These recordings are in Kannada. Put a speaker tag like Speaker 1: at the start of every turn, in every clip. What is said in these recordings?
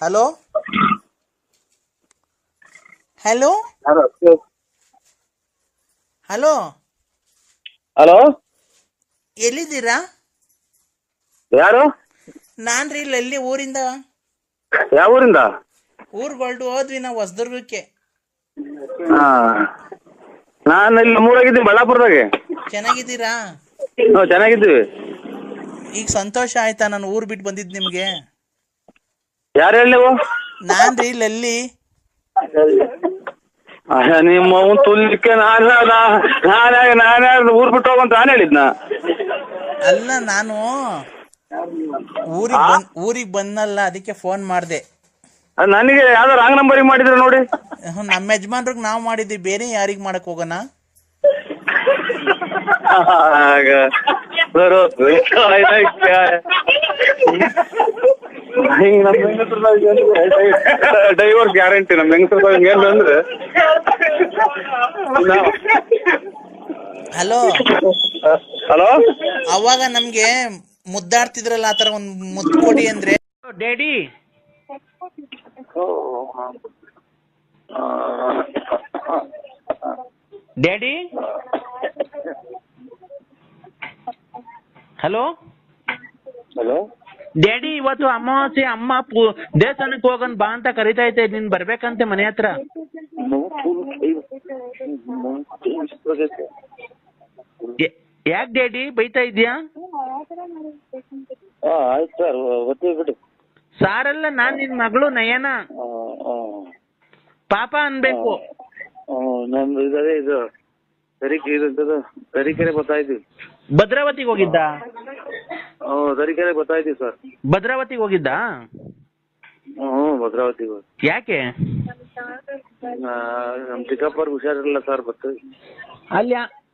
Speaker 1: ಹಲೋ ಹಲೋ ಹಲೋ
Speaker 2: ಹಲೋ,
Speaker 1: ಎಲ್ಲಿದ್ದೀರಾ?
Speaker 2: ಯಾರು?
Speaker 1: ನಾನ್ರಿ ಇಲ್ಲಿ ಊರಿಂದ
Speaker 2: ಯಾವ ಊರಿಂದ?
Speaker 1: ಊರ್ಗೊಳ್ಡು ಹೋದ್ವಿ ನಾವು ಹೊಸದುರ್ಗಕ್ಕೆ.
Speaker 2: ಹಾ, ನಾನು ಇಲ್ಲಿ ನಮ್ಮೂರಾಗಿದ್ದೀನಿ, ಬಳ್ಳಾಪುರದಾಗೆ.
Speaker 1: ಚೆನ್ನಾಗಿದ್ದೀರಾ?
Speaker 2: ನಾವು ಚೆನ್ನಾಗಿದ್ದೀವಿ.
Speaker 1: ಈಗ ಸಂತೋಷ ಆಯ್ತಾ ನಾನು ಊರ್ ಬಿಟ್ಟು ಬಂದಿದ್ದು ನಿಮ್ಗೆ?
Speaker 2: ಯಾರು ಹೇಳಿ ನೀವು?
Speaker 1: ನಾನ್ರಿ ಇಲ್ಲಿ
Speaker 2: ನಿಮ್ಮ ತುಲ್ಯಕ್ಕೆ ನಾನೇ ಊರ್ ಬಿಟ್ಟು ಹೋಗಂತ ನಾನು ಹೇಳಿದ್ನ?
Speaker 1: ಅಲ್ಲ, ನಾನು ಊರಿಗೆ ಬಂದಲ್ಲ, ಅದಕ್ಕೆ ಫೋನ್ ಮಾಡಿದೆ.
Speaker 2: ನನಗೆ ಯಾವ್ದೋ ರಾಂಗ್ ನಂಬರಿಗೆ ಮಾಡಿದ್ರೆ ನೋಡಿ.
Speaker 1: ನಮ್ಮ ಯಜಮಾನ್ರಿಗೆ ನಾವು ಮಾಡಿದ್ವಿ, ಬೇರೆ ಯಾರಿಗೆ ಮಾಡಕ್ ಹೋಗೋಣ?
Speaker 2: ಡೈವರ್ ಗ್ಯಾರಂಟಿ ನಮ್ ಹೆಂಗಸರು ಅಂದ್ರೆ.
Speaker 1: ಹಲೋ
Speaker 2: ಹಲೋ,
Speaker 1: ಅವಾಗ ನಮ್ಗೆ ಮುದ್ದಾಡ್ತಿದ್ರಲ್ಲ, ಆತರ ಒಂದ್ ಮುದ್ದು ಕೊಡಿ ಅಂದ್ರೆ. Daddy daddy hello
Speaker 2: hello
Speaker 1: daddy, ಇವತ್ತು ಅಮಾವಾಸ್ಯೆ, ಅಮ್ಮ ದೇವಸ್ಥಾನಕ್ಕೆ ಹೋಗೋಣ ಬಾ ಅಂತ ಕರಿತಾ ಐತೆ, ನೀನ್ ಬರ್ಬೇಕಂತೆ ಮನೆ ಹತ್ರ. ಯಾಕೆ ಡ್ಯಾಡಿ ಬೈತಾ ಇದ್ಯಾ?
Speaker 2: ಆಯ್ತು ಸರ್, ಗೊತ್ತಿ ಬಿಡಿ.
Speaker 1: ಸಾರಲ್ಲ, ನಾನ್ ನಿನ್ ಮಗಳು ನಯನ, ಪಾಪ ಅನ್ಬೇಕು.
Speaker 2: ನಮ್ದು ಇದೇ ಇದು ತರೀಕೆರೆ ಬರ್ತಾ ಇದ್ದೀವಿ.
Speaker 1: ಭದ್ರಾವತಿಗೆ ಹೋಗಿದ್ದ?
Speaker 2: ತರೀಕೆರೆ ಬರ್ತಾ ಇದ್ದೀವಿ ಸರ್.
Speaker 1: ಭದ್ರಾವತಿಗೆ ಹೋಗಿದ್ದ?
Speaker 2: ಭದ್ರಾವತಿಗೆ.
Speaker 1: ಯಾಕೆ?
Speaker 2: ನಮ್ ಚಿಕ್ಕಪ್ಪರ್ಗೆ ಹುಷಾರಿರಲಿಲ್ಲ ಸರ್, ಬರ್ತೀವಿ.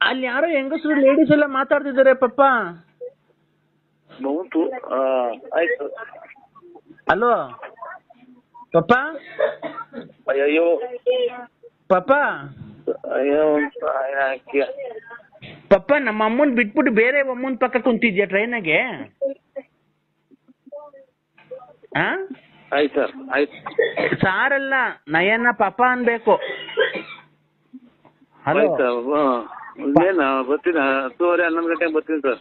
Speaker 1: ಅಲ್ಲಿ ಯಾರೋ ಹೆಂಗಸರು ಲೇಡೀಸ್ ಎಲ್ಲ ಮಾತಾಡ್ತಿದ್ದಾರೆ ಪಪ್ಪ.
Speaker 2: ಆಯ್ತು.
Speaker 1: ಹಲೋ ಪಪ್ಪ.
Speaker 2: ಅಯ್ಯೋ
Speaker 1: ಪಪ್ಪ,
Speaker 2: ಅಯ್ಯೋ
Speaker 1: ಪಪ್ಪ, ನಮ್ಮ ಅಮ್ಮನ್ ಬಿಟ್ಬಿಟ್ಟು ಬೇರೆ ಅಮ್ಮನ್ ಪಕ್ಕ ಕುಂತಿದ್ಯಾ ಟ್ರೈನಾಗೆ?
Speaker 2: ಆಯ್ತು ಸರ್, ಆಯ್ತು.
Speaker 1: ಸಾರಲ್ಲ, ನಯನ ಪಾಪ ಅನ್ಬೇಕು. ಹಲೋ,
Speaker 2: ಏನು ಬರ್ತೀನಿ, 10:30 11 ಗಂಟೆಗೆ ಬರ್ತೀನಿ ಸರ್.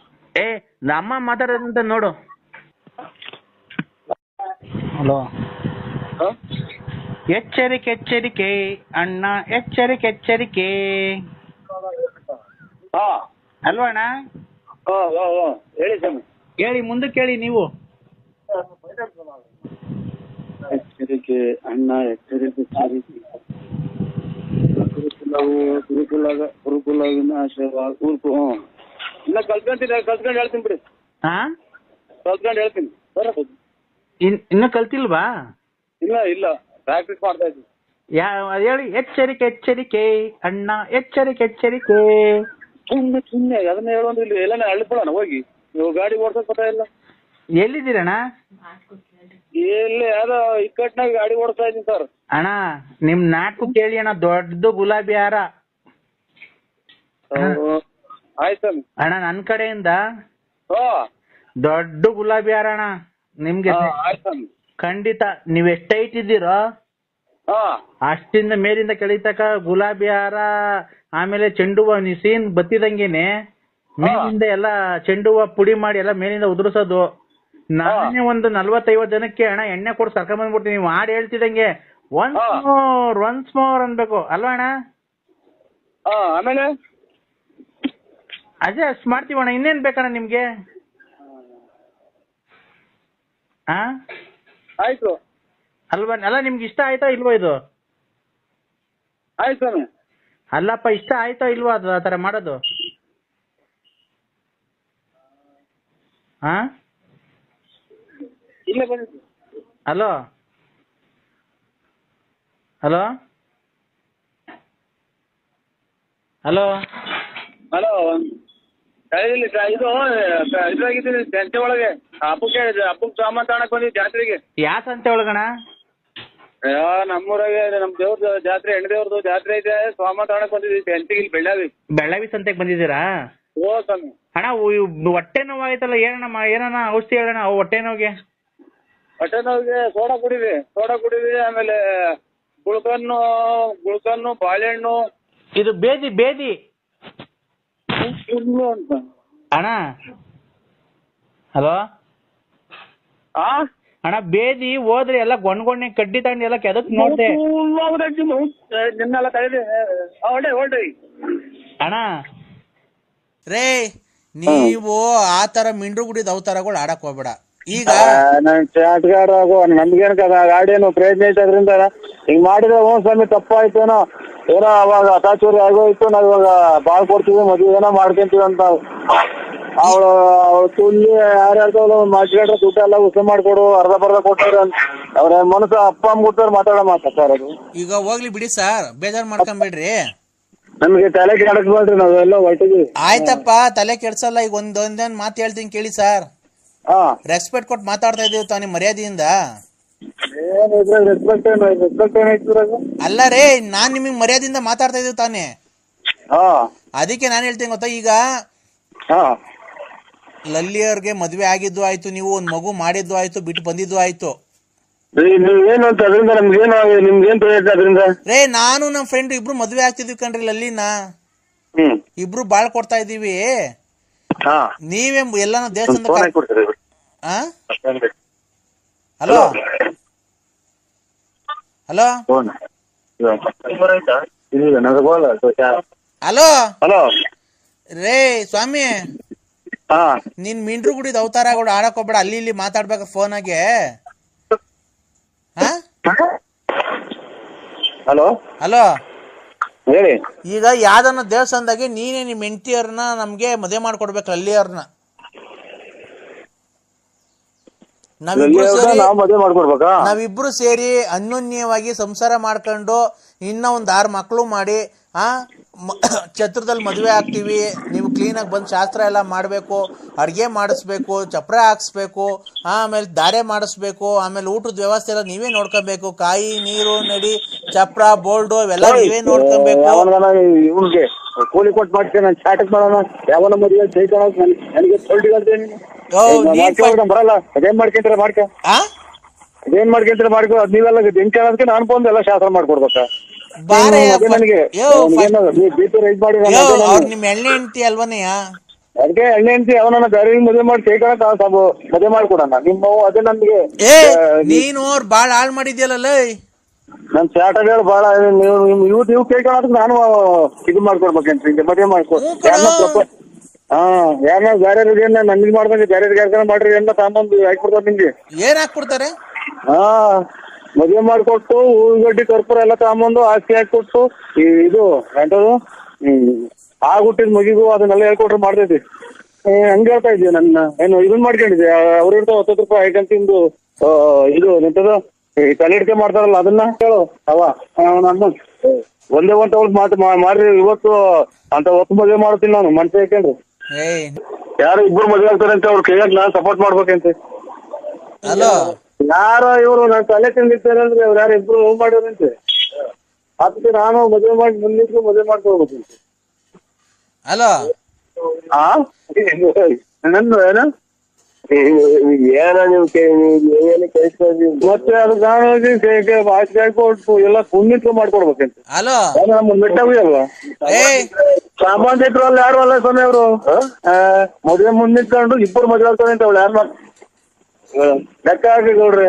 Speaker 1: ನಮ್ಮ ಮಾತಾಡೋದಂತ ನೋಡು. ಹಲೋ, ಎಚ್ಚರಿಕೆ ಎಚ್ಚರಿಕೆ ಅಣ್ಣ, ಎಚ್ಚರಿಕೆ ಎಚ್ಚರಿಕೆ. ಅಲ್ವಾ ಅಣ್ಣ?
Speaker 2: ಹೇಳಿ ಸ್ವಾಮಿ.
Speaker 1: ಹೇಳಿ, ಮುಂದಕ್ಕೆ ಹೇಳಿ ನೀವು.
Speaker 2: ಎಚ್ಚರಿಕೆ ಅಣ್ಣ, ಎಚ್ಚರಿಕೆ ಎಚ್ಚರಿಕೆ. ಗುರುಕುಲ ವಿನಾಶವ ಇಲ್ಲ, ಕಲ್ತ್ಕೊಂಡು ಹೇಳ್ತೀನಿ ಬಿಡಿ. ಕಲ್ತ್ಕೊಂಡು ಹೇಳ್ತೀನಿ.
Speaker 1: ಇನ್ನು ಕಲ್ತಿಲ್ವಾ?
Speaker 2: ಇಲ್ಲ, ಪ್ರಾಕ್ಟೀಸ್ ಮಾಡ್ತಾ ಇದ್ದೀನಿ.
Speaker 1: ಹೇಳಿ, ಎಚ್ಚರಿಕೆ ಎಚ್ಚರಿಕೆ ಅಣ್ಣ, ಎಚ್ಚರಿಕೆ ಎಚ್ಚರಿಕೆ.
Speaker 2: ಸುಮ್ಮನೆ ಅದನ್ನ ಹೇಳೋದು. ಇಲ್ಲಿ ಎಲ್ಲ ಅಳ್ಕೊಳ್ಳೋಣ ಹೋಗಿ. ನೀವು ಗಾಡಿ ಓಡ್ಸಕ್ ಪತ್ತ ಇಲ್ಲ.
Speaker 1: ಎಲ್ಲಿದ್ದೀರಣ್ಣ?
Speaker 2: ಎಲ್ಲಿ ಯಾವ್ದೋ ಇಕ್ಕಟ್ನಾಗ ಗಾಡಿ ಓಡಿಸ್ತಾ ಇದ್ದೀನಿ ಸರ್.
Speaker 1: ಅಣ್ಣ, ನಿಮ್ ನಾಟಕ ಕೇಳಿ ಅಣ್ಣ, ದೊಡ್ಡದು ಗುಲಾಬಿ ಹಾರ.
Speaker 2: ಆಯ್ತು
Speaker 1: ಅಣ್ಣ, ನನ್ ಕಡೆಯಿಂದ ದೊಡ್ಡ ಗುಲಾಬಿ ಹಾರ ಅಣ್ಣ ನಿಮ್ಗೆ. ಖಂಡಿತ ನೀವ್ ಎಷ್ಟ ಇಟ್ಟಿದ್ದೀರೋ ಅಷ್ಟಿಂದ ಮೇಲಿಂದ ಕೆಳತಕ ಗುಲಾಬಿ ಹಾರ, ಆಮೇಲೆ ಚೆಂಡು ಹೂವ. ನೀವು ಸೀನ್ ಬತ್ತಿದಂಗೆನೆ ಮೇಲಿಂದ ಎಲ್ಲ ಚೆಂಡು ಹೂವ ಪುಡಿ ಮಾಡಿ ಎಲ್ಲ ಮೇಲಿಂದ ಉದುರಿಸೋದು. ನಾನೇ ಒಂದು 40-50 ಜನಕ್ಕೆ ಅಣ್ಣ ಎಣ್ಣೆ ಕೊಟ್ಟು ಕರ್ಕೊಂಡ್ ಬಂದ್ಬಿಡ್ತೀನಿ. ನೀವು ಹಾಡು ಹೇಳ್ತಿದಂಗೆ ಒನ್ಸ್ ಮೋರ್ ಅನ್ಬೇಕು ಅಲ್ವಾ ಅಣ್ಣ?
Speaker 2: ಆಮೇಲೆ
Speaker 1: ಅದೇ ಅಷ್ಟು ಮಾಡ್ತೀವಣ್ಣ. ಇನ್ನೇನ್ ಬೇಕಣ್ಣ ನಿಮ್ಗೆ?
Speaker 2: ಆಯ್ತು
Speaker 1: ಅಲ್ವಾ? ಅಲ್ಲ, ನಿಮ್ಗೆ ಇಷ್ಟ ಆಯ್ತಾ ಇಲ್ವಾ ಇದು?
Speaker 2: ಆಯ್ತು.
Speaker 1: ಅಲ್ಲಪ್ಪ, ಇಷ್ಟ ಆಯ್ತಾ ಇಲ್ವಾ ಅದು ಆ ತರ ಮಾಡೋದು?
Speaker 2: ಇಲ್ಲ ಬನ್ನಿ.
Speaker 1: ಹಲೋ ಹಲೋ ಹಲೋ
Speaker 2: ಹಲೋ, ಇದು ಇದ್ರಾಗಿದ್ದೀನಿ ಸಂತೆ ಒಳಗೆ. ಹಬ್ಬಕ್ಕೆ ಸಾಮಾನು ತಗೊಳಕ್ ಬಂದಿವಿ ಜಾತ್ರೆಗೆ.
Speaker 1: ಯಾವ ಸಂತೆ ಒಳಗಣ?
Speaker 2: ನಮ್ಮೂರಾಗೆ ನಮ್ ದೇವ್ರ ಜಾತ್ರೆ, ಹೆಣ್ಣು ದೇವ್ರದ್ದು ಜಾತ್ರೆ ಇದೆ. ಸಾಮಾನು ತಗೊಳಕ್ ಬಂದಿದ್ವಿ ಸಂತೆಗೆ, ಇಲ್ಲಿ
Speaker 1: ಬೆಳ್ಳಾವಿ ಸಂತೆಗೆ ಬಂದಿದ್ದೀರಾ?
Speaker 2: ಸ್ವಾಮಿ.
Speaker 1: ಅಣ್ಣ, ಹೊಟ್ಟೆ ನೋವು ಆಯ್ತಲ್ಲ, ಏನಣ್ಣ ಔಷಧಿ ಹೇಳೋಣ ಹೊಟ್ಟೆ ನೋವಿಗೆ.
Speaker 2: ಹೊಟ್ಟೆ ನೋವಿಗೆ ಸೋಡಾ ಕುಡಿವಿ ಆಮೇಲೆ ಗುಳ್ಕನ್ನು ಬಾಳೆಹಣ್ಣು.
Speaker 1: ಇದು ಬೇದಿ
Speaker 2: ಅಂತ
Speaker 1: ಅಣ್ಣ. ಹಲೋ ಅಣ್ಣ, ಬೇದಿ ಹೋದ್ರೆ ಎಲ್ಲ ಗೊಣ್ಗೊಣ್ಣೆ ಕಡ್ಡಿ ತಗೊಂಡು ಎಲ್ಲ ಕೆದಕ್ ನೋಡ್ದೆ
Speaker 2: ನಿನ್ನೆಲ್ಲ ಕಳೆದೆ. ಹೊರಡ್ರಿ
Speaker 1: ಅಣ್ಣ. ರೇ ನೀವು ಆ ತರ ಮಿಂಡ್ರು ಗುಡಿದ ಅವತಾರಗಳು ಆಡಕ್ ಹೋಗ್ಬೇಡ. ಈಗ
Speaker 2: ಚಾಟ್ಗಾರ ನಮ್ಗೇನು ಗಾಡಿ ಏನು ಪ್ರಯತ್ನ ಐತೆ ಅದ್ರಿಂದ ಹಿಂಗ್ ಮಾಡಿದ್ರೆ ಸ್ವಾಮಿ ತಪ್ಪಾಯ್ತೇನೋ ಏನೋ ಅವಾಗ ಅತಾಚೂರಿ ಆಗೋಯ್ತು. ನಾವ್ ಇವಾಗ ಬಾಳ್ ಕೊಡ್ತೀವಿ ಮದ್ವೆ ಏನೋ ಮಾಡ್ಕೊಂತೀವಿ ಅಂತ ಅವಳು ತುಲ್ಲಿ ಯಾರ್ಯಾರ್ದೋ ಮಾತಾಡ್ರೆ ದುಡ್ಡು ಎಲ್ಲ ಉಸ ಮಾಡ್ಕೊಡು ಅರ್ಧ ಬರ್ಧ ಕೊಟ್ಟಾರ ಅವ್ರ ಮನಸ್ಸು ಅಪ್ಪ ಅಮ್ಮ ಕೊಡ್ತಾರೆ ಮಾತಾಡೋ ಮಾತಾಡ್ತಾರ.
Speaker 1: ಈಗ ಹೋಗ್ಲಿ ಬಿಡಿ ಸರ್, ಬೇಜಾರ್ ಮಾಡ್ಕೊಂಬಿಡ್ರಿ.
Speaker 2: ನಮ್ಗೆ ತಲೆ ಕೆಡಸ್ಬೇಡ್ರಿ, ನಾವೆಲ್ಲ ಹೊರಟಿದ್ವಿ.
Speaker 1: ಆಯ್ತಪ್ಪ, ತಲೆ ಕೆಡ್ಸಲ್ಲ. ಈಗ ಒಂದೇನ್ ಮಾತು ಹೇಳ್ತೀನಿ ಕೇಳಿ ಸರ್. ರೆಸ್ಪೆಕ್ಟ್ ಕೊಟ್ಟು ಮಾತಾಡ್ತಾ ಇದೀವಿ ತಾನೇ ಮರ್ಯಾದೆಯಿಂದ. ಅಲ್ಲ ರೇ, ನಾನ್ ನಿಮಗ್ ಮರ್ಯಾದೆಯಿಂದ ಮಾತಾಡ್ತಾ ಇದೀವಿ ತಾನೇ. ಅದಕ್ಕೆ ನಾನ್ ಹೇಳ್ತೀನಿ ಗೊತ್ತಾ, ಈಗ ಲಲ್ಲಿಯವ್ರಿಗೆ ಮದ್ವೆ ಆಗಿದ್ದು ಆಯ್ತು, ನೀವು ಒಂದ್ ಮಗು ಮಾಡಿದ್ದು ಆಯ್ತು, ಬಿಟ್ಟು ಬಂದಿದ್ದು ಆಯ್ತು. ರೇ, ನಾನು ನಮ್ ಫ್ರೆಂಡ್ ಇಬ್ರು ಮದ್ವೆ ಆಗ್ತಿದ್ವಿ ಕಣ್ರಿ ಲಲ್ಲಿನ. ಇಬ್ರು ಬಾಳ್ ಕೊಡ್ತಾ ಇದೀವಿ. ನೀವೇ ಎಲ್ಲಾನು ದೇವಸ್ಥಾನ. ಹಲೋ ಹಲೋ ಹಲೋ
Speaker 2: ಹಲೋ
Speaker 1: ರೇ ಸ್ವಾಮಿ, ನೀನ್ ಮಿಂಡ್ರು ಗುಡಿದ ಅವತಾರಗಳು ಆಡಕ್ ಹೋಗ್ಬೇಡ. ಅಲ್ಲಿ ಇಲ್ಲಿ ಮಾತಾಡ್ಬೇಕ ಫೋನಾಗೆ.
Speaker 2: ಹಲೋ
Speaker 1: ಹಲೋ
Speaker 2: ಹೇಳಿ.
Speaker 1: ಈಗ ಯಾವ್ದನ್ನ ದೇವಸ್ಥಾನದಾಗೆ ನೀನೇ ನಿಮ್ ಹೆಂಡತಿಯವ್ರನ್ನ ನಮ್ಗೆ ಮದುವೆ ಮಾಡ್ಕೊಡ್ಬೇಕು. ಲಲ್ಲಿಯವ್ರನ್ನ ನಾವಿಬ್ರು ಸೇರಿ ಅನ್ಯೋನ್ಯವಾಗಿ ಸಂಸಾರ ಮಾಡ್ಕೊಂಡು ಇನ್ನ ಒಂದ್ 6 ಮಕ್ಳು ಮಾಡಿ ಛತ್ರದಲ್ಲಿ ಮದುವೆ ಆಗ್ತೀವಿ. ನೀವು ಕ್ಲೀನ್ ಆಗಿ ಬಂದು ಶಾಸ್ತ್ರ ಎಲ್ಲ ಮಾಡ್ಬೇಕು, ಅಡ್ಗೆ ಮಾಡಿಸ್ಬೇಕು, ಚಪ್ರ ಹಾಕ್ಸ್ಬೇಕು, ಆಮೇಲೆ ದಾರೆ ಮಾಡಿಸ್ಬೇಕು, ಆಮೇಲೆ ಊಟದ ವ್ಯವಸ್ಥೆ ಎಲ್ಲ ನೀವೇ ನೋಡ್ಕೊಬೇಕು. ಕಾಯಿ ನೀರು ನಡಿ ಚಪ್ರ ಬೋಲ್ಡು ಇವೆಲ್ಲ ನೀವೇ ನೋಡ್ಕೊಬೇಕು.
Speaker 2: ಕೂಲಿ ಕೊಟ್ಟು ಮಾಡ್ತೀನಿ ನಾನು ಚಾಟಕ್ ಮಾಡೋಣ. ಯಾವನ ಮದುವೆ ಬರಲ್ಲ. ಅದೇನ್ ಮಾಡ್ಕೊಂತೀರ ಮಾಡ್ಕೊ, ಅದೇನ್ ಮಾಡ್ಕೊಂತೀರ ಮಾಡ್ಕೊ. ಅದ್ ನೀವೆಲ್ಲ ಹೆಂಗ್ ಕೇಳೋದಕ್ಕೆ ನಾನು ಬಂದು ಎಲ್ಲ ಶಾಸ್ತ್ರ ಮಾಡ್ಕೊಡ್ಬೇಕ. ನನಗೆ
Speaker 1: ನಿಮ್ ಎಣ್ಣೆ ಹೆಂಡತಿ ಅಲ್ವನೆಯ?
Speaker 2: ಅದಕ್ಕೆ ಎಣ್ಣೆ ಹೆಂಡತಿ ಅವನನ್ನ ಬೇರೆ ಮದುವೆ ಮಾಡಿ ಕೈಕೊಳಕ್ ಮದುವೆ ಮಾಡ್ಕೊಡೋಣ. ನಿಮ್ಮ ಅದೇ ನನ್ಗೆ
Speaker 1: ನೀನು ಬಾಳ ಹಾಳ್ ಮಾಡಿದ್ಯಲ್ಲ.
Speaker 2: ನನ್ ಚಾಟಗಳು ಬಾಳ ನೀವು ಕೈಕೊಳಕ್ ನಾನು ಇದು ಮಾಡ್ಕೊಡ್ಬೇಕಂತ ಹಿಂಗೆ ಮದುವೆ ಮಾಡ್ಕೊ. ಯಾರನ್ನ ಬೇರೆ ನನ್ಗೆ ಮಾಡ್ದಂಗೆ ಬೇರೆ ಯಾರ ಮಾಡ್ರಿ ಎಲ್ಲ ಸಾಂಬಂದು ಹಾಕ್ಬಿಡ್ತಾರೆ ನಿಮ್ಗೆ.
Speaker 1: ಏನ್ ಹಾಕ್ಬಿಡ್ತಾರೆ?
Speaker 2: ಮದುವೆ ಮಾಡ್ಕೊಟ್ಟು ಹೂಗಡ್ಡಿ ಕರ್ಪೂರ ಎಲ್ಲ ತಗೊಂಬಂದು ಆಸ್ತಿ ಹಾಕೊಟ್ಟು ಇದು ಎಂಟದು ಹುಟ್ಟಿದ ಮಗಿಗೂ ಅದನ್ನೆಲ್ಲ ಹೇಳ್ಕೊಟ್ರು ಮಾಡ್ತೈತಿ. ಹಂಗ ಹೇಳ್ತಾ ಇದೀವಿ. ನನ್ನ ಏನು ಇದನ್ ಮಾಡ್ಕೊಂಡಿದ್ದೆ ಅವ್ರ ಇರ್ತಾವ 10 ರೂಪಾಯಿ ಐಟಮ್ ತಿಂದು ಇದು ಎಂತದ ತಲೆ ಹಿಡ್ಕೆ ಮಾಡ್ತಾರಲ್ಲ ಅದನ್ನ ಹೇಳು. ನನ್ನ ಒಂದೇ ಒಂದ್ ಮಾತು ಮಾಡ್ರಿ. ಇವತ್ತು ಅಂತ ಹೊತ್ತು ಮದುವೆ ಮಾಡ್ತೀನಿ ನಾನು ಮನ್ಸ ಹಾಕೊಂಡ್ರಿ. ಯಾರು ಇಬ್ರು ಮದುವೆ ಆಗ್ತಾರೆ ಅಂತ ಅವ್ರ ಕೈಯಾಗ ನಾನ್ ಸಪೋರ್ಟ್ ಮಾಡ್ಬೇಕಂತ. ಯಾರೋ ಇವ್ರು ನಾನ್ ತಲೆ ತಿಂದಿರ್ತಾರೆ ಅಂದ್ರೆ ಅವ್ರು ಯಾರು ಇಬ್ರು ಹೋಗ್ ಮಾಡಿದ್ರಂತೆ. ಅದಕ್ಕೆ ನಾನು ಮದುವೆ ಮಾಡಿ ಮುಂದಿದ್ರು ಮದುವೆ ಮಾಡ್ಕೊಳ್ಬೇಕಂತೆ.
Speaker 1: ಹಲೋ
Speaker 2: ನಂದು ಏನ ಮತ್ತೆ ಅದು ಆಸ್ತಿ ಹಾಕೊಟ್ಟು ಎಲ್ಲ ಪುಣ್ಯತ್ವ ಮಾಡ್ಕೊಡ್ಬೇಕಂತ. ನಮ್ಮ ಮೆಟ್ಟವಿ ಅಲ್ವಾ ಸಾಮಾನ್ಯರು ಅಲ್ಲ ಯಾರು ಅಲ್ಲ ಸ್ವಾಮಿ ಅವರು. ಮದುವೆ ಮುಂದಿಟ್ಕೊಂಡು ಇಬ್ಬರು ಮದುವೆ ಆಗ್ತಾರೆ ಅಂತ ಅವಳು ಯಾರು ಲೆಕ್ಕ ಹಾಕಿ ಗೌಡ್ರಿ.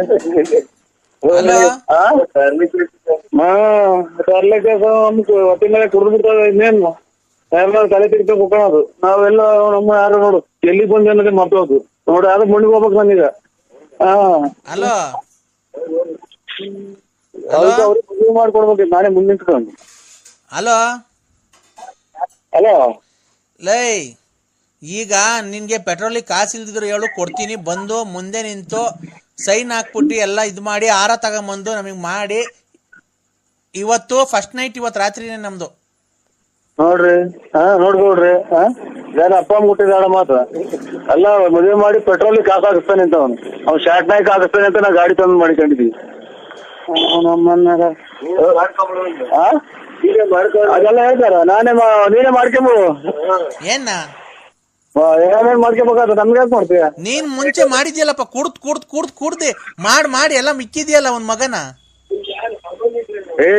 Speaker 2: ಹೊಟ್ಟೆ ಮೇಲೆ ಕುಡಿದು ಬಿಡ್ತಾವೆ. ಇನ್ನೇನು ಯಾರ ತಲೆ ತಿರ್ಕೊಂಡು ಹೋಗೋದು. ನಾವೆಲ್ಲ ನಮ್ಮ ಯಾರು ನೋಡು ಎಲ್ಲಿ ಬಂದು ಅನ್ನೋದೇ ಮರ್ತೋದು ನೋಡು. ಯಾರು ಮುಣಿಗೆ ಹೋಗ್ಬೇಕು ನನಗ. ಅವ್ರಿಗೆ ಮದುವೆ ಮಾಡ್ಕೊಡ್ಬೇಕು ನಾನೇ ಮುಂದಿಟ್ಕೊಂಡು.
Speaker 1: ಹಲೋ
Speaker 2: ಹಲೋ
Speaker 1: ಲೈ, ಈಗ ನಿನ್ಗೆ ಪೆಟ್ರೋಲಿಗೆ ಕಾಸು ಇಲ್ದಿದ್ರು ಹೇಳು, ಕೊಡ್ತೀನಿ. ಬಂದು ಮುಂದೆ ನಿಂತು ಸೈನ್ ಹಾಕ್ಬಿಟ್ಟು ಎಲ್ಲ ಇದು ಮಾಡಿ ಆರ ತಗೊಂಬಂದು ನಮಗ್ ಮಾಡಿ. ಇವತ್ತು ಫಸ್ಟ್ ನೈಟ್, ಇವತ್ತು ರಾತ್ರಿನೇ ನಮ್ದು.
Speaker 2: ನೋಡ್ರಿ ನೋಡ್ಕೊಡ್ರಿ. ಯಾರ ಅಪ್ಪ ಅಮ್ಮ ಹುಟ್ಟಿದಾಳ ಮಾತ್ರ ಅಲ್ಲ. ಮದುವೆ ಮಾಡಿ ಪೆಟ್ರೋಲಿಗೆ ಕಾಸು ಹಾಕಿಸ್ತಾನೆ ಅಂತ ಅವ್ನು ಶಾರ್ಟ್ ನಾಯ್ಕ ಹಾಕಿಸ್ತಾನೆ ಅಂತ ನಾ ಗಾಡಿ ತಂದು ಮಾಡಿಕೊಂಡಿದ್ವಿ. ಅದೆಲ್ಲ ಹೇಳ್ತಾರ. ನೀನೇ ಮಾಡ್ಕೊಂಬು.
Speaker 1: ಏನ
Speaker 2: ಏನೇನ್ ಮಾಡ್ಕೋಬೇಕಾದ್ರೆ ನಮ್ಗೆ ಯಾಕೆ ಮಾಡ್ತೀಯ?
Speaker 3: ನೀನ್ ಮುಂಚೆ ಮಾಡಿದ್ಯಲ್ಲಪ್ಪ, ಕುಡ್ದೆ ಮಾಡಿ ಎಲ್ಲ ಮಿಕ್ಕಿದ್ಯಲ್ಲ ಒಂದ್ ಮಗನ.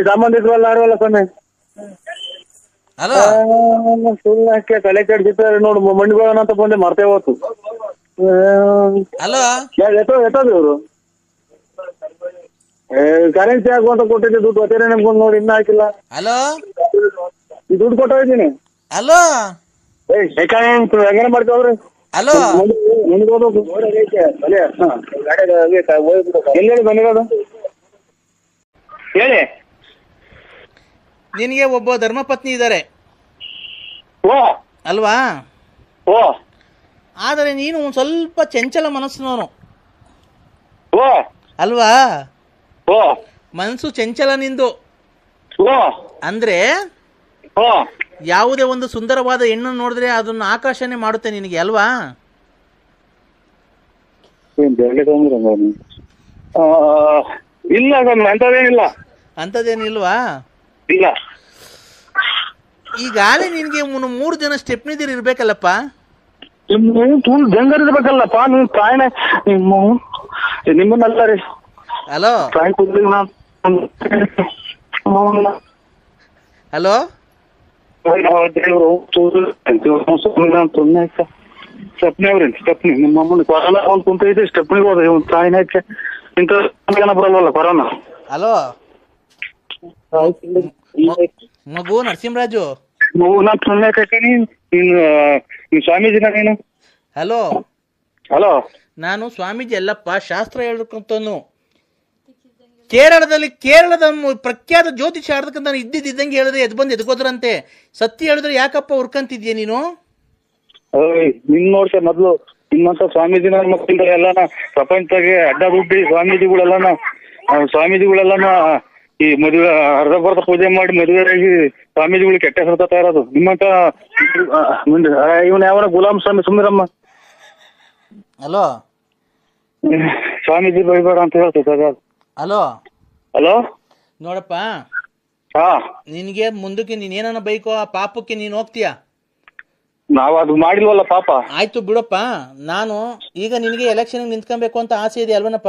Speaker 2: ಸಂಬಂಧಿಕರಲ್ಲ ಯಾರಲ್ಲ ಸ್ವಾಮಿ.
Speaker 3: ಹಲೋ
Speaker 2: ಸುಳ್ಳಕ್ಕೆ ತಲೆ ಕೆಡ್ಸಿದ್ದಾರೆ ನೋಡು. ಮಂಡಿಗೋಣ ಅಂತ ಬಂದೆ ಮರ್ತೇ ಹೋತು.
Speaker 3: ಹಲೋ
Speaker 2: ಎತ್ತೋದು ಇವರು ಕರೆನ್ಸಿ ಹಾಕುವಂತ ಕೊಟ್ಟಿದ್ದೆ ದುಡ್ಡು ಒತ್ತೇನೆ ನಮ್ಗೊಂದು ನೋಡಿ ಇನ್ನೂ ಹಾಕಿಲ್ಲ.
Speaker 3: ಹಲೋ
Speaker 2: ದುಡ್ಡು ಕೊಟ್ಟಿದ್ದೀನಿ.
Speaker 3: ಹಲೋ
Speaker 2: ಹೆಂಗನೆ ಮಾಡ್ತಾವ್ರಿ?
Speaker 3: ಹಲೋ
Speaker 2: ಎಲ್ಲಿ ಬಂದಿರೋದು ಹೇಳಿ.
Speaker 3: ನಿನಗೆ ಒಬ್ಬ ಧರ್ಮಪತ್ನಿ ಇದ್ದಾರೆ
Speaker 2: ಓ
Speaker 3: ಅಲ್ವಾ?
Speaker 2: ಓ
Speaker 3: ಆದರೆ ನೀನು ಒಂದ್ ಸ್ವಲ್ಪ ಚಂಚಲ ಮನಸ್ಸಿನವನು
Speaker 2: ಓ
Speaker 3: ಅಲ್ವಾ?
Speaker 2: ಓ
Speaker 3: ಮನಸ್ಸು ಚಂಚಲ ನಿಂದು.
Speaker 2: ಓ
Speaker 3: ಅಂದ್ರೆ
Speaker 2: ಓ
Speaker 3: ಯಾವುದೇ ಒಂದು ಸುಂದರವಾದ ಹೆಣ್ಣನ್ನು ನೋಡಿದ್ರೆ ಅದನ್ನು ಆಕರ್ಷಣೆ ಮಾಡುತ್ತೆ ನಿನಗೆ ಅಲ್ವಾ?
Speaker 2: ಇಲ್ಲ ಅಂತದೇನಿಲ್ಲ.
Speaker 3: ಅಂಥದ್ದೇನಿಲ್ವಾ?
Speaker 2: ಇಲ್ಲ.
Speaker 3: ಈಗಾಗಲೇ ನಿನಗೆ 3 ಜನ ಸ್ಟೆಪ್ನಿದಿರು ಇರ್ಬೇಕಲ್ಲಪ್ಪ.
Speaker 2: ಜಂಗರ್ ಇರ್ಬೇಕಲ್ಲಪ್ಪ. ನೀವು ಪ್ರಾಯಣ ನಿಮ್ಮನ್ನಲ್ಲ ರೀ.
Speaker 3: ಹಲೋ ಹಲೋ
Speaker 2: ಸ್ಟೆಪ್ನಿ ಅವ್ರಿ ಸ್ಟೆಪ್ನಿ ನಿಮ್ಮ ಅಮ್ಮನ ಕೊರೋನಾ ಒಂದು ಕುಂತೈತಿ. ಸ್ಟೆಪ್ನಿಗೆ ಹೋದ ಇವ್ ತಾಯಿನಕ್ಕೆ ಇಂಥ ಬರಲ್ವಲ್ಲ ಕೊರೋನಾ.
Speaker 3: ಹಲೋ ಮಗು ನರಸಿಂಹರಾಜು,
Speaker 2: ನಾನು ಸುಮ್ಮನೆ ಕಟ್ಟೀನಿ. ನೀನು ಸ್ವಾಮೀಜಿನ ನೀನು?
Speaker 3: ಹಲೋ
Speaker 2: ಹಲೋ
Speaker 3: ನಾನು ಸ್ವಾಮೀಜಿ ಅಲ್ಲಪ್ಪ, ಶಾಸ್ತ್ರ ಹೇಳ್ಬೇಕಂತನು. ಕೇರಳದ ಪ್ರಖ್ಯಾತ ಜ್ಯೋತಿಷ ಆಡ್ತಕ್ಕಂತ ನಾನು ಇದ್ದಿದ್ದಂಗೆ ಹೇಳಿದ್ರೆ ಎದ್ ಬಂದು ಎದ್ಕೋದ್ರಂತೆ. ಸತ್ಯ ಹೇಳಿದ್ರೆ ಯಾಕಪ್ಪ ಹುರ್ಕಂತಿದ್ಯಾ ನೀನು?
Speaker 2: ನಿನ್ ನೋಡ್ಸ ಮೊದ್ಲು ನಿಮ್ಮಂತ ಸ್ವಾಮೀಜಿನ ಮಕ್ಕಳ ಎಲ್ಲಾನ ಪ್ರಪಂಚದಾಗೆ ಅಡ್ಡ ದುಡ್ಡಿ ಸ್ವಾಮೀಜಿಗಳೆಲ್ಲನ ಈ ಮದುವೆ ಅರ್ಧ ಪೂಜೆ ಮಾಡಿ ಮದುವೆಯಾಗಿ ಸ್ವಾಮೀಜಿಗಳು ಕೆಟ್ಟ ಹೆಸರು ತರ್ತಾ ಇರೋದು ನಿಮ್ಮಂತ. ಇವನ್ ಯಾವನ ಗುಲಾಮ್ ಸ್ವಾಮಿ ಸುಮ್ಮಿರಮ್ಮ.
Speaker 3: ಹಲೋ
Speaker 2: ಸ್ವಾಮೀಜಿ ಬೈಬೇಡ ಅಂತ ಹೇಳ್ತೈತೆ.
Speaker 3: ಹಲೋ
Speaker 2: ಹಲೋ
Speaker 3: ನೋಡಪ್ಪ,
Speaker 2: ಹಾ
Speaker 3: ನಿನಗೆ ಮುಂದಕ್ಕೆ ನೀನೇನ ಬೈಕೋ ಆ ಪಾಪಕ್ಕೆ ನೀನು ಹೋಗ್ತೀಯಾ?
Speaker 2: ನಾವ್ ಅದು ಮಾಡಿಲ್ವಲ್ಲ ಪಾಪ.
Speaker 3: ಆಯ್ತು ಬಿಡಪ್ಪ. ನಾನು ಈಗ ನಿನಗೆ ಎಲೆಕ್ಷನ್ ನಿಂತ್ಕೊಬೇಕು ಅಂತ ಆಸೆ ಇದೆ ಅಲ್ವನಪ್ಪ?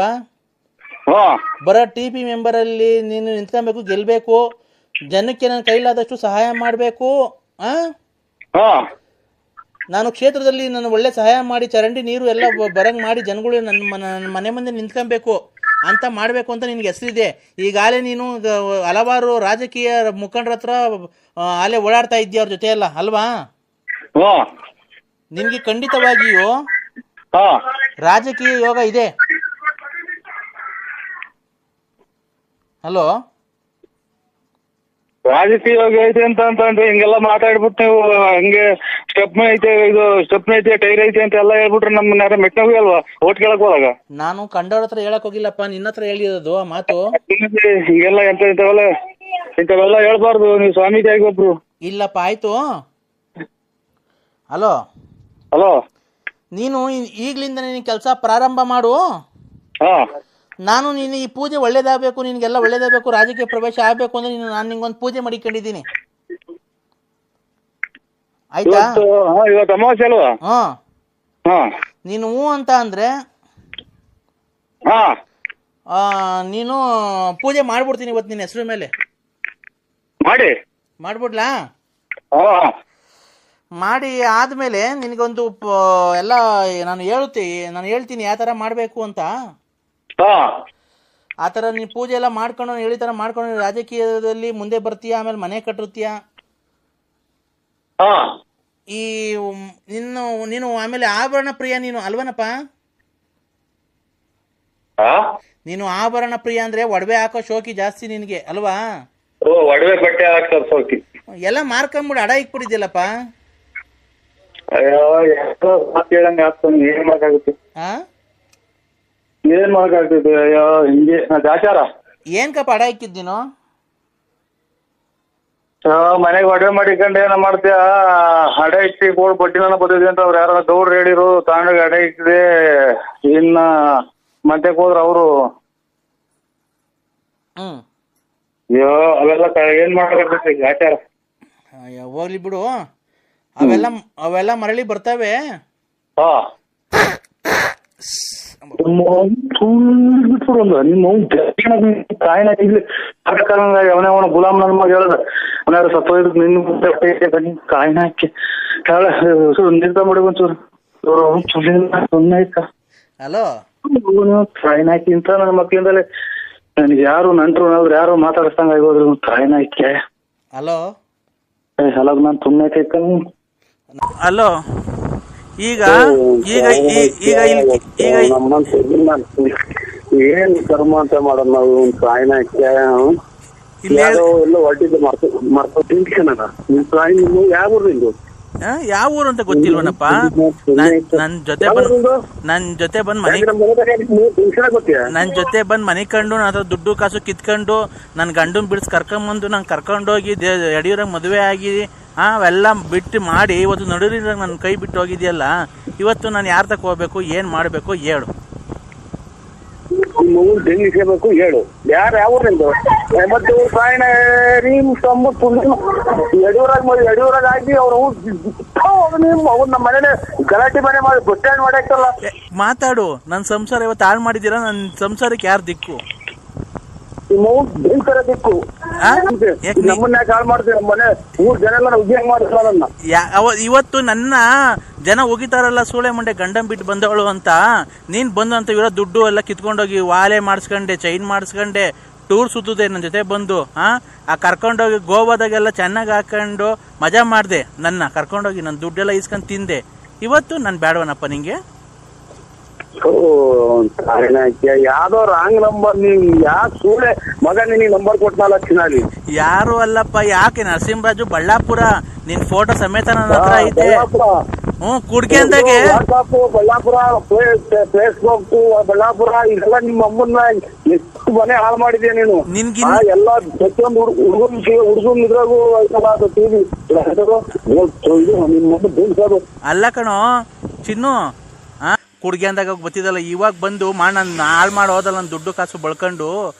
Speaker 3: ಬರೋ TP ಮೆಂಬರ್ ಅಲ್ಲಿ ನೀನು ನಿಂತ್ಕೊಬೇಕು, ಗೆಲ್ಬೇಕು, ಜನಕ್ಕೆ ನನ್ನ ಕೈಲಾದಷ್ಟು ಸಹಾಯ ಮಾಡಬೇಕು. ನಾನು ಕ್ಷೇತ್ರದಲ್ಲಿ ನಾನು ಒಳ್ಳೆ ಸಹಾಯ ಮಾಡಿ ಚರಂಡಿ ನೀರು ಎಲ್ಲ ಬರಂಗ್ ಮಾಡಿ ಜನಗಳು ನನ್ನ ಮನೆ ಮುಂದೆ ನಿಂತ್ಕೊಬೇಕು ಅಂತ ಮಾಡಬೇಕು ಅಂತ ನಿನ್ಗೆ ಹೆಸರಿದೆ. ಈಗಾಗಲೇ ನೀನು ಹಲವಾರು ರಾಜಕೀಯ ಮುಖಂಡರ ಹತ್ರ ಅಲ್ಲೇ ಓಡಾಡ್ತಾ ಇದ್ದೀಯ ಅವ್ರ ಜೊತೆ ಎಲ್ಲ ಅಲ್ವಾ? ನಿನ್ಗೆ ಖಂಡಿತವಾಗಿಯೂ ರಾಜಕೀಯ ಯೋಗ ಇದೆ. ಹಲೋ
Speaker 2: ರಾಜಕೀಯ ಯೋಗ ಐತೆ ಅಂತಂದ್ರೆ ಹಿಂಗೆಲ್ಲ ಮಾತಾಡ್ಬಿಟ್ಟು ನೀವು ಹಂಗೆ ಸ್ಟೆಪ್ನಿ ಐತೆ ಟೈರ್ ಐತೆ ಅಂತ ಎಲ್ಲ ಹೇಳ್ಬಿಟ್ರೆ ನಮ್ಮನ್ನ ಯಾರ ಮೆಟ್ನಾಗ ಅಲ್ವಾ ಓಟ್ ಕೇಳಕ್ ಹೋದಾಗ?
Speaker 3: ನಾನು ಕಂಡವ್ರ ಹತ್ರ ಹೇಳಕ್ ಹೋಗಿಲ್ಲಪ್ಪ, ನಿನ್ನ ಹತ್ರ ಹೇಳಿರೋದು ಆ ಮಾತು.
Speaker 2: ಹಿಂಗೆಲ್ಲ ಇಂಥವೆಲ್ಲ ಹೇಳ್ಬಾರ್ದು. ನೀವು ಸ್ವಾಮೀಜಿ ಆಗಿ ಒಬ್ರು.
Speaker 3: ಇಲ್ಲಪ್ಪ ಆಯ್ತು. ಹಲೋ
Speaker 2: ಹಲೋ
Speaker 3: ನೀನು ಈಗ್ಲಿಂದ ನೀನು ಕೆಲಸ ಪ್ರಾರಂಭ ಮಾಡು. ನಾನು ನೀನು ಈ ಪೂಜೆ ಒಳ್ಳೇದಾಗಬೇಕು, ನಿನಗೆಲ್ಲ ಒಳ್ಳೇದಾಗಬೇಕು, ರಾಜಕೀಯ ಪ್ರವೇಶ ಆಗಬೇಕು ಅಂದ್ರೆ ನಾನು ನಿಂಗೊಂದು ಪೂಜೆ ಮಾಡಿಕೊಂಡಿದ್ದೀನಿ. ಆಯ್ತಾ?
Speaker 2: ಇವತ್ತು ಅಮಾವಾಸ್ಯೆ ಅಲ್ವಾ?
Speaker 3: ನೀನು ಹೂ ಅಂತ ಅಂದ್ರೆ ನೀನು ಪೂಜೆ ಮಾಡ್ಬಿಡ್ತೀನಿ ಇವತ್ತು ನಿನ್ನ ಹೆಸರು ಮೇಲೆ. ಮಾಡ್ಬಿಡ್ಲಾ? ಮಾಡಿ ಆದ್ಮೇಲೆ ನಿನಗೊಂದು ಎಲ್ಲ ನಾನು ಹೇಳ್ತೀನಿ ಯಾವ ಥರ ಮಾಡಬೇಕು ಅಂತ. ಆ ಥರ ನೀನು ಪೂಜೆ ಎಲ್ಲ ಮಾಡ್ಕೊಂಡು ಹೇಳಿ ಥರ ಮಾಡ್ಕೊಂಡು ರಾಜಕೀಯದಲ್ಲಿ ಮುಂದೆ ಬರ್ತೀಯ, ಆಮೇಲೆ ಮನೆ ಕಟ್ಟಿರ್ತೀಯ. ಈ ನೀನು ಆಮೇಲೆ ಆಭರಣ ಪ್ರಿಯ ನೀನು ಅಲ್ವನಪ್ಪ? ನೀನು ಆಭರಣ ಪ್ರಿಯ ಅಂದ್ರೆ ಒಡವೆ ಹಾಕೋ ಶೋಕಿ ಜಾಸ್ತಿ ನಿನ್ಗೆ ಅಲ್ವಾ?
Speaker 2: ಒಡವೆ ಬಟ್ಟೆ ಹಾಕ್ತಾರೆ ಶೋಕಿ
Speaker 3: ಎಲ್ಲ ಮಾರ್ಕೊಂಡ್ಬಿಡು, ಅಡ ಇಕ್ಬಿಟ್ಟಿದ್ಯಲ್ಲಪ್ಪ.
Speaker 2: ಕೇಳಂಗ ಏನ್ ಮಾಡಕ್ಕಾಗುತ್ತೆ? ಏನ್ ಮಾಡಕ್ಕಾಗ್ತದೆ? ಅಯ್ಯೋ ಹಿಂಗೆ ಆಚಾರ.
Speaker 3: ಏನ್ ಕಪ್ಪ ಅಡ ಇಕ್ಕಿದ್ ನೀನು?
Speaker 2: ಮನೆಗೆ ಒಡವೆ ಮಾಡಿಕೊಂಡೆ ಏನ ಮಾಡ್ತೀಯ? ಅಡ ಇಕ್ಕಿ ಕೋಡ್ ಬಡ್ಡಿನ ಬದಿದೆ ಅಂತ ಅವ್ರು ಯಾರ ಗೌಡ್ರು ಹೇಳಿರು. ತಾಂಡಾಗ ಅಡ ಇಕ್ಕಿದೆ. ಇನ್ನ ಮತ್ತೆ ಹೋದ್ರ ಅವರು ಅಯ್ಯೋ ಅವೆಲ್ಲ ಏನ್ ಮಾಡಕ್ಕಾಗ್ತದೆ ಆಚಾರ.
Speaker 3: ಹೋಗ್ಲಿ ಬಿಡು. ಅವೆಲ್ಲ ಅವೆಲ್ಲ ಮರಳಿ ಬರ್ತವೆ.
Speaker 2: ಹಾ ಬಿಟ್ಬಿಡು ನಿಮ್ಮ ಕಾಯಿನ ಇಲ್ಲಿ ಅವನ ಗುಲಾಮ್ ನನ್ನ ಮಗ ಹೇಳ್ದ ಅವನಾರು ಸತ್ತೋಯ್ದು ನಿನ್ನ ಕಾಯಿನ ಹಾಕಿ ನಿರ್ಧಾರ ಮಾಡಿ ಒಂಚೂರು ಸುಮ್ಮನೆ ಆಯ್ತಾ.
Speaker 3: ಹಲೋ
Speaker 2: ಕಾಯಿನ ಹಾಕಿ ಅಂತ ನನ್ನ ಮಕ್ಳಿಂದಲೇ ನನಗೆ ಯಾರು ನಂಟ್ರು ಯಾರು ಮಾತಾಡಿಸ್ದಂಗ ಆಗೋದ್ರು ಕಾಯಿನ ಹಾಕಿ.
Speaker 3: ಹಲೋ
Speaker 2: ಹಲೋ ನಾನು ಸುಮ್ಮನೆ ಆಯ್ತ.
Speaker 3: ಹಲೋ ಈಗ ಈಗ ಈಗ ಈಗ
Speaker 2: ಏನ್ ಕರ್ಮ ಅಂತ ಮಾಡೋದು ನಾವು ಕಾಯಿನ ಹಾಕಿ ಎಲ್ಲ ಹೊಟ್ಟಿದ್ದು ಮರ್ತೋನ ನಿಮ್ ಕಾಯಿ ನಿಮ್ಮ ಯಾವ ಊರಿಂದು
Speaker 3: ಯಾವ ಊರು ಅಂತ ಗೊತ್ತಿಲ್ವನಪ್ಪ. ನನ್ ಜೊತೆ ಬಂದ್ ಮನೆ ಕಂಡು ನನ್ನ ದುಡ್ಡು ಕಾಸು ಕಿತ್ಕೊಂಡು ನನ್ ಗಂಡನ್ ಬಿಡ್ಸ್ ಕರ್ಕೊಂಬಂದು ನಂಗೆ ಕರ್ಕೊಂಡೋಗಿ ಯಡಿಯೂರಾಗ ಮದುವೆ ಆಗಿ ಅವೆಲ್ಲ ಬಿಟ್ಟು ಮಾಡಿ ಇವತ್ತು ನಡುವಿನ ನನ್ನ ಕೈ ಬಿಟ್ಟು ಹೋಗಿದ್ಯಲ್ಲ. ಇವತ್ತು ನಾನು ಯಾರ ತಕ ಹೋಗ್ಬೇಕು, ಏನ್ ಮಾಡ್ಬೇಕು ಹೇಳು.
Speaker 2: ಬೇಕು ಹೇಳು ಯಾರು ಯಾವ ಮತ್ತೆ ಕಾಯಿನ ಯಡಿಯೂರಾಗ ಆಗಿ ಅವ್ರು ನಮ್ಮ ಮನೇನೆ ಗಲಾಟೆ ಮನೆ ಮಾಡಿ ಬಸ್ ಸ್ಟ್ಯಾಂಡ್ ಮಾಡಾಕ್ತಲ್ಲ.
Speaker 3: ಮಾತಾಡು. ನನ್ ಸಂಸಾರ ಇವತ್ತು ಹಾಳು ಮಾಡಿದೀರಾ. ನನ್ ಸಂಸಾರಕ್ಕೆ ಯಾರು ದಿಕ್ಕು?
Speaker 2: ದಿಕ್ಕು ನಮ್ಮನ್ನ ಹಾಳು ಮಾಡ್ತೀವಿ. ನಮ್ಮ ಮನೆ 3 ಜನ ಎಲ್ಲ ಉದ್ಯೋಗ ಮಾಡ್ತಾರನ್ನ.
Speaker 3: ಇವತ್ತು ನನ್ನ ಜನ ಹೋಗಿತಾರಲ್ಲ ಸೂಳೆ ಮುಂಡೆ ಗಂಡನ್ ಬಿಟ್ಟು ಬಂದವಳು ಅಂತ. ನೀನ್ ಬಂದು ಅಂತ ಇರೋ ದುಡ್ಡು ಎಲ್ಲ ಕಿತ್ಕೊಂಡೋಗಿ ವಾಲೆ ಮಾಡಿಸ್ಕೊಂಡೆ, ಚೈನ್ ಮಾಡಿಸ್ಕೊಂಡೆ, ಟೂರ್ ಸುತ್ತದೆ ನನ್ನ ಜೊತೆ ಬಂದು. ಆ ಕರ್ಕೊಂಡೋಗಿ ಗೋವಾದಾಗೆಲ್ಲ ಚೆನ್ನಾಗಿ ಹಾಕೊಂಡು ಮಜಾ ಮಾಡ್ದೆ. ನನ್ನ ಕರ್ಕೊಂಡೋಗಿ ನನ್ನ ದುಡ್ಡೆಲ್ಲ ಇಸ್ಕೊಂಡ್ ತಿಂದೆ. ಇವತ್ತು ನನ್ ಬೇಡವನಪ್ಪ ನಿಂಗೆ.
Speaker 2: ಯಾವ್ದೋ ರಾಂಗ್ ನಂಬರ್. ನೀನ್ ಯಾಕೆ ಸೂಳೆ ಮಗ ನಿನಗೆ ನಂಬರ್ ಕೊಟ್ನಲ್ಲ ಚಿನಾಲಿ?
Speaker 3: ಯಾರು ಅಲ್ಲಪ್ಪ. ಯಾಕೆ ನರಸಿಂಹರಾಜು ಬಳ್ಳಾಪುರ. ನಿನ್ ಫೋಟೋ ಸಮೇತ ನನ್ನ ಹತ್ರ ಐತೆ. ಕುಡ್ಕೆ ಅಂದಾಗೆ
Speaker 2: ಬಳ್ಳಾಪುರ, ಫೇಸ್ಬುಕ್ ಬಳ್ಳಾಪುರ ಇದೆಲ್ಲ ನಿಮ್ಮ ಅಮ್ಮನ್ನ ಎಷ್ಟು ಮನೆ ಹಾಳು ಮಾಡಿದ್ಯಾ ನೀನು. ಎಲ್ಲ ಪ್ರತಿಯೊಂದು ಹುಡುಗನ್ ಇದ್ರಾಗೂ
Speaker 3: ಅಲ್ಲ ಕಣೋ ಚಿನ್ನು. ಕುಡ್ಗೆ ಅಂದಾಗ ಗೊತ್ತಿದ್ದಲ್ಲ. ಇವಾಗ ಬಂದು ನಾನು ಹಾಳು ಮಾಡಿ ಹೋದಲ್ಲ ನನ್ನ ದುಡ್ಡು ಕಾಸು ಬಳ್ಕೊಂಡು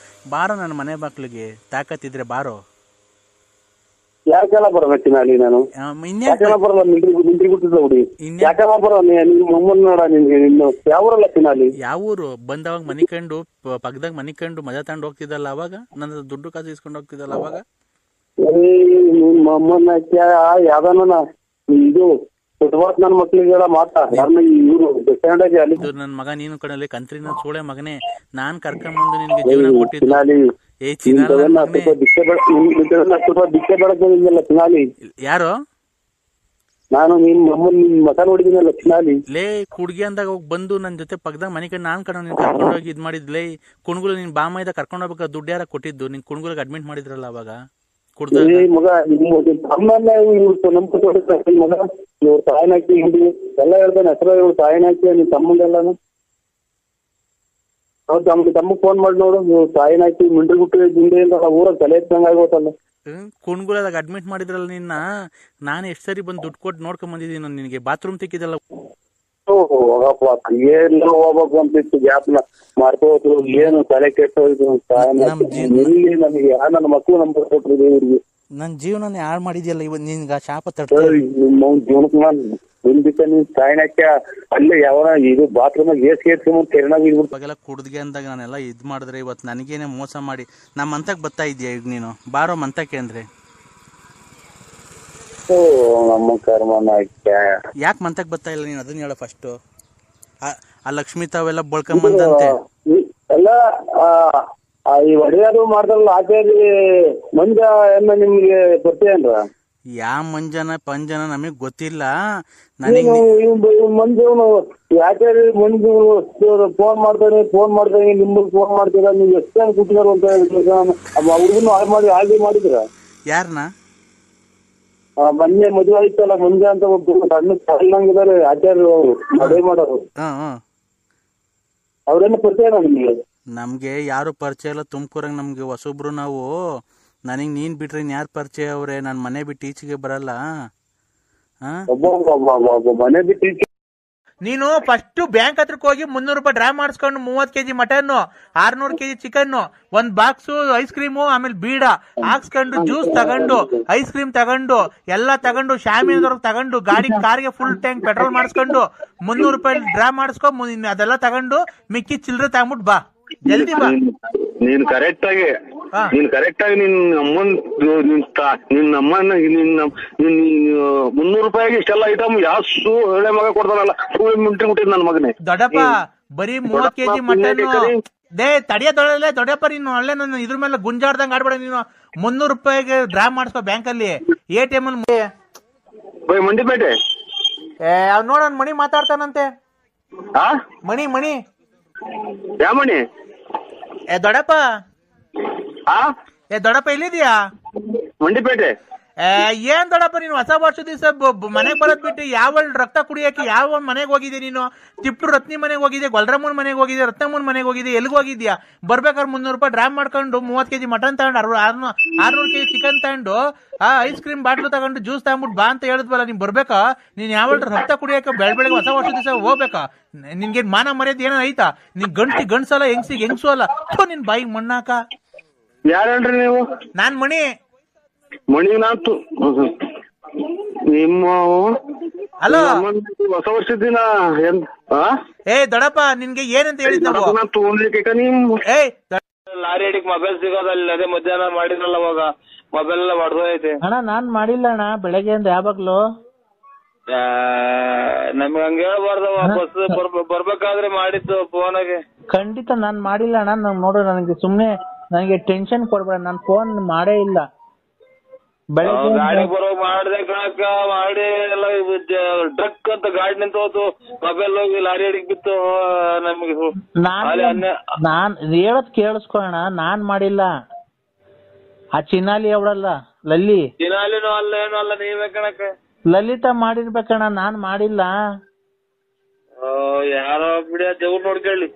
Speaker 3: ಬಾರೋ ನನ್ನ ಮನೆ ಮಕ್ಳಿಗೆ. ತಾಕತ್ತಿದ್ರೆ ಬಾರೋ.
Speaker 2: ಯಾಕೆಲ್ಲ ಬರಬೇಕಿನ ಅಲ್ಲಿ ನಾನು ಯಾಕೆಲ್ಲ ಬರಲ್ಲ. ಮಿಲ್ಟ್ರಿ ಗುಟ್ಟಿದ್ದ ಹುಡಿ ಯಾಕೆಲ್ಲ ಬರಲ್ಲ. ನಿಮ್ಮಮ್ಮನ್ ನೋಡ ನಿನ್ಗೆ ಇನ್ನು ಯಾವೂರಲ್ಲ ತಿನ್ನಾಲಿ.
Speaker 3: ಯಾವ ಊರು? ಬಂದವಾಗ ಮನಿಕಂಡು ಪಕ್ಕದಾಗ ಮನಿಕಂಡು ಮಜಾ ತಗೊಂಡು ಹೋಗ್ತಿದ್ದಲ್ಲ ಅವಾಗ. ನನ್ನ ದುಡ್ಡು ಕಾಸು ಇಸ್ಕೊಂಡು ಹೋಗ್ತಿದ್ದಲ್ಲ ಅವಾಗ.
Speaker 2: ನಿಮ್ಮಮ್ಮನ ಯಾವ್ದಾನ ಇದು ನನ್ನ ಮಕ್ಳಿಗೆಲ್ಲ ಮಾತಾ ಇವ್ರು ಅಲ್ಲಿ
Speaker 3: ನನ್ ಮಗ ನೀನು ಕಣಲ್ಲಿ ಕಂತ್ರಿನ ಸೂಳೆ ಮಗನೇ. ನಾನ್ ಕರ್ಕೊಂಡ್ಬಂದು ನಿನ್ಗೆ ಜೀವನ ಕೊಟ್ಟಿದ್ದು. ಯಾರು?
Speaker 2: ನಾನು ನಿಮ್ ಮತ ನೋಡಿದೀನಲ್ಲ ಚಿನಾಲಿ.
Speaker 3: ಲೇ ಕುಡ್ಗಿ ಅಂದಾಗ ಹೋಗಿ ಬಂದು ನನ್ ಜೊತೆ ಪಕ್ಕದಾಗ ಮನೆ ಕಡೆ ನಾನ್ ಕಣ ನೀನ್ ಕರ್ಕೊಂಡೋಗಿ ಇದ್ ಮಾಡಿದ್ಲೇ. ಕುಣ್ಗುಲು ನಿನ್ ಬಾಮೈದ ಕರ್ಕೊಂಡ್ ಹೋಗ್ಬೇಕಾ ದುಡ್ಡು ಯಾರ ಕೊಟ್ಟಿದ್ದು? ನಿನ್ ಕುಣ್ಗುಲಿಗೆ ಅಡ್ಮಿಟ್ ಮಾಡಿದ್ರಲ್ಲ ಅವಾಗ.
Speaker 2: ಮಗ ಮಗ ಇವ್ರ ತಾಯಿನಾಕಿ ಹಿಂಡಿ ಎಲ್ಲ ಹೇಳ್ತಾನೆ ಹೆಸರು. ಇವ್ರು ತಾಯಿನಾಕಿ ನಿನ್ ತಮ್ಮಂದೆಲ್ಲಾನು ತಮ್ಮ ಫೋನ್ ಮಾಡಿ ನೋಡು. ನೀವು ತಾಯಿನಾಕಿ ಮಿಂಡ್ರಿ ಗುಟ್ಟಿ ಗುಂಡಿಯಿಂದ ಊರಾಗ ತಲೆ ಎತ್ತಂಗ ಆಗೋತಲ್ಲ.
Speaker 3: ಕುಣ್ಗುಳದಾಗ ಅಡ್ಮಿಟ್ ಮಾಡಿದ್ರಲ್ಲ ನಿನ್ನ. ನಾನು ಎಷ್ಟು ಸರಿ ಬಂದು ದುಡ್ಡು ಕೊಟ್ಟು ನೋಡ್ಕೊಂಡ್ ಬಂದಿದ್ದೀನಿ. ನಿನಗೆ ಬಾತ್ರೂಮ್ ತೆಕ್ಕಿದಲ್ಲ.
Speaker 2: ಎಲ್ಲ ಹೋಗ್ಬೇಕು ಅಂತಿತ್ತು. ಗ್ಯಾಪ್ನ ಮಾಡ್ಕೋದ್ರು. ಏನು ತಲೆ ಕೆಟ್ಟೋಯ್ತು. ನನಗೆ ನನ್ನ ಮಕ್ಕಳು ನಂಬರ್ ಕೊಟ್ರು ಇವ್ರಿಗೆ.
Speaker 3: ನನ್ ಜೀವನ ಹಾಳು ಮಾಡಿದ್ಯಲ್ಲ ಇವತ್ತು. ನಿನ್ಗ ಶಾಪ
Speaker 2: ನಿಮ್ಮ ಜೀವನಕ್ಕೆ ನೀನ್ ತಾಯಿನಾಕ್ಯ ಅಲ್ಲೇ ಯಾವ ಇದು ಬಾತ್ರೂಮ್ ಇವಾಗೆಲ್ಲ
Speaker 3: ಕುಡ್ದ್ಗೆ ಅಂದಾಗ ನಾನೆಲ್ಲ ಇದ್ ಮಾಡಿದ್ರೆ ಇವತ್ತು ನನಗೇನೆ ಮೋಸ ಮಾಡಿ ನಮ್ಮ ಮಂತಕ್ ಬರ್ತಾ ಇದೀಯ. ಈಗ ನೀನು ಬಾರೋ ಮಂತಕ್ಕೆ ಅಂದ್ರೆ
Speaker 2: ನಮ್ಮ ಕರ್ಮನ
Speaker 3: ಯಾಕೆ ಮಂತಕ್ ಬರ್ತಾ ಇಲ್ಲ ನೀನ್? ಅದನ್ನ ಹೇಳ ಫಸ್ಟ್. ಆ ಲಕ್ಷ್ಮಿ ತಾವೆಲ್ಲ ಬಳ್ಕೊಂಬಂದಂತೆ
Speaker 2: ಎಲ್ಲ ಈ ಒಡೆಯರು ಮಾಡ್ತಾರಲ್ಲ ಆಚೆಯಲ್ಲಿ ಮಂಜ ಎಲ್ಲ ನಿಮ್ಗೆ ಗೊತ್ತೇನ್ರ?
Speaker 3: ಯಾವ ಮಂಜನ ಪಂಜನ ನಮಗ್ ಗೊತ್ತಿಲ್ಲ.
Speaker 2: ಮಂಜು ಯಾಕೆ ಮಂಜು ಫೋನ್ ಮಾಡ್ತಾನೆ ನಿಮ್ಗೆ ಫೋನ್ ಮಾಡ್ತೀರಾ? ನೀವು ಎಷ್ಟು ಜನ ಕೂತಿದಾರು ಅಂತ ಹುಡುಗನು ಹಾಗೆ ಮಾಡಿದ್ರ?
Speaker 3: ಯಾರನ್ನ?
Speaker 2: ಮೊನ್ನೆ ಮದುವೆ ಆಯ್ತಲ್ಲ ಮಂಜ ಅಂತ ಒಬ್ಬರು ಸಣ್ಣ ಸಣ್ಣಂಗಿದ್ದಾರೆ ಆಚಾರ್ಯ ಅವರು ಮದುವೆ ಮಾಡೋರು. ಅವ್ರೇನು ಪರಿಚಯ ನಿಮ್ಗೆ?
Speaker 3: ನಮ್ಗೆ ಯಾರು ಪರಿಚಯ ಇಲ್ಲ. ತುಮಕೂರಾಗ ನಮ್ಗೆ ಹೊಸೊಬ್ರು ನಾವು. ನನಗ್ ನೀನ್ ಬಿಟ್ರೆ ಇನ್ ಯಾರು ಪರಿಚಯ ಅವ್ರೆ? ನಾನ್ ಮನೆ ಬಿಟ್ಟು ಈಚೆಗೆ ಬರಲ್ಲ.
Speaker 2: ಮನೆ ಬಿಟ್ಟು
Speaker 3: ನೀನು ಫಸ್ಟ್ ಬ್ಯಾಂಕ್ ಹತ್ರಕ್ಕೆ ಹೋಗಿ 300 ರೂಪಾಯಿ ಡ್ರಾ ಮಾಡಿಸ್ಕೊಂಡು 30 KG mutton, 600 KG chicken, 1 box ice cream, ಆಮೇಲೆ ಬೀಡ ಹಾಕ್ಸ್ಕೊಂಡು ಜ್ಯೂಸ್ ತಗೊಂಡು, ಐಸ್ ಕ್ರೀಮ್ ತಗೊಂಡು, ಎಲ್ಲ ತಗೊಂಡು, ಶಾಮಿಯಾನದವ್ರಿಗೆ ತಗೊಂಡು, ಕಾರ್ಗೆ ಫುಲ್ ಟ್ಯಾಂಕ್ ಪೆಟ್ರೋಲ್ ಮಾಡಿಸ್ಕೊಂಡು 300 ರೂಪಾಯಿ ಡ್ರಾ ಮಾಡಿಸ್ಕೊ, ಅದೆಲ್ಲ ತಗೊಂಡು ಮಿಕ್ಕಿ ಚಿಲ್ಲರೆ ತಗೊಂಡ್ಬಿಟ್ಟು ಬಾ, ಜಲ್ದಿ ಬಾ.
Speaker 2: ನೀನ್ ಕರೆಕ್ಟ್ ಆಗಿ ನಿನ್ನ ಅಮ್ಮನ 300 ರೂಪಾಯಿಗೆ ಇಷ್ಟೆಲ್ಲ ಐಟಮ್ ಯಾಸು ಒಳ್ಳೆ ಮಗ ಕೊಡ್ತಾನಲ್ಲ, ಮುಟ್ಟಿದ್ ನನ್ನ ಮಗನೇ.
Speaker 3: ದೊಡ್ಡಪ್ಪ ಬರೀ 30 ಕೆಜಿ ಮಟನ್ ದೊಡ್ಡಪ್ಪ ನೀನು ಒಳ್ಳೆ ನನ್ನ ಇದ್ರ ಮೇಲೆ ಗುಂಜಾಡ್ದಂಗ್ ಆಡ್ಬೇಡ ನೀನು. 300 ರೂಪಾಯಿಗೆ ಡ್ರಾ ಮಾಡಿಸ್ಕೋ ಬ್ಯಾಂಕಲ್ಲಿ, ATM ಅಲ್ಲಿ.
Speaker 2: ಮಂಡಿಪೇಟೆ
Speaker 3: ನೋಡೋಣ, ಮಣಿ ಮಾತಾಡ್ತಾನಂತೆ. ಮಣಿ
Speaker 2: ಯಾವ ಮಣಿ?
Speaker 3: ದೊಡ್ಡಪ್ಪ ದೊಡ್ಡಪ್ಪ ಎಲ್ಲಿದ್ಯಾ?
Speaker 2: ಮಂಡಿಪೇಟೆ.
Speaker 3: ಏನ್ ದೊಡ್ಡಪ್ಪ ನೀನು ಹೊಸ ವರ್ಷ ದಿವಸ ಮನೆಗ್ ಬರೋದ್ ಬಿಟ್ಟು ಯಾವ ರಕ್ತ ಕುಡಿಯಕ್ಕೆ ಯಾವ ಮನೆಗೆ ಹೋಗಿದ್ದೆ ನೀನು? ತಿಪ್ಟು ರತ್ನಿ ಮನೆಗೆ ಹೋಗಿದ್ದೆ, ಗೊಲ್ರಮ್ಮನ ಮನೆಗೆ ಹೋಗಿದ್ದೆ, ರತ್ನಮ್ಮನ ಮನೆಗೆ ಹೋಗಿದ್ದೆ, ಎಲ್ಲಿಗೆ ಹೋಗಿದ್ಯಾ? ಬರ್ಬೇಕಾದ್ರೆ 300 ರೂಪಾಯಿ ಡ್ರಾ ಮಾಡ್ಕೊಂಡು 30 ಕೆಜಿ ಮಟನ್ ತಗೊಂಡು 600 ಕೆಜಿ ಚಿಕನ್ ತಗೊಂಡು ಐಸ್ ಕ್ರೀಮ್ ಬಾಟ್ಲು ತಗೊಂಡು ಜ್ಯೂಸ್ ತಗೊಂಡ್ಬಿಟ್ಟು ಬಾ ಅಂತ ಹೇಳಿದ್ವಲ್ಲ. ನೀನ್ ಬರ್ಬೇಕಾ? ನೀನ್ ಯಾವ ರಕ್ತ ಕುಡಿಯಕ್ಕೆ ಬೆಳಗ್ಗೆ ಹೊಸ ವರ್ಷ ದಿವಸ ಹೋಗ್ಬೇಕಾ? ನಿನ್ಗೆ ಮಾನ ಮರ್ಯಾದೆ ಏನೋ ಐತಾ? ನೀನ್ ಗಂಡ್ಸಲ್ಲ ಹೆಂಗ್ಸು ಅಲ್ಲ. ನಿನ್ ಬಾಯಿಗೆ ಮಣ್ಣಾಕ.
Speaker 2: ಯಾರೇನ್ರಿ ನೀವು?
Speaker 3: ನಾನ್ ಮಣಿ
Speaker 2: ನಾತು ನಿಮ್ಮ
Speaker 3: ಹಲೋ
Speaker 2: ಹೊಸ ವರ್ಷದ ದಿನ
Speaker 3: ದೊಡ್ಡಪ್ಪ ನಿನ್ಗೆ ಏನಂತ ಹೇಳಿದ್ ನಾವು?
Speaker 2: ಲಾರಿ ಅಡಿಗೆ ಮೊಬೈಲ್ ಸಿಗೋದಲ್ಲ, ಅದೇ ಮಧ್ಯಾಹ್ನ ಮಾಡಿದ್ರಲ್ಲ ಅವಾಗ ಮೊಬೈಲ್ ಎಲ್ಲ ಹೊಡೆದೋಯ್ತೆ.
Speaker 1: ಅಣ್ಣ ನಾನ್ ಮಾಡಿಲ್ಲ ಅಣ್ಣ, ಬೆಳಗ್ಗೆ ಅಂದ ಯಾವಾಗ್ಲೂ
Speaker 2: ನಮ್ಗೆ ಹಂಗ ಹೇಳ್ಬಾರ್ದವ. ಬಸ್ ಬರ್ಬೇಕಾದ್ರೆ ಮಾಡಿದ್ದು ಫೋನಾಗೆ.
Speaker 1: ಖಂಡಿತ ನಾನ್ ಮಾಡಿಲ್ಲ ಅಣ್ಣ. ನೋಡು ನನಗೆ ಸುಮ್ನೆ ನನಗೆ ಟೆನ್ಷನ್ ಕೊಡ್ಬೇಡ, ನಾನ್ ಫೋನ್ ಮಾಡೇ ಇಲ್ಲ.
Speaker 2: ಗಾಡಿ ಬರೋ ಮಾಡ್ದೆ ಕಣಕ್ಕ, ಮಾಡಿ ಎಲ್ಲ ಡ್ರಕ್ ಅಂತ ಗಾಡಿ ನಿಂತ ಹೋತು, ಮೊಬೈಲ್ ಹೋಗಿ ಲಾರಿ ಅಡಿಗೆ ಬಿತ್ತು. ನಮ್ಗೆ
Speaker 1: ನಾನ್ ಹೇಳದ್ ಕೇಳಿಸ್ಕೊಳ್ಳೋಣ, ನಾನ್ ಮಾಡಿಲ್ಲ. ಆ ಚಿನ್ನಾಲಿ ಅವಳಲ್ಲ ಲಲ್ಲಿ,
Speaker 2: ಚಿನ್ನಾಲಿನೂ ಅಲ್ಲ ಏನು ಅಲ್ಲ, ನೀವೇ ಕಣಕ್ಕ.
Speaker 1: ಲಲಿತಾ ಮಾಡಿರ್ಬೇಕಣ್ಣ, ನಾನ್ ಮಾಡಿಲ್ಲ.
Speaker 2: ಯಾರೋ ಬಿಡಿ, ದೇವ್ರು ನೋಡ್ಕೊಳ್ಳಿ.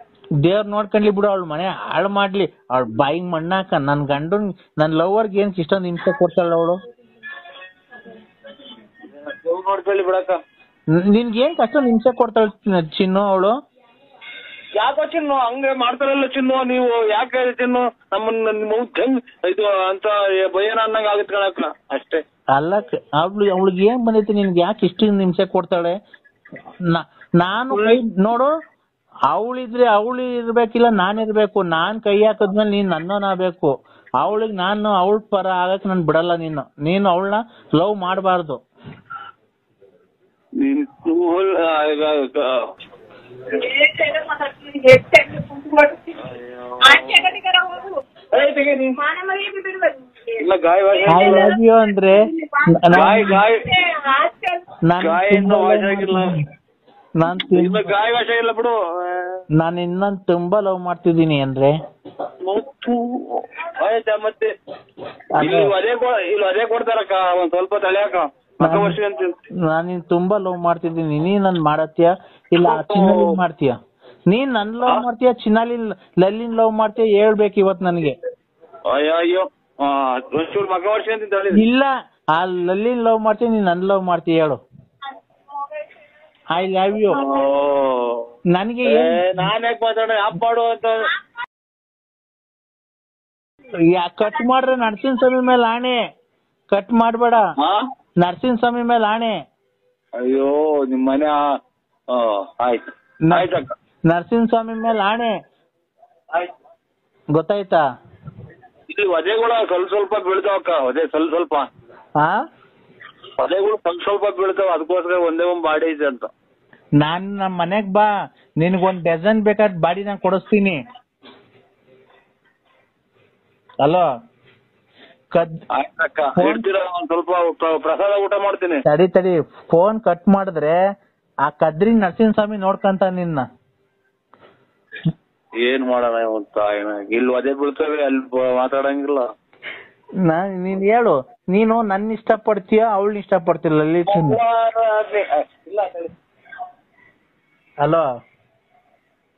Speaker 1: ದೇವ್ರ ನೋಡ್ಕೊಂಡ್ಲಿ ಬಿಡು, ಅವಳ ಮನೆ ಹಾಳು ಮಾಡ್ಲಿ, ಅವಳ ಬಾಯಿಗೆ ಮಣ್ಣಾಕ. ನನ್ ಗಂಡನ್ ನನ್ ಲವರ್ಗೆ ಏನ್ ಇಷ್ಟೊಂದು ಹಿಂಸೆ ಕೊಡ್ತಾಳ ಅವಳು.
Speaker 2: ನೋಡ್ಕೊಳ್ಳಿ ಬಿಡಕ್ಕ.
Speaker 1: ನಿನ್ಗೆ ಏನ್ ಅಷ್ಟೊಂದು ಹಿಂಸೆ ಕೊಡ್ತಾಳ ಚಿನ್ನು ಅವಳು?
Speaker 2: ಯಾಕೋ ಚಿನ್ನು ಹಂಗೆ ಮಾಡ್ತಾರಲ್ಲ ಚಿನ್ನು, ನೀವು ಯಾಕೆ ಚಿನ್ನು ನಮ್ಮನ್ನ ಇದು ಅಂತ ಭಯನ ಅನ್ನಂಗ ಆಗತ್ ಕಣಕ್ಕ ಅಷ್ಟೇ.
Speaker 1: ಅಲ್ಲ ಅವಳಿಗೆ ಏನ್ ಬಂದೈತಿ, ನಿನ್ಗೆ ಯಾಕೆ ಇಷ್ಟು ಹಿಂಸೆ ಕೊಡ್ತಾಳೆ? ನಾನು ನೋಡು, ಅವಳಿದ್ರೆ ಅವಳು ಇರ್ಬೇಕಿಲ್ಲ, ನಾನಿರ್ಬೇಕು. ನಾನ್ ಕೈ ಹಾಕದ್ಮೇಲೆ ನೀನ್ ನನ್ನೋನಾಗಬೇಕು. ಅವಳಿಗೆ ನಾನು ಅವಳ ಪರ ಆಗಕ್ ನಾನು ಬಿಡಲ್ಲ. ನೀನು ಅವಳನ್ನ ಲವ್ ಮಾಡಬಾರ್ದು. ಅಂದ್ರೆ ನಾನು ಇನ್ನೊಂದು ತುಂಬಾ ಲವ್ ಮಾಡ್ತಿದ್ದೀನಿ ಅಂದ್ರೆ
Speaker 2: ಮತ್ತೆ ಅದೇ ಕೊಡ್ತಾರಕ್ಕ ಒಂದ್ ಸ್ವಲ್ಪ ತಲೆಯಾಕ.
Speaker 1: ನಾನು ತುಂಬಾ ಲವ್ ಮಾಡ್ತಿದ್ದೀನಿ. ನೀನ್ ನನ್ ಮಾಡತ್ತೀಯ ಇಲ್ಲ ಚಿನ್ನಾಲಿ ಮಾಡ್ತೀಯ? ನೀನ್ ನನ್ ಲವ್ ಮಾಡ್ತೀಯ ಚಿನ್ನಾಲಿ ಲಲ್ಲಿನ್ ಲವ್ ಮಾಡ್ತೀಯ? ಹೇಳ್ಬೇಕು ಇವತ್ ನನ್ಗೆ.
Speaker 2: ಅಯ್ಯೋ
Speaker 1: ಇಲ್ಲ, ಆ ಲಲ್ಲಿನ್ ಲವ್ ಮಾಡ್ತೀಯ, ನೀನ್ ನನ್ ಲವ್ ಮಾಡ್ತೀಯ? ಹೇಳು. I love you. ನನಗೆ
Speaker 2: ನಾನ್ ಯಾಕೆ ಮಾತಾಡ ಅಪ್ಪಾಡು ಅಂತ
Speaker 1: ಕಟ್ ಮಾಡ್ರೆ ನರಸಿಂಹ ಸ್ವಾಮಿ ಮೇಲೆ ಆಣೆ. ಕಟ್ ಮಾಡ್ಬೇಡ, ನರಸಿಂಹ ಸ್ವಾಮಿ ಮೇಲೆ ಆಣೆ.
Speaker 2: ಅಯ್ಯೋ ನಿಮ್ ಮನೆ ಆಯ್ತು.
Speaker 1: ನರಸಿಂಹ ಸ್ವಾಮಿ ಮೇಲೆ ಆಣೆ, ಗೊತ್ತಾಯ್ತಾ?
Speaker 2: ಇಲ್ಲಿ ವಧೆಗಳು ಸ್ವಲ್ಪ ಬೀಳ್ತಾವಕ್ಕ, ವಧೆ ಸ್ವಲ್ಪ ವಧೆಗಳು ಸ್ವಲ್ಪ ಬೀಳ್ತಾವ. ಅದಕ್ಕೋಸ್ಕರ ಒಂದೇ ಒಂದ್ ಬಾಡಿ ಇದೆ ಅಂತ.
Speaker 1: ನಾನ್ ನಮ್ ಮನೆಗ್ ಬಾ, ನಿನ್ಗೊಂದ್ ಡಜನ್ ಬೇಕಾದ ಬಾಡಿ ನಾನ್ ಕೊಡಿಸ್ತೀನಿ. ಹಲೋ
Speaker 2: ಸ್ವಲ್ಪ ಪ್ರಸಾದ ಊಟ ಮಾಡ್ತೀನಿ.
Speaker 1: ತಡಿ ಫೋನ್ ಕಟ್ ಮಾಡಿದ್ರೆ ಆ ಕದ್ರಿ ನರಸಿಂಹ ಸ್ವಾಮಿ ನೋಡ್ಕಂತ ನಿನ್ನ.
Speaker 2: ಏನ್ ಮಾಡೋಣ ಅಂತ ಇಲ್ಲಿ ಅದೇ ಬೀಳ್ತವೆ, ಅಲ್ಲಿ ಮಾತಾಡಂಗಿಲ್ಲ.
Speaker 1: ನೀನ್ ಹೇಳು, ನೀನು ನನ್ನ ಇಷ್ಟ ಪಡ್ತೀಯ ಅವಳನ್ನ ಇಷ್ಟ ಪಡ್ತಿಲ್ಲ? ಹಲೋ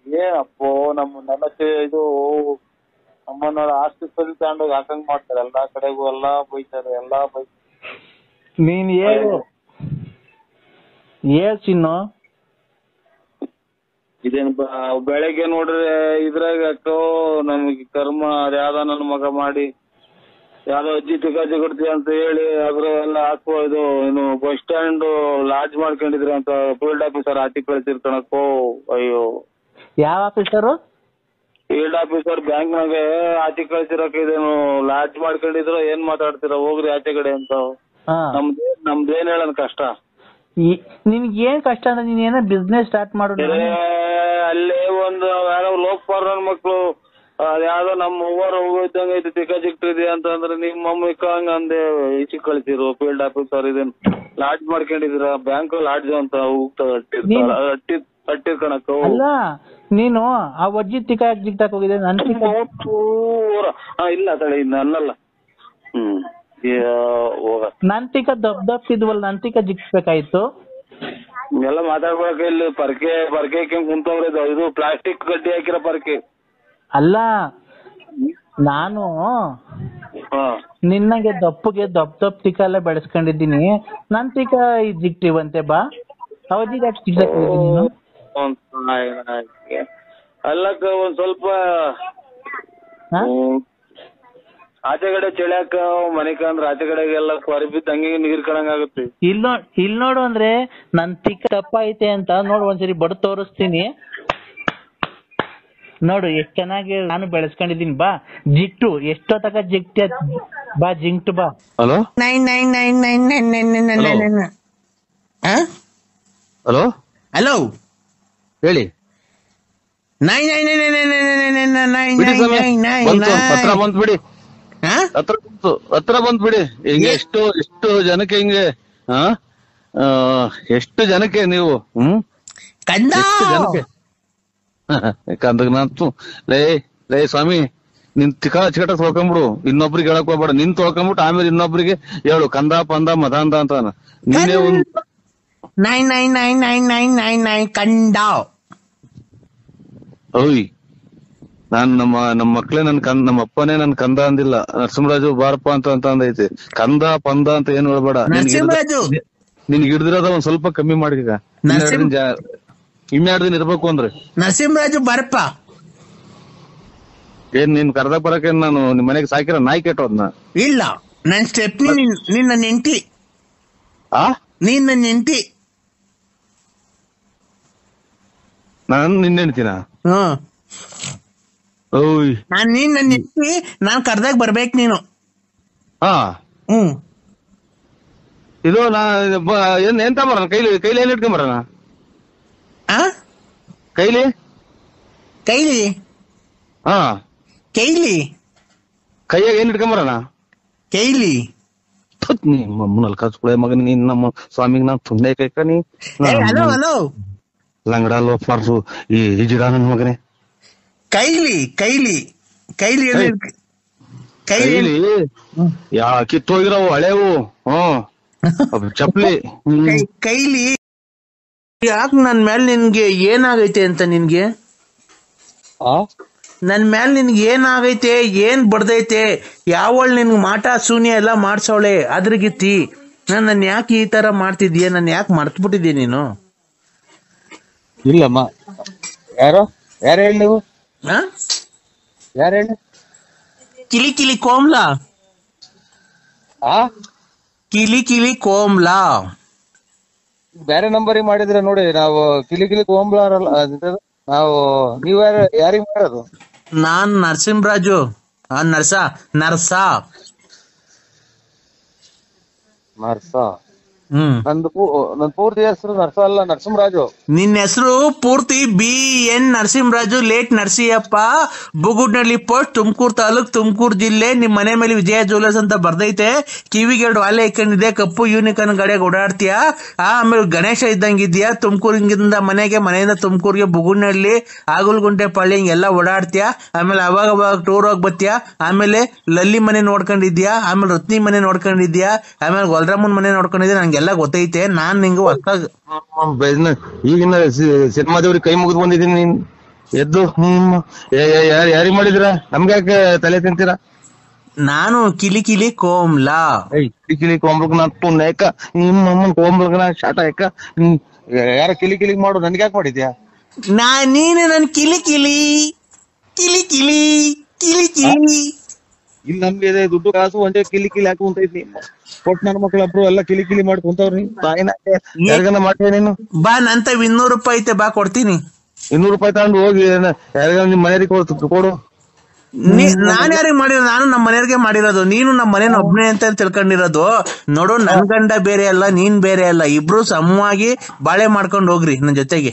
Speaker 2: ಏನಪ್ಪೋ ನಮ್ಮನ್ನೆಲ್ಲ ಇದು ನಮ್ಮನ್ನ ಆಸ್ತಿ ಸರಿ ತಗೊಂಡೋಗಿ ಹಾಕಂಗ್ ಮಾಡ್ತಾರೆ. ಎಲ್ಲಾ ಕಡೆಗೂ ಎಲ್ಲಾ ಬೈತಾರೆ, ಎಲ್ಲಾ
Speaker 1: ನೀನ್ ಹೇಳು ಚಿನ್ನು.
Speaker 2: ಇದೇನ್ ಬೆಳಗ್ಗೆ ನೋಡ್ರಿ ಇದ್ರಾಗ ಅಕ್ಕೋ ನಮ್ಗೆ ಕರ್ಮ ಅದ್ಯಾವ್ದ ನನ್ನ ಮಗ ಮಾಡಿ ಯಾವ್ದೋ ಅಜ್ಜಿ ತಿಕಾಜಿ ಕೊಡ್ತೀವಿ ಅಂತ ಹೇಳಿ ಅದ್ರ ಎಲ್ಲ ಹಾಕುವ ಇದು ಏನು ಬಸ್ ಸ್ಟ್ಯಾಂಡ್ ಲಾಡ್ಜ್ ಮಾಡ್ಕೊಂಡಿದ್ರಿ ಅಂತ ಫೀಲ್ಡ್ ಆಫೀಸರ್ ಆಚೆ ಕಳ್ಸಿರ್ಕಣಕ್ಕೋ. ಅಯ್ಯೋ
Speaker 1: ಯಾವ ಆಫೀಸರು?
Speaker 2: ಫೀಲ್ಡ್ ಆಫೀಸರ್ ಬ್ಯಾಂಕ್ನಾಗೆ ಆಚೆ ಕಳ್ಸಿರಕ್ ಇದೇನು ಲಾಡ್ಜ್ ಮಾಡ್ಕೊಂಡಿದ್ರು ಏನ್ ಮಾತಾಡ್ತೀರ ಹೋಗ್ರಿ ಆಚೆ ಕಡೆ ಅಂತ. ನಮ್ದೇನ್ ಹೇಳನ್ ಕಷ್ಟ.
Speaker 1: ನಿನ್ಗೆ ಏನ್ ಕಷ್ಟ ಅಂದ್ರೆ ನೀನ್ ಏನೋ ಬಿಸ್ನೆಸ್ ಸ್ಟಾರ್ಟ್ ಮಾಡು.
Speaker 2: ಅಲ್ಲೇ ಒಂದು ಯಾರೋ ಲೋಕಪಾಲ್ ಮಕ್ಳು ಅದ್ಯಾವ್ದೋ ನಮ್ಮ ಅವ್ವರು ಹೋಗಿದ್ದಂಗ ಐತಿ ತಿಕ್ಕಿದೆ ಅಂತಂದ್ರೆ ನಿಮ್ಮ ಮಮ್ಮಿ ಹಂಗ ಅಂದೆ ಈಚೆ ಕಳ್ಸಿರು ಫೀಲ್ಡ್ ಆಫೀಸರ್ ಇದೇನ್ ಲಾಡ್ಜ್ ಮಾಡ್ಕೊಂಡಿದ್ರ ಬ್ಯಾಂಕ್ ಲಾಡ್ಜ್ ಅಂತ ಅಟ್ಟಿರ್ ಕಣಕ್ಕ.
Speaker 1: ಅಲ್ಲ ನೀನು ಆ ಅಜ್ಜಿ ಜಿಗ್ತಾಕ್ ಹೋಗಿದೆ
Speaker 2: ಇಲ್ಲ ತಡೆ ನನ್ನಲ್ಲ.
Speaker 1: ನಂತಿಕ ದಪ್ಪಿದ್ವಲ್ಲ ನಂತಿಕ ಜಿಗ್ಸ್ಬೇಕಾಯ್ತು.
Speaker 2: ಎಲ್ಲ ಮಾತಾಡ್ಬೇಕ ಇಲ್ಲಿ ಪರ್ಕೆ ಕುಂತವ್ರೆ ಇದು ಪ್ಲಾಸ್ಟಿಕ್ ಗಡ್ಡಿ ಹಾಕಿರೋ ಪರ್ಕೆ.
Speaker 1: ಅಲ್ಲ ನಾನು ನಿನ್ನಗೆ ದಪ್ಪಗೆ ದಪ್ಪ ತಿಕ್ಕ ಎಲ್ಲ ಬೆಳೆಸ್ಕೊಂಡಿದ್ದೀನಿ. ನನ್ ತಿಕ್ಕ ಜಿಗ್ಟಿವಂತೆ ಬಾ ಅವಜ್ಜಿಗೆ ಯಾಕೆ ಜಿಗ್ಸಾಕ್ ಹೋಗಿದ್ದೀನಿ ನೀನು?
Speaker 2: ಅಲ್ಲಕ್ಕ ಒಂದ್ ಸ್ವಲ್ಪ ಆಚೆ ಕಡೆ ಚಳಿಯಾಕ ಮನೆಕ ಅಂದ್ರೆ ಆಚೆ ಕಡೆಗೆಲ್ಲ ಹೊರ ಬಿದ್ದು ಹಂಗೆ ನೀರ್ ಕಣಂಗ್ ಆಗುತ್ತೆ.
Speaker 1: ಇಲ್ ನೋಡು ಅಂದ್ರೆ ನನ್ ತಿಕ್ಕ ದಪ್ಪ ಐತೆ ಅಂತ ನೋಡು ಒಂದ್ಸರಿ ಬಡ್ ತೋರಿಸ್ತೀನಿ ನೋಡು ಎಷ್ಟ್ ಚೆನ್ನಾಗಿ ನಾನು ಬೆಳೆಸ್ಕೊಂಡಿದೀನಿ. ಬಾ ಜಿಟ್ಟು ಎಷ್ಟೋ ತಕ ಜಿಗ್ಟಿ ಬಾ ಜಿಂಕ್ಟ್ ಬಾ.
Speaker 4: ಹಲೋ ಹಲೋ
Speaker 3: ಹಲೋ
Speaker 4: ಹೇಳಿ. ಹತ್ರ ಬಂತ್ ಬಿಡಿ, ಹತ್ರ ಬಂತ್ ಬಿಡಿ. ಹಿಂಗೆ ಎಷ್ಟು ಜನಕ್ಕೆ ಹಿಂಗೆ ಎಷ್ಟು ಜನಕ್ಕೆ ನೀವು ಎಷ್ಟು ಜನಕ್ಕೆ ಕಂದಾಗ ನಾನು ಲೇ ಸ್ವಾಮಿ ನಿನ್ ಚಿಕಟ ತೊಳ್ಕೊಂಬಿಡು, ಇನ್ನೊಬ್ರಿಗೆ ಹೇಳಕ್ ಹೋಗ್ಬೇಡ. ನಿನ್ ತೊಳ್ಕೊಂಬಿಟ್ಟು ಆಮೇಲೆ ಇನ್ನೊಬ್ರಿಗೆ ಹೇಳು ಕಂದ ಪಂದ ಮದಾಂದ ಅಂತ. ನೀನೇ ಒಂದ್ ಓಯ್ ನಾನ್ ನಮ್ಮ ಮಕ್ಳೇ ನಮ್ಮ ಅಪ್ಪನೇ ನನ್ ಕಂದ ಅಂದಿಲ್ಲ. ನರಸಿಂಹರಾಜು ಬಾರಪ್ಪ ಅಂತ ಅಂದೈತಿ. ಕಂದ ಪಂದ ಅಂತ ಏನ್ ಹೇಳ್ಬೇಡ. ನಿನ್ಗೆ ಹಿಡ್ದಿರೋದ ಒಂದ್ ಸ್ವಲ್ಪ ಕಮ್ಮಿ ಮಾಡಿಗ. ಇನ್ನೆರಡು ದಿನ ಇರ್ಬೇಕು ಅಂದ್ರೆ
Speaker 3: ನರಸಿಂಹರಾಜು ಬಾರಪ್ಪ.
Speaker 4: ಏನ್ ನಿನ್ ಕರ್ದಾಗ ಬರಕ ನಾನು ನಿಮ್ ಮನೆಗೆ ಸಾಕಿರ ನಾಯಿ ಕೆಟ್ಟೋದ್ನ?
Speaker 3: ಇಲ್ಲ ನನ್ ಸ್ಟೆಪ್ನಿ ನಿನ್ನ ನೆಂಟಿ. ನೀನ್ ನನ್ನ ನೆಂಟಿ.
Speaker 4: ನಾನ್ ನಿನ್ನೆ ನೆನ್ತಿನ? ಓಯ್
Speaker 3: ನಾನ್ ನೀನ್ ನನ್ನ ನೆಂಟಿ. ನಾನ್ ಕರ್ದಾಗ ಬರ್ಬೇಕು ನೀನು.
Speaker 4: ಇದು ಎಂತ ಬರೋಣ ಕೈಲಿ ಏನ್ ಇಟ್ಕೊಂಬರೋಣ? ಕೈಲಿ ಕೈಯಾಗ ಏನ್ ಇಟ್ಕೊಂಬರೋಣ?
Speaker 3: ಕೈಲಿ
Speaker 4: ನಿಮ್ಮಲ್ಲಿ ಕಚ್ಕೊಳೆ ಮಗ ನೀನ್. ನಮ್ಮ ಸ್ವಾಮಿಗ್ ನಾನ್ ತುಂಡೆ ಕೈಕ ನೀ ಲಂಗಡ ಲೋಫಾರ್ಸು ಈ ಹಿಜಿಡ ನನ್ ಮಗನೇ.
Speaker 3: ಕೈಲಿ
Speaker 4: ಯಾ ಕಿತ್ತೋಗಿರವು ಹಳೇವು ಚಪ್ಲಿ
Speaker 3: ಕೈಲಿ. ಯಾಕ ನನ್ ಮೇಲೆ ನಿನ್ಗೆ ಏನಾಗೈತೆ ಅಂತ ನಿನ್ಗೆ? ನನ್ ಮೇಲೆ ನಿನ್ಗೆ ಏನಾಗೈತೆ, ಏನ್ ಬಡ್ದೈತೆ, ಯಾವಳ್ ನಿನ್ಗೆ ಮಾಟ ಶೂನ್ಯ ಎಲ್ಲ ಮಾಡ್ಸವಳೆ ಅದ್ರಗಿತ್ತಿ. ನನ್ ಯಾಕೆ ಈ ತರ ಮಾಡ್ತಿದ್ಯಾ? ನನ್ ಯಾಕೆ ಮರ್ತ್ಬಿಟ್ಟಿದ್ಯ ನೀನು?
Speaker 4: ಇಲ್ಲಮ್ಮ. ಯಾರು ಹೇಳಿ ನೀವು? ಯಾರು ಹೇಳಿ?
Speaker 3: ಕಿಲಿ ಕೋಮ್ಲಾ. ಕಿಲಿ ಕೋಮ್ಲಾ
Speaker 4: ಬೇರೆ ನಂಬರ್ ಮಾಡಿದ್ರೆ ನೋಡಿ. ನಾವು ಕಿಲಿ ಕೋಂಬ್ಲಾರಲ್ಲ ನಾವು. ನೀವ್ ಯಾರಿಗ್ ಮಾಡೋದು?
Speaker 3: ನಾನ್ ನರಸಿಂಹರಾಜು. ನರ್ಸ.
Speaker 4: ನನ್ ಪೂರ್ತಿ ಹೆಸರು ನರ್ಸ ಅಲ್ಲ, ನರಸಿಂಹರಾಜು.
Speaker 3: ನಿನ್ನ ಹೆಸರು ಪೂರ್ತಿ BN Narasimharaju late Narasiyappa, Bugudnalli post, Tumakuru taluk, Tumakuru ಜಿಲ್ಲೆ. ನಿಮ್ ಮನೆ ಮೇಲೆ ವಿಜಯ ಜ್ಯುವೆಲರ್ಸ್ ಅಂತ ಬರ್ದೈತೆ. ಕಿವಿಗೆ 2 ವಾಲೆ ಇಕ್ಕೊಂಡಿದೆ, ಕಪ್ಪು ಯೂನಿಕಾರ್ನ್ ಗಾಡಿಯಾಗ ಓಡಾಡ್ತೀಯ. ಆಮೇಲೆ ಗಣೇಶ ಇದ್ದಂಗಿದ್ಯಾ. ತುಮಕೂರಿಂದ ಮನೆಯಿಂದ ತುಮಕೂರಿಗೆ ಬುಗುಡ್ನಳ್ಳಿ, ಆಗುಲ್ಗುಂಟೆ ಪಳ್ಳಿ ಹಿಂಗೆಲ್ಲ ಓಡಾಡ್ತೀಯ. ಆಮೇಲೆ ಅವಾಗ ಟೂರ್ ಹೋಗಿ ಬರ್ತೀಯ. ಆಮೇಲೆ ಲಲ್ಲಿ ಮನೆ ನೋಡ್ಕೊಂಡಿದ್ಯಾ, ಆಮೇಲೆ ರತ್ನಿ ಮನೆ ನೋಡ್ಕೊಂಡಿದ್ಯಾ, ಆಮೇಲೆ ಗೊಲ್ರಾಮನ್ ಮನೆ ನೋಡ್ಕೊಂಡಿದ್ಯಾ. ನಂಗೆಲ್ಲ ಗೊತ್ತೈತೆ. ನಾನ್ ನಿಂಗೆ
Speaker 4: ಈಗಿನ ಸಿನಿಮಾ ದೇವ್ರಿಗೆ ಕೈ ಮುಗಿದು ಬಂದಿದ್ದೀನಿ. ನೀನ್ ಎದ್ದು ಯಾರಿಗ್ ಮಾಡಿದ್ರ? ನಮ್ಗೆ ಯಾಕೆ ತಲೆ ತಿಂತೀರಾ?
Speaker 3: ನಾನು ಕಿಲಿ ಕೋಮ್ಲಾ.
Speaker 4: ಕಿಲಿ ಕೋಂಬ್ಲಕ್ ನಾ ನೇಕ ನಿಮ್ಮಮ್ಮನ್ ಕೋಂಬ್ಲಕ್ ನಾ ಶಾಟ ಯಾಕ? ಯಾರ ಕಿಲಿ ಮಾಡು ನನ್ಗೆ ಯಾಕೆ ಮಾಡಿದ್ಯಾ?
Speaker 3: ನೀನು ನನ್ ಕಿಲಿ ಕಿಲಿ ಕಿಲಿ ಕಿಲಿ ಕಿಲಿ ಕಿಲಿ.
Speaker 4: ಇಲ್ಲಿ ನಮ್ಗೆ ದುಡ್ಡು ಕಾಸು ಒಂದೇ ಕಿಲಿ ಕಿಲಿ ಹಾಕಿ ಕುಂತೈತಿ. ಕೊಟ್ಟು ನನ್ನ ಮಕ್ಳೊಬ್ರು ಎಲ್ಲ ಕಿಲಿ ಕಿಲಿ ಮಾಡಿ ಕುಂತವ್ರಿ. ತಾಯಿನ ಯಾರಿಗನ ಮಾಡ್ತೇವೆ ನೀನು?
Speaker 3: ಬಾ ನಂತ 200 ರೂಪಾಯಿ ಐತೆ, ಬಾ ಕೊಡ್ತೀನಿ.
Speaker 4: 200 ರೂಪಾಯಿ ತಗೊಂಡು ಹೋಗಿ ಯಾರಿಗ ನಿಮ್ ಮನೆಯವ್ರಿಗೆ ಕೊಡು.
Speaker 3: ನಾನ್ ಯಾರಿಗೆ ಮಾಡಿರೋದು? ನಾನು ನಮ್ಮ ಮನೆಯವ್ರಿಗೆ ಮಾಡಿರೋದು. ನೀನು ನಮ್ಮ ಮನೇನ ಒಬ್ನೇ ಅಂತ ತಿಳ್ಕೊಂಡಿರೋದು. ನೋಡು, ನನ್ ಗಂಡ ಬೇರೆ ಅಲ್ಲ, ನೀನ್ ಬೇರೆ ಅಲ್ಲ. ಇಬ್ರು ಸಮವಾಗಿ ಬಾಳೆ ಮಾಡ್ಕೊಂಡು ಹೋಗ್ರಿ ನನ್ ಜೊತೆಗೆ.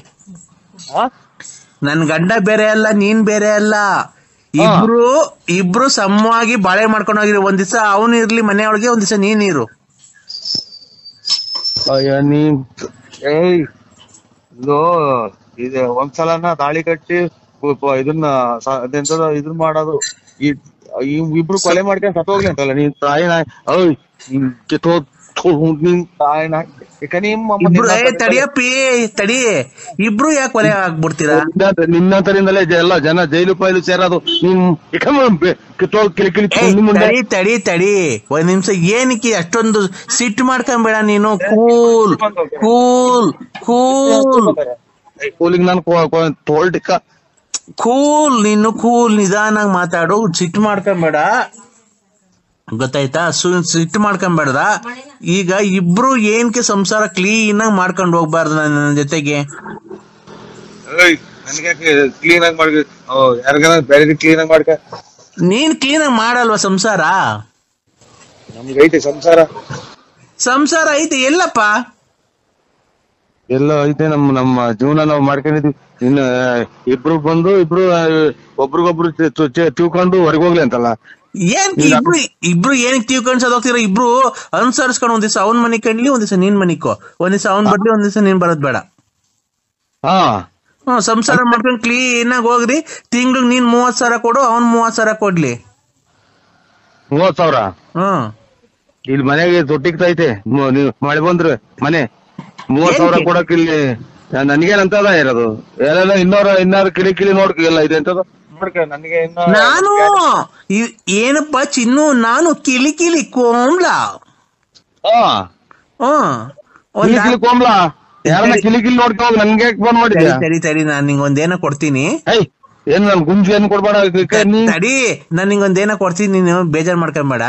Speaker 3: ನನ್ ಗಂಡ ಬೇರೆ ಅಲ್ಲ, ನೀನ್ ಬೇರೆ ಅಲ್ಲ. ಇಬ್ರು ಸಮವಾಗಿ ಬಾಳೆ ಮಾಡ್ಕೊಂಡು ಹೋಗಿರಿ. ಒಂದ್ ದಿವಸ ಅವನು ಇರ್ಲಿ ಮನೆಯೊಳಗೆ, ಒಂದ್ ದಿವಸ ನೀನ್ ಇರು.
Speaker 4: ಇದು ಒಂದ್ಸಲನ ತಾಳಿ ಕಟ್ಟಿ ಇದನ್ನ ಇದನ್ನ ಮಾಡೋದು, ಇಬ್ರು ಕೊಲೆ ಮಾಡ್ಕೊಂಡು ಸತ್ತೋಗ್ಲಿ ಅಂತಲ್ಲ ನೀನ್ ತಾಯಿನ.
Speaker 3: ತಡಿಯಪ್ಪಿ ತಡಿ, ಇಬ್ರು ಯಾಕೆ ಕೊಲೆ ಆಗ್ಬಿಡ್ತೀರಾ?
Speaker 4: ನಿನ್ನಂತರಿಂದಲೇ ಎಲ್ಲ ಜನ ಜೈಲು ಪೈಲು ಸೇರೋದು.
Speaker 3: ತಡಿ ತಡಿ ಒಂದ್ ನಿಮಿಷ. ಏನಕ್ಕೆ ಅಷ್ಟೊಂದು ಸಿಟ್ಟು ಮಾಡ್ಕೊಂಬೇಡ ನೀನು. ಕೂಲ್ ಕೂಲ್ ಕೂಲ್
Speaker 4: ಕೂಲಿಂಗ್ ನಾನು
Speaker 3: ಕೂಲ್, ನೀನು ಕೂಲ್, ನಿಧಾನಾಗ್ ಮಾತಾಡು. ಸಿಟ್ಟು ಮಾಡ್ಕೊಂಬೇಡ, ಗೊತ್ತಾಯ್ತಾ? ಸಿಟ್ಟು ಮಾಡ್ಕೊಂಬೇಡ್ದ. ಈಗ ಇಬ್ರು ಏನಕ್ಕೆ ಸಂಸಾರ ಕ್ಲೀನ್ ಆಗಿ ಮಾಡ್ಕೊಂಡು ಹೋಗ್ಬಾರ್ದು ನನ್ನ ಜೊತೆಗೆ?
Speaker 4: ಕ್ಲೀನ್ ಆಗಿ ಮಾಡಿ ಬೇರೆ ಕ್ಲೀನ್ ಆಗಿ ಮಾಡ್ಕ.
Speaker 3: ನೀನ್ ಕ್ಲೀನ್ ಆಗಿ ಮಾಡಲ್ವಾ ಸಂಸಾರ?
Speaker 4: ನಮ್ಗೆ ಐತೆ ಸಂಸಾರ
Speaker 3: ಐತೆ. ಎಲ್ಲಪ್ಪ?
Speaker 4: ಎಲ್ಲ ಐತೆ. ನಮ್ಮ ಜೀವನ ನಾವು ಮಾಡ್ಕೊಂಡಿದ್ವಿ. ಇನ್ನು ಇಬ್ರು ಬಂದು ಒಬ್ರಿಗೊಬ್ರು ತಿಳ್ಕೊಂಡು ಹೊರಗೆ ಹೋಗ್ಲಿ ಅಂತಲ್ಲ.
Speaker 3: ಇಬ್ರು ಏನಕ್ಕೆ ತಿಳ್ಕೊಂಡ್ ಸದೋಗ್ತೀರ? ಇಬ್ರು ಅನುಸರಿಸ್ಕೊಂಡು ಒಂದ್ ದಿವಸ ಅವ್ನ್ ಮನೆ ಕಣ್ಲಿ, ಒಂದ್ ದಿವಸ ನೀನ್ ಮನಿಕೋ. ಒಂದ್ ದಿವಸ ಅವ್ನ್ ಬರ್ಲಿ, ಒಂದ್ ದಿವಸ ನೀನ್ ಬರೋದ್ ಬೇಡ. ಸಂಸಾರ ಮಾಡ್ಕೊಂಡು ಕ್ಲೀನ್ ಆಗಿ ಹೋಗ್ರಿ. ತಿಂಗ್ಳಿಗೆ ನೀನ್ 30,000 ಕೊಡು, ಅವ್ನ್ 30,000 ಕೊಡ್ಲಿ.
Speaker 4: 30,000? ಇಲ್ಲಿ ಮನೆಗೆ ತೊಟ್ಟಿಗ್ತೈತೆ. ನೀವು ಮಳೆ ಬಂದ್ರೆ ಮನೆ 30,000 ಕೊಡಕ್ ಇಲ್ಲಿ ನನ್ಗೇನಂತದ ಇರೋದು? ಎಲ್ಲ ಇನ್ನಾರು ಕಿಳಿ ನೋಡ್ಕಿಲ್ಲ ಇದೆ ಅಂತದ.
Speaker 3: ನಾನು ಏನಪ್ಪಾ ಚಿನ್ನು, ನಾನು ಕಿಲಿ ಕೋಮ್ಲ.
Speaker 4: ಕೋಮ್ಲ ಯಾರನ್ನ ಕಿಲಿ ನೋಡ್ಕೊ ನನ್ಗೆ ಫೋನ್ ಮಾಡಿದ್ಯಾ?
Speaker 3: ತಡಿ ನಾನ್ ನಿಂಗೊಂದೇನೋ ಕೊಡ್ತೀನಿ.
Speaker 4: ಏನ್ ನನ್ ಗುಂಜು ಏನ್ ಕೊಡ್ಬೇಡ.
Speaker 3: ತಡಿ, ನಾನ್ ನಿಂಗೊಂದೇನೋ ಕೊಡ್ತೀನಿ, ನೀನು ಬೇಜಾರ್ ಮಾಡ್ಕೊಂಬೇಡ.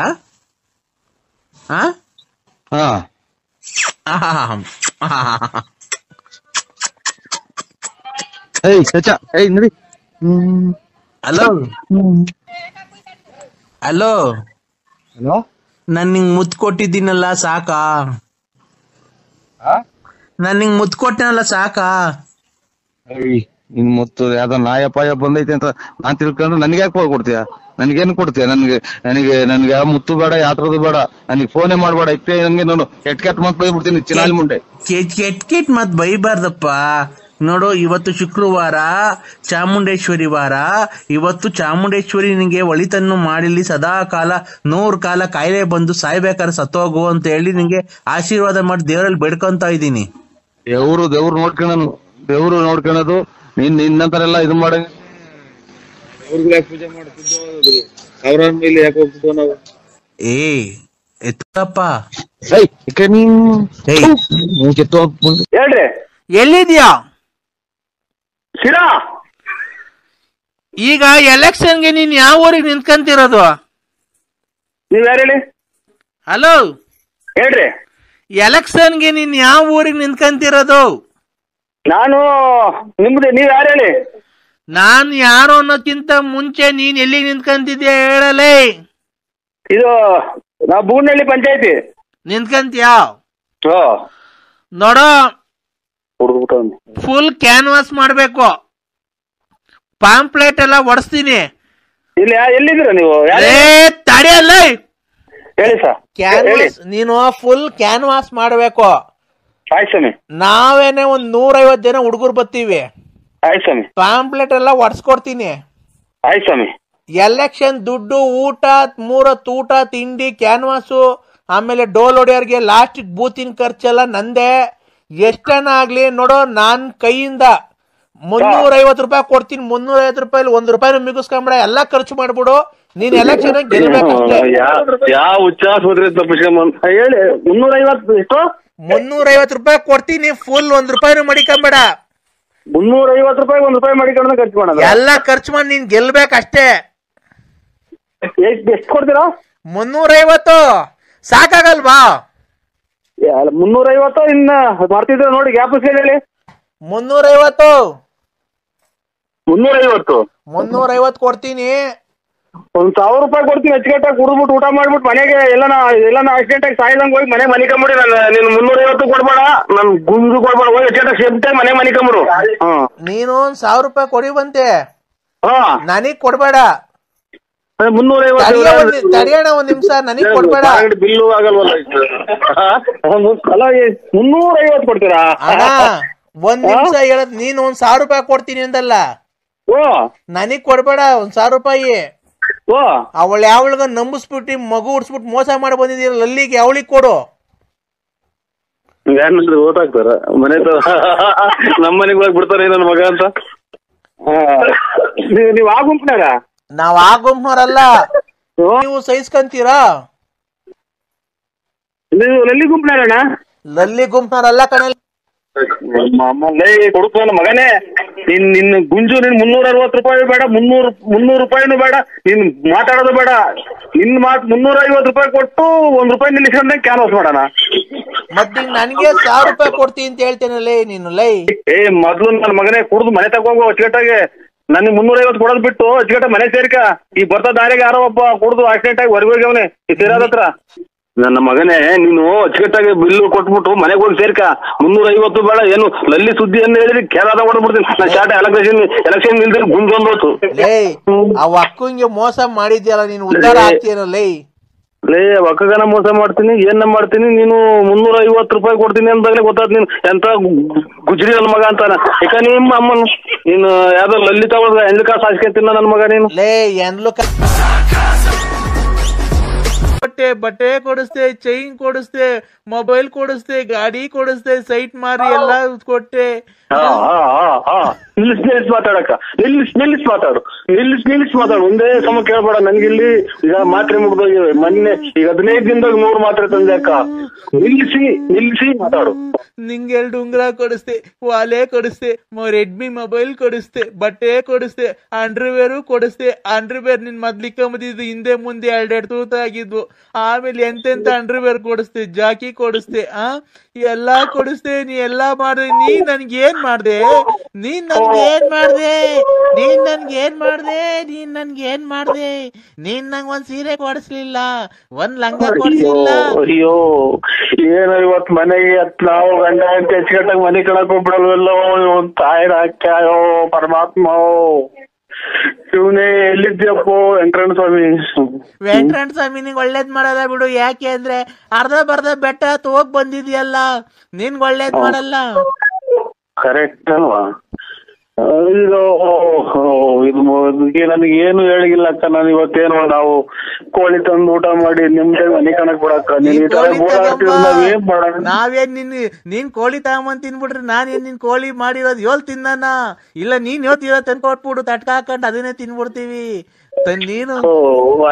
Speaker 4: ನಡಿ.
Speaker 3: ಹಲೋ ಹಲೋ
Speaker 4: ಹಲೋ,
Speaker 3: ನಾನ್ ನಿಂಗ್ ಮುತ್ ಕೊಟ್ಟಿದ್ದೀನಲ್ಲ, ಸಾಕಾ? ನಾನ್ ನಿಂಗ್ ಮುತ್ ಕೊಟ್ಟನಲ್ಲ, ಸಾಕಾ?
Speaker 4: ಇನ್ ಮುತ್ತು ಯಾವ್ದೋ ನಾಯ ಪಾಯ ಬಂದೈತೆ ಅಂತ ನಾನ್ ತಿಳ್ಕೊಂಡು ನನ್ಗೆ ಯಾಕೆ ಕೊಡ್ತೀಯ? ನನ್ಗೇನ್ ಕೊಡ್ತೀಯ? ನನ್ಗೆ ಯಾವ ಮುತ್ತು ಬೇಡ, ಯಾತ್ರದು ಬೇಡ. ನನಗೆ ಫೋನೇ ಮಾಡ್ಬೇಡ. ಇಪ್ಪೆ ನಂಗೆ ನೋಡು ಕೆಟ್ ಮತ್ ಬೈಬಿಡ್ತೀನಿ ಚಿನಾಲಿ ಮುಂಡೆ.
Speaker 3: ಕೆಟ್ ಮತ್ ಬೈಬಾರ್ದಪ್ಪ. ನೋಡು, ಇವತ್ತು ಶುಕ್ರವಾರ, ಚಾಮುಂಡೇಶ್ವರಿ ವಾರ. ಇವತ್ತು ಚಾಮುಂಡೇಶ್ವರಿ ನಿಂಗೆ ಒಳಿತನ್ನು ಮಾಡಿಲಿ, ಸದಾ ಕಾಲ 100 ಕಾಲ ಕಾಯಿಲೆ ಬಂದು ಸಾಯ್ಬೇಕಾದ್ರೆ ಸತ್ತೋಗು ಅಂತ ಹೇಳಿ ನಿಂಗೆ ಆಶೀರ್ವಾದ ಮಾಡಿ ದೇವರಲ್ಲಿ ಬೇಡ್ಕೊಂತ ಇದ್ದೀನಿ.
Speaker 4: ದೇವ್ರು ನೋಡ್ಕೊಳ್ಳೋದು ನಿನ್ನಂತರೆಲ್ಲ ಇದು ಮಾಡ. ಪೂಜೆ ಮಾಡ್ತಿದ್ದೋ ಅವ್ರ ಮೇಲೆ ಯಾಕೆ ಹೋಗ್ತಿದ್ದೋ ನಾವು?
Speaker 3: ಎತ್ತಪ್ಪ,
Speaker 2: ಹೇಳ್ರಿ,
Speaker 3: ಎಲ್ಲಿದ್ಯಾ?
Speaker 2: ಶಿರಾ.
Speaker 3: ಈಗ ಎಲೆಕ್ಷನ್ಗೆ ನೀನ್ ಯಾವ ಊರಿಗೆ ನಿಂತ್ಕಂತಿರೋದು?
Speaker 2: ನೀವ್ ಯಾರು ಹೇಳಿ?
Speaker 3: ಹಲೋ,
Speaker 2: ಹೇಳ್ರಿ.
Speaker 3: ಎಲೆಕ್ಷನ್ಗೆ ನೀನ್ ಯಾವ ಊರಿಗೆ ನಿಂತ್ಕಂತಿರೋದು?
Speaker 2: ನಾನು ನಿಮ್ದು. ನೀವ್ ಯಾರು ಹೇಳಿ?
Speaker 3: ನಾನ್ ಯಾರು ಅನ್ನೋಕ್ಕಿಂತ ಮುಂಚೆ ನೀನ್ ಎಲ್ಲಿ ನಿಂತ್ಕಂತಿದ್ಯಾ ಹೇಳಲೇ?
Speaker 2: ಇದು ನಾವು ಬೂನಹಳ್ಳಿ ಪಂಚಾಯತಿ
Speaker 3: ನಿಂತ್ಕಂತೀಯಾ? ನೋಡೋ, ಫುಲ್ ಕ್ಯಾನ್ವಾಸ್ ಮಾಡ್ಬೇಕು. ಪಾಂಪ್ಲೆಟ್ ಎಲ್ಲ ಒಡಿಸ್ತೀನಿ.
Speaker 2: ಎಲ್ಲಿದ್ದೀರಾ ನೀವು?
Speaker 3: ತಡೆಯಲ್ಲ,
Speaker 2: ಹೇಳಿ ಸರ್.
Speaker 3: ಕ್ಯಾನ್ವಾಸ್ ನೀನು ಫುಲ್ ಕ್ಯಾನ್ವಾಸ್ ಮಾಡ್ಬೇಕು.
Speaker 2: ಆಯ್ತು ಸ್ವಾಮಿ.
Speaker 3: ನಾವೇನೆ 150 ಜನ ಹುಡುಗರು ಬರ್ತೀವಿ.
Speaker 2: ಆಯ್ತು ಸ್ವಾಮಿ.
Speaker 3: ಪಾಂಪ್ಲೆಟ್ ಎಲ್ಲ ಒಡ್ಸ್ಕೊಡ್ತೀನಿ.
Speaker 2: ಆಯ್ತು ಸ್ವಾಮಿ.
Speaker 3: ಎಲೆಕ್ಷನ್ ದುಡ್ಡು, ಊಟ, 3 ಹೊತ್ತು ಊಟ, ತಿಂಡಿ, ಕ್ಯಾನ್ವಾಸು, ಆಮೇಲೆ ಡೋಲ್ ಹೊಡೆಯೋರ್ಗೆ ಲಾಸ್ಟಿಗೆ ಬೂತಿನ ಖರ್ಚೆಲ್ಲ ನಂದೇ. ಎಷ್ಟನ ಆಗ್ಲಿ ನೋಡೋ, ನಾನ್ ಕೈಯಿಂದ 350 ರೂಪಾಯಿ ಕೊಡ್ತೀನಿ. 350 ರೂಪಾಯಿ 1 ರೂಪಾಯಿನೂ ಮಿಗಿಸ್ಕೊಂಬಿಡ, ಎಲ್ಲಾ ಖರ್ಚು ಮಾಡ್ಬಿಡು. ನೀನ್ ಎಲೆಕ್ಷನ್ ಗೆಲ್ಬೇಕಷ್ಟೇ.
Speaker 2: ಯಾವ ಉಚ್ಚಾರ ಹೇಳಿ. 350 ಎಷ್ಟು?
Speaker 3: 350 ರೂಪಾಯಿ ಕೊಡ್ತೀನಿ ಫುಲ್. 1 ರೂಪಾಯಿನೂ ಮಡಿಕೊಂಬೇಡ.
Speaker 2: ₹350 ₹1 ಮಾಡಿಕೊಂಡು ಖರ್ಚು ಮಾಡೋದು.
Speaker 3: ಎಲ್ಲ ಖರ್ಚು ಮಾಡಿ ನೀನ್ ಗೆಲ್ಬೇಕಷ್ಟೇ.
Speaker 2: ಎಷ್ಟು ಕೊಡ್ತೀರಾ?
Speaker 3: 350 ಸಾಕಾಗಲ್ವಾ?
Speaker 2: 350 ಇನ್ನ ಮಾಡ್ತಿದ್ರೆ ನೋಡಿ, ಗ್ಯಾಪ್ ಹೇಳಿ.
Speaker 3: 350
Speaker 2: 350
Speaker 3: ಕೊಡ್ತೀನಿ.
Speaker 2: ₹1000 ಕೊಡ್ತೀನಿ. ಅಚ್ಚುಕಟ್ಟಾಗಿ ಕುಡಿದ್ಬಿಟ್ಟು ಊಟ ಮಾಡ್ಬಿಟ್ಟು ಮನೆಗೆ ಎಲ್ಲನ ಆಕ್ಸಿಡೆಂಟ್ ಆಗಿ ಸಾಯ್ದಂಗ್ ಹೋಗಿ ಮನೆ ಮನಿಕೊಂಬಿಡಿ. ನೀನು 350 ಕೊಡ್ಬೇಡ, ನನ್ ಗುಂಡು ಕೊಡ್ಬೇಡ, ಹೋಗಿ ಅಚ್ಚುಕಟ್ಟಾಗಿ ಸೇಫ್ಟಿ ಮನೆ ಮನಿಕೊಂಬಿಡು.
Speaker 3: ನೀನು ₹1000 ಕೊಡಿವಂತೆ, ನನಗ್ ಕೊಡ್ಬೇಡ.
Speaker 2: 350
Speaker 3: ತಡಿಯೋಣ ಒಂದ್ ನಿಮಿಷ, ನನಗ್ ಕೊಡ್ಬೇಡ.
Speaker 2: ಬಿಲ್ಲು ಆಗಲ್ವಲ್ಲ. ಅಲ್ಲ 350 ಕೊಡ್ತೀರಾ?
Speaker 3: ಅಣ್ಣ ಒಂದ್ ನಿಮಿಷ ಹೇಳದ್, ನೀನು ₹1000 ಕೊಡ್ತೀನಿ ಅಂದಲ್ಲ, ನನಗ್ ಕೊಡ್ಬೇಡ ₹1000. ಅವಳ ಯಾವಳಿಗ ನಂಬಿಸ್ಬಿಟ್ಟು ಮಗು ಉಡ್ಸ್ಬಿಟ್ಟು ಮೋಸ ಮಾಡಿ ಬಂದಿದ್ದೀರಲ್ಲ, ಅಲ್ಲಿಗೆ ಅವಳಿಗೆ ಕೊಡು.
Speaker 2: ಓದಾಕ್ತಾರ ಮನೆ ನಮ್ಮ ಮನೆಗೆ ಹೋಗಿ ಬಿಡ್ತಾರೆ ನನ್ನ ಮಗ ಅಂತ. ನೀವ್ ಆ ಗುಂಪ್ನಾಗ?
Speaker 3: ನಾವ್ ಆ ಗುಂಪ್ನವ್ರಲ್ಲ. ನೀವು ಸಹಿಸ್ಕಂತೀರಾ?
Speaker 2: ನೀವು ಲಲ್ಲಿ ಗುಂಪ್ನಾಗಣ್ಣ?
Speaker 3: ಲಲ್ಲಿ ಗುಂಪ್ನವ್ರಲ್ಲ ಕಣಲ್ಲಿ.
Speaker 2: ಕೊಡುತ್ತ ನನ್ನ ಮಗನೇ, ನಿನ್ನ ಗುಂಜು ನಿನ್ ₹360 ಬೇಡ, ₹300 ಬೇಡ, ನೀನ್ ಮಾತಾಡೋದು ಬೇಡ. ನಿನ್ ಮಾತು ₹350 ಕೊಟ್ಟು ₹1 ನಿಲ್ಲಿಸ್ಕೊಂಡೆ ಕ್ಯಾನ್ವಾಸ್ ಮಾಡೋಣ.
Speaker 3: ಮತ್ತೆ ನನಗೆ ₹1000 ಕೊಡ್ತೀನಿ ಅಂತ ಹೇಳ್ತೇನಲ್ಲೇ ನೀನು. ಲೈ
Speaker 2: ಮೊದ್ಲು ನನ್ನ ಮಗನೇ ಕುಡ್ದು ಮನೆ ತಗೋಗೋ ಅಚ್ಚುಕಟ್ಟಾಗಿ. ನನಗೆ 350 ಕೊಡೋದ್ ಬಿಟ್ಟು ಅಚ್ಚುಕಟ್ಟ ಮನೆ ಸೇರ್ಕ. ಈ ಬರ್ತಾ ದಾರಿಗೆ ಯಾರೋ ಒಬ್ಬ ಕುಡ್ದು ಆಕ್ಸಿಡೆಂಟ್ ಆಗಿ ಹೊರಗೋಗ್ಯವನೆ ಈ ಸೇರಾದ ಹತ್ರ. ನನ್ನ ಮಗನೇ, ನೀನು ಅಚ್ಚುಕಟ್ಟಾಗಿ ಬಿಲ್ಲು ಕೊಟ್ಬಿಟ್ಟು ಮನೆಗೆ ಹೋಗಿ ಸೇರ್ಕ. 350 ಬೇಡ, ಏನು ಲಲ್ಲಿ ಸುದ್ದಿ ಅಂತ ಹೇಳಿದ್ರೆ ಕೇರಳದ ಹೊಡ್ಬಿಡ್ತೀನಿ. ನಾನು ಶಾರ್ಟ್ ಎಲೆಕ್ಷನ್ ನಿಲ್ದ್ರೆ ಗುಂಜೊಂದೋತು.
Speaker 3: ಅವ ಅಕ್ಕಂಗೆ ಮೋಸ ಮಾಡಿದ್ಯಲ್ಲ ನೀನು, ಉದ್ಧಾರ ಆಗ್ತೀಯನಲ್ಲೇ.
Speaker 2: ಒಕ್ಕಗನ ಮೋಸ ಮಾಡ್ತೀನಿ, ಏನ ಮಾಡ್ತೀನಿ. ನೀನು ₹350 ಕೊಡ್ತೀನಿ ಅಂದಾಗಲೇ ಗೊತ್ತಾದ್ ನೀನು ಎಂತ ಗುಜ್ರಿ ನನ್ನ ಮಗ ಅಂತಾನ. ಯಾಕ ನಿಮ್ಮ ಅಮ್ಮನ ನೀನು ಯಾವ್ದೋ ಲಲ್ಲಿ ತಗೊಳ್ದ ಎಂಡ್ಲು ಕಾಸು ಹಾಸ್ಕೊಂತಿನ ನನ್ನ ಮಗ ನೀನು.
Speaker 3: ಬಟ್ಟೆ ಕೊಡಿಸ್ತೆ, ಚೈನ್ ಕೊಡಿಸ್ತೆ, ಮೊಬೈಲ್ ಕೊಡಿಸ್ತೆ, ಗಾಡಿ ಕೊಡಿಸ್ತೆ, ಸೈಟ್ ಮಾರಿ ಎಲ್ಲ ಕೊಟ್ಟೆ.
Speaker 2: ನಿಲ್ಲಿಸ್ ಮಾತಾಡಕ್ಕ, ನಿಲ್ಲಿಸ್ ಮಾತಾಡು. ಒಂದೇ ಸಮ ಕೇಳ್ಬೇಡ ನನ್ಗಿಲ್ಲಿ. ಈಗ ಮಾತ್ರೆ ಮುಗ್ದೋಗಿವೆ ಮೊನ್ನೆ, ಈಗ 15 ದಿನದಾಗ 3 ಮಾತ್ರೆ ತಂದೆ ಅಕ್ಕ. ನಿಲ್ಲಿಸಿ ಮಾತಾಡು.
Speaker 3: ನಿಂಗೆ 2 ಉಂಗ್ರ ಕೊಡಿಸ್ತೆ, ವಾಲೆ ಕೊಡಿಸ್ತೆ, ರೆಡ್ಮಿ ಮೊಬೈಲ್ ಕೊಡಿಸ್ತೆ, ಬಟ್ಟೆ ಕೊಡಿಸ್ತೆ, ಅಂಡರ್ವೇರು ಕೊಡಿಸ್ತೆ. ಅಂಡರ್ವೇರ್ ನಿನ್ ಮೊದ್ಲಿಕ್ಕಂಬದಿದ್ದು ಹಿಂದೆ ಮುಂದೆ 2 ತೂತ ಆಗಿದ್ವು. ಆಮೇಲೆ ಎಂತೆಂತ ಅಂಡರ್ವೇರ್ ಕೊಡಿಸ್ತೆ, ಜಾಕಿ ಕೊಡಿಸ್ತೆ, ಎಲ್ಲಾ ಕೊಡಿಸ್ತೆ. ನೀ ಎಲ್ಲಾ ಮಾಡ್ದೆ. ನೀನ್ ನನ್ಗೇನ್ ಮಾಡ್ದೆ? ನೀನ್ ನಂಗ್ ಒಂದ್ ಸೀರೆ ಕೊಡಿಸ್ಲಿಲ್ಲ, ಒಂದ್ ಲಂಗ ಕೊಡಿಸ್ಲಿಲ್ಲ.
Speaker 2: ಅಯ್ಯೋ ಏನೋ ಇವತ್ ಮನೆಗೆ ನಾವು ಗಂಡ ಅಂತ ಹೆಚ್ಚುಕಟ್ಟಾಗ ಮನೆ ಕಳಕ್ ಹೋಗ್ಬಿಡಲ್ವಲ್ಲೋ. ತಾಯಿನ ಹಾಕ್ಯಾಯೋ ಪರಮಾತ್ಮ. ಶಿವನೇ ಎಲ್ಲಿದ್ಯಪ್ಪೋ
Speaker 3: ವೆಂಕಟರಮಣ ಸ್ವಾಮಿ ನಿಂಗ್ ಒಳ್ಳೇದ್ ಮಾಡಲ್ಲ ಬಿಡು. ಯಾಕೆ ಅಂದ್ರೆ ಅರ್ಧ ಬರ್ಧ ಬೆಟ್ಟ ಹೋಗ್ ಬಂದಿದ್ಯಲ್ಲ, ನಿನ್ಗ್ ಒಳ್ಳೇದ್ ಮಾಡಲ್ಲ.
Speaker 2: ಕರೆಕ್ಟ್ ಅಲ್ವಾ? ಇದು ನನಗೆ ಏನು ಹೇಳಿಲ್ಲ ಅಕ್ಕ. ನಾನು ಇವತ್ತೇನು ನಾವು ಕೋಳಿ ತಂದು ಊಟ ಮಾಡಿ ನಿಮ್ದೆ ಮನೆ ಕಣಕ್ ಬಿಡಕ್ಕ.
Speaker 3: ನಾವೇನ್ ನೀನ್ ಕೋಳಿ ತಗೊಂಬಂದ್ ತಿನ್ಬಿಟ್ರಿ, ನಾನೇನ್ ನಿನ್ ಕೋಳಿ ಮಾಡಿರೋದು ಯೋಲ್ ತಿನ್ನಾನ? ಇಲ್ಲ ನೀನ್ ಯೋಲ್ ತಂದ್ಕೊಟ್ಬಿಡು ತಟ್ಕ ಹಾಕೊಂಡ್ ಅದನ್ನೇ ತಿನ್ಬಿಡ್ತೀವಿ. ನೀನು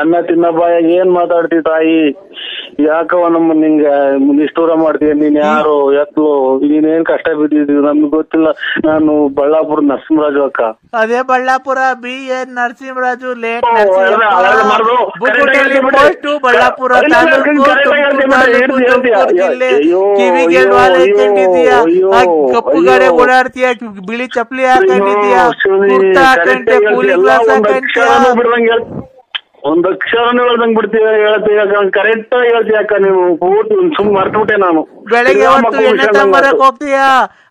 Speaker 2: ಅನ್ನ ತಿನ್ನ ಬಾಯಾಗ ಏನ್ ಮಾತಾಡ್ತಿ ತಾಯಿ? ಯಾಕವ ನಮ್ಮ ನಿಂಗ ನಿಷ್ಠೂರ ಮಾಡ್ತೀಯ? ನೀನ್ ಯಾರು ಎತ್ಲು? ನೀನೇನ್ ಕಷ್ಟ ಬಿದ್ದಿದ್ದೀವಿ ನಮ್ಗೆ ಗೊತ್ತಿಲ್ಲ. ನಾನು ಬಳ್ಳಾಪುರ ನರಸಿಂಹರಾಜು ಅಕ್ಕ.
Speaker 3: ಅದೇ ಬಳ್ಳಾಪುರ BN ನರಸಿಂಹರಾಜು ಲೇಟ್ ಬಳ್ಳಾಪುರ ಕಿವಿಗೆ ಕಪ್ಪು ಗಾಡಿ ಓಡಾಡ್ತೀಯ, ಬಿಳಿ ಚಪ್ಪಲಿ ಹಾಕೊಂಡಿದ್ಯಾ, ಹಾಕೊಂಡೆ, ಕೂಲಿಂಗ್ ಗ್ಲಾಸ್ ಹಾಕೊಂಡ್ಯಾ.
Speaker 2: ಒಂದ್ ಅಕ್ಷರನೂ ಹೇಳ್ದಂಗ್ ಬಿಡ್ತೀವಿ. ಹೇಳ್ತೀವಿ ಕರೆಕ್ಟ್ ಹೇಳ್ತೀಯ ಅಕ್ಕ. ನೀವು ಸುಮ್ ಮರ್ತ್ಬಿಟ್ಟೆ ನಾನು.
Speaker 3: ಬೆಳಗ್ಗೆ ಹೊತ್ತು ಎಣ್ಣೆ ತಗೊಂಬರಕ್ ಹೋಗ್ತೀಯಾ,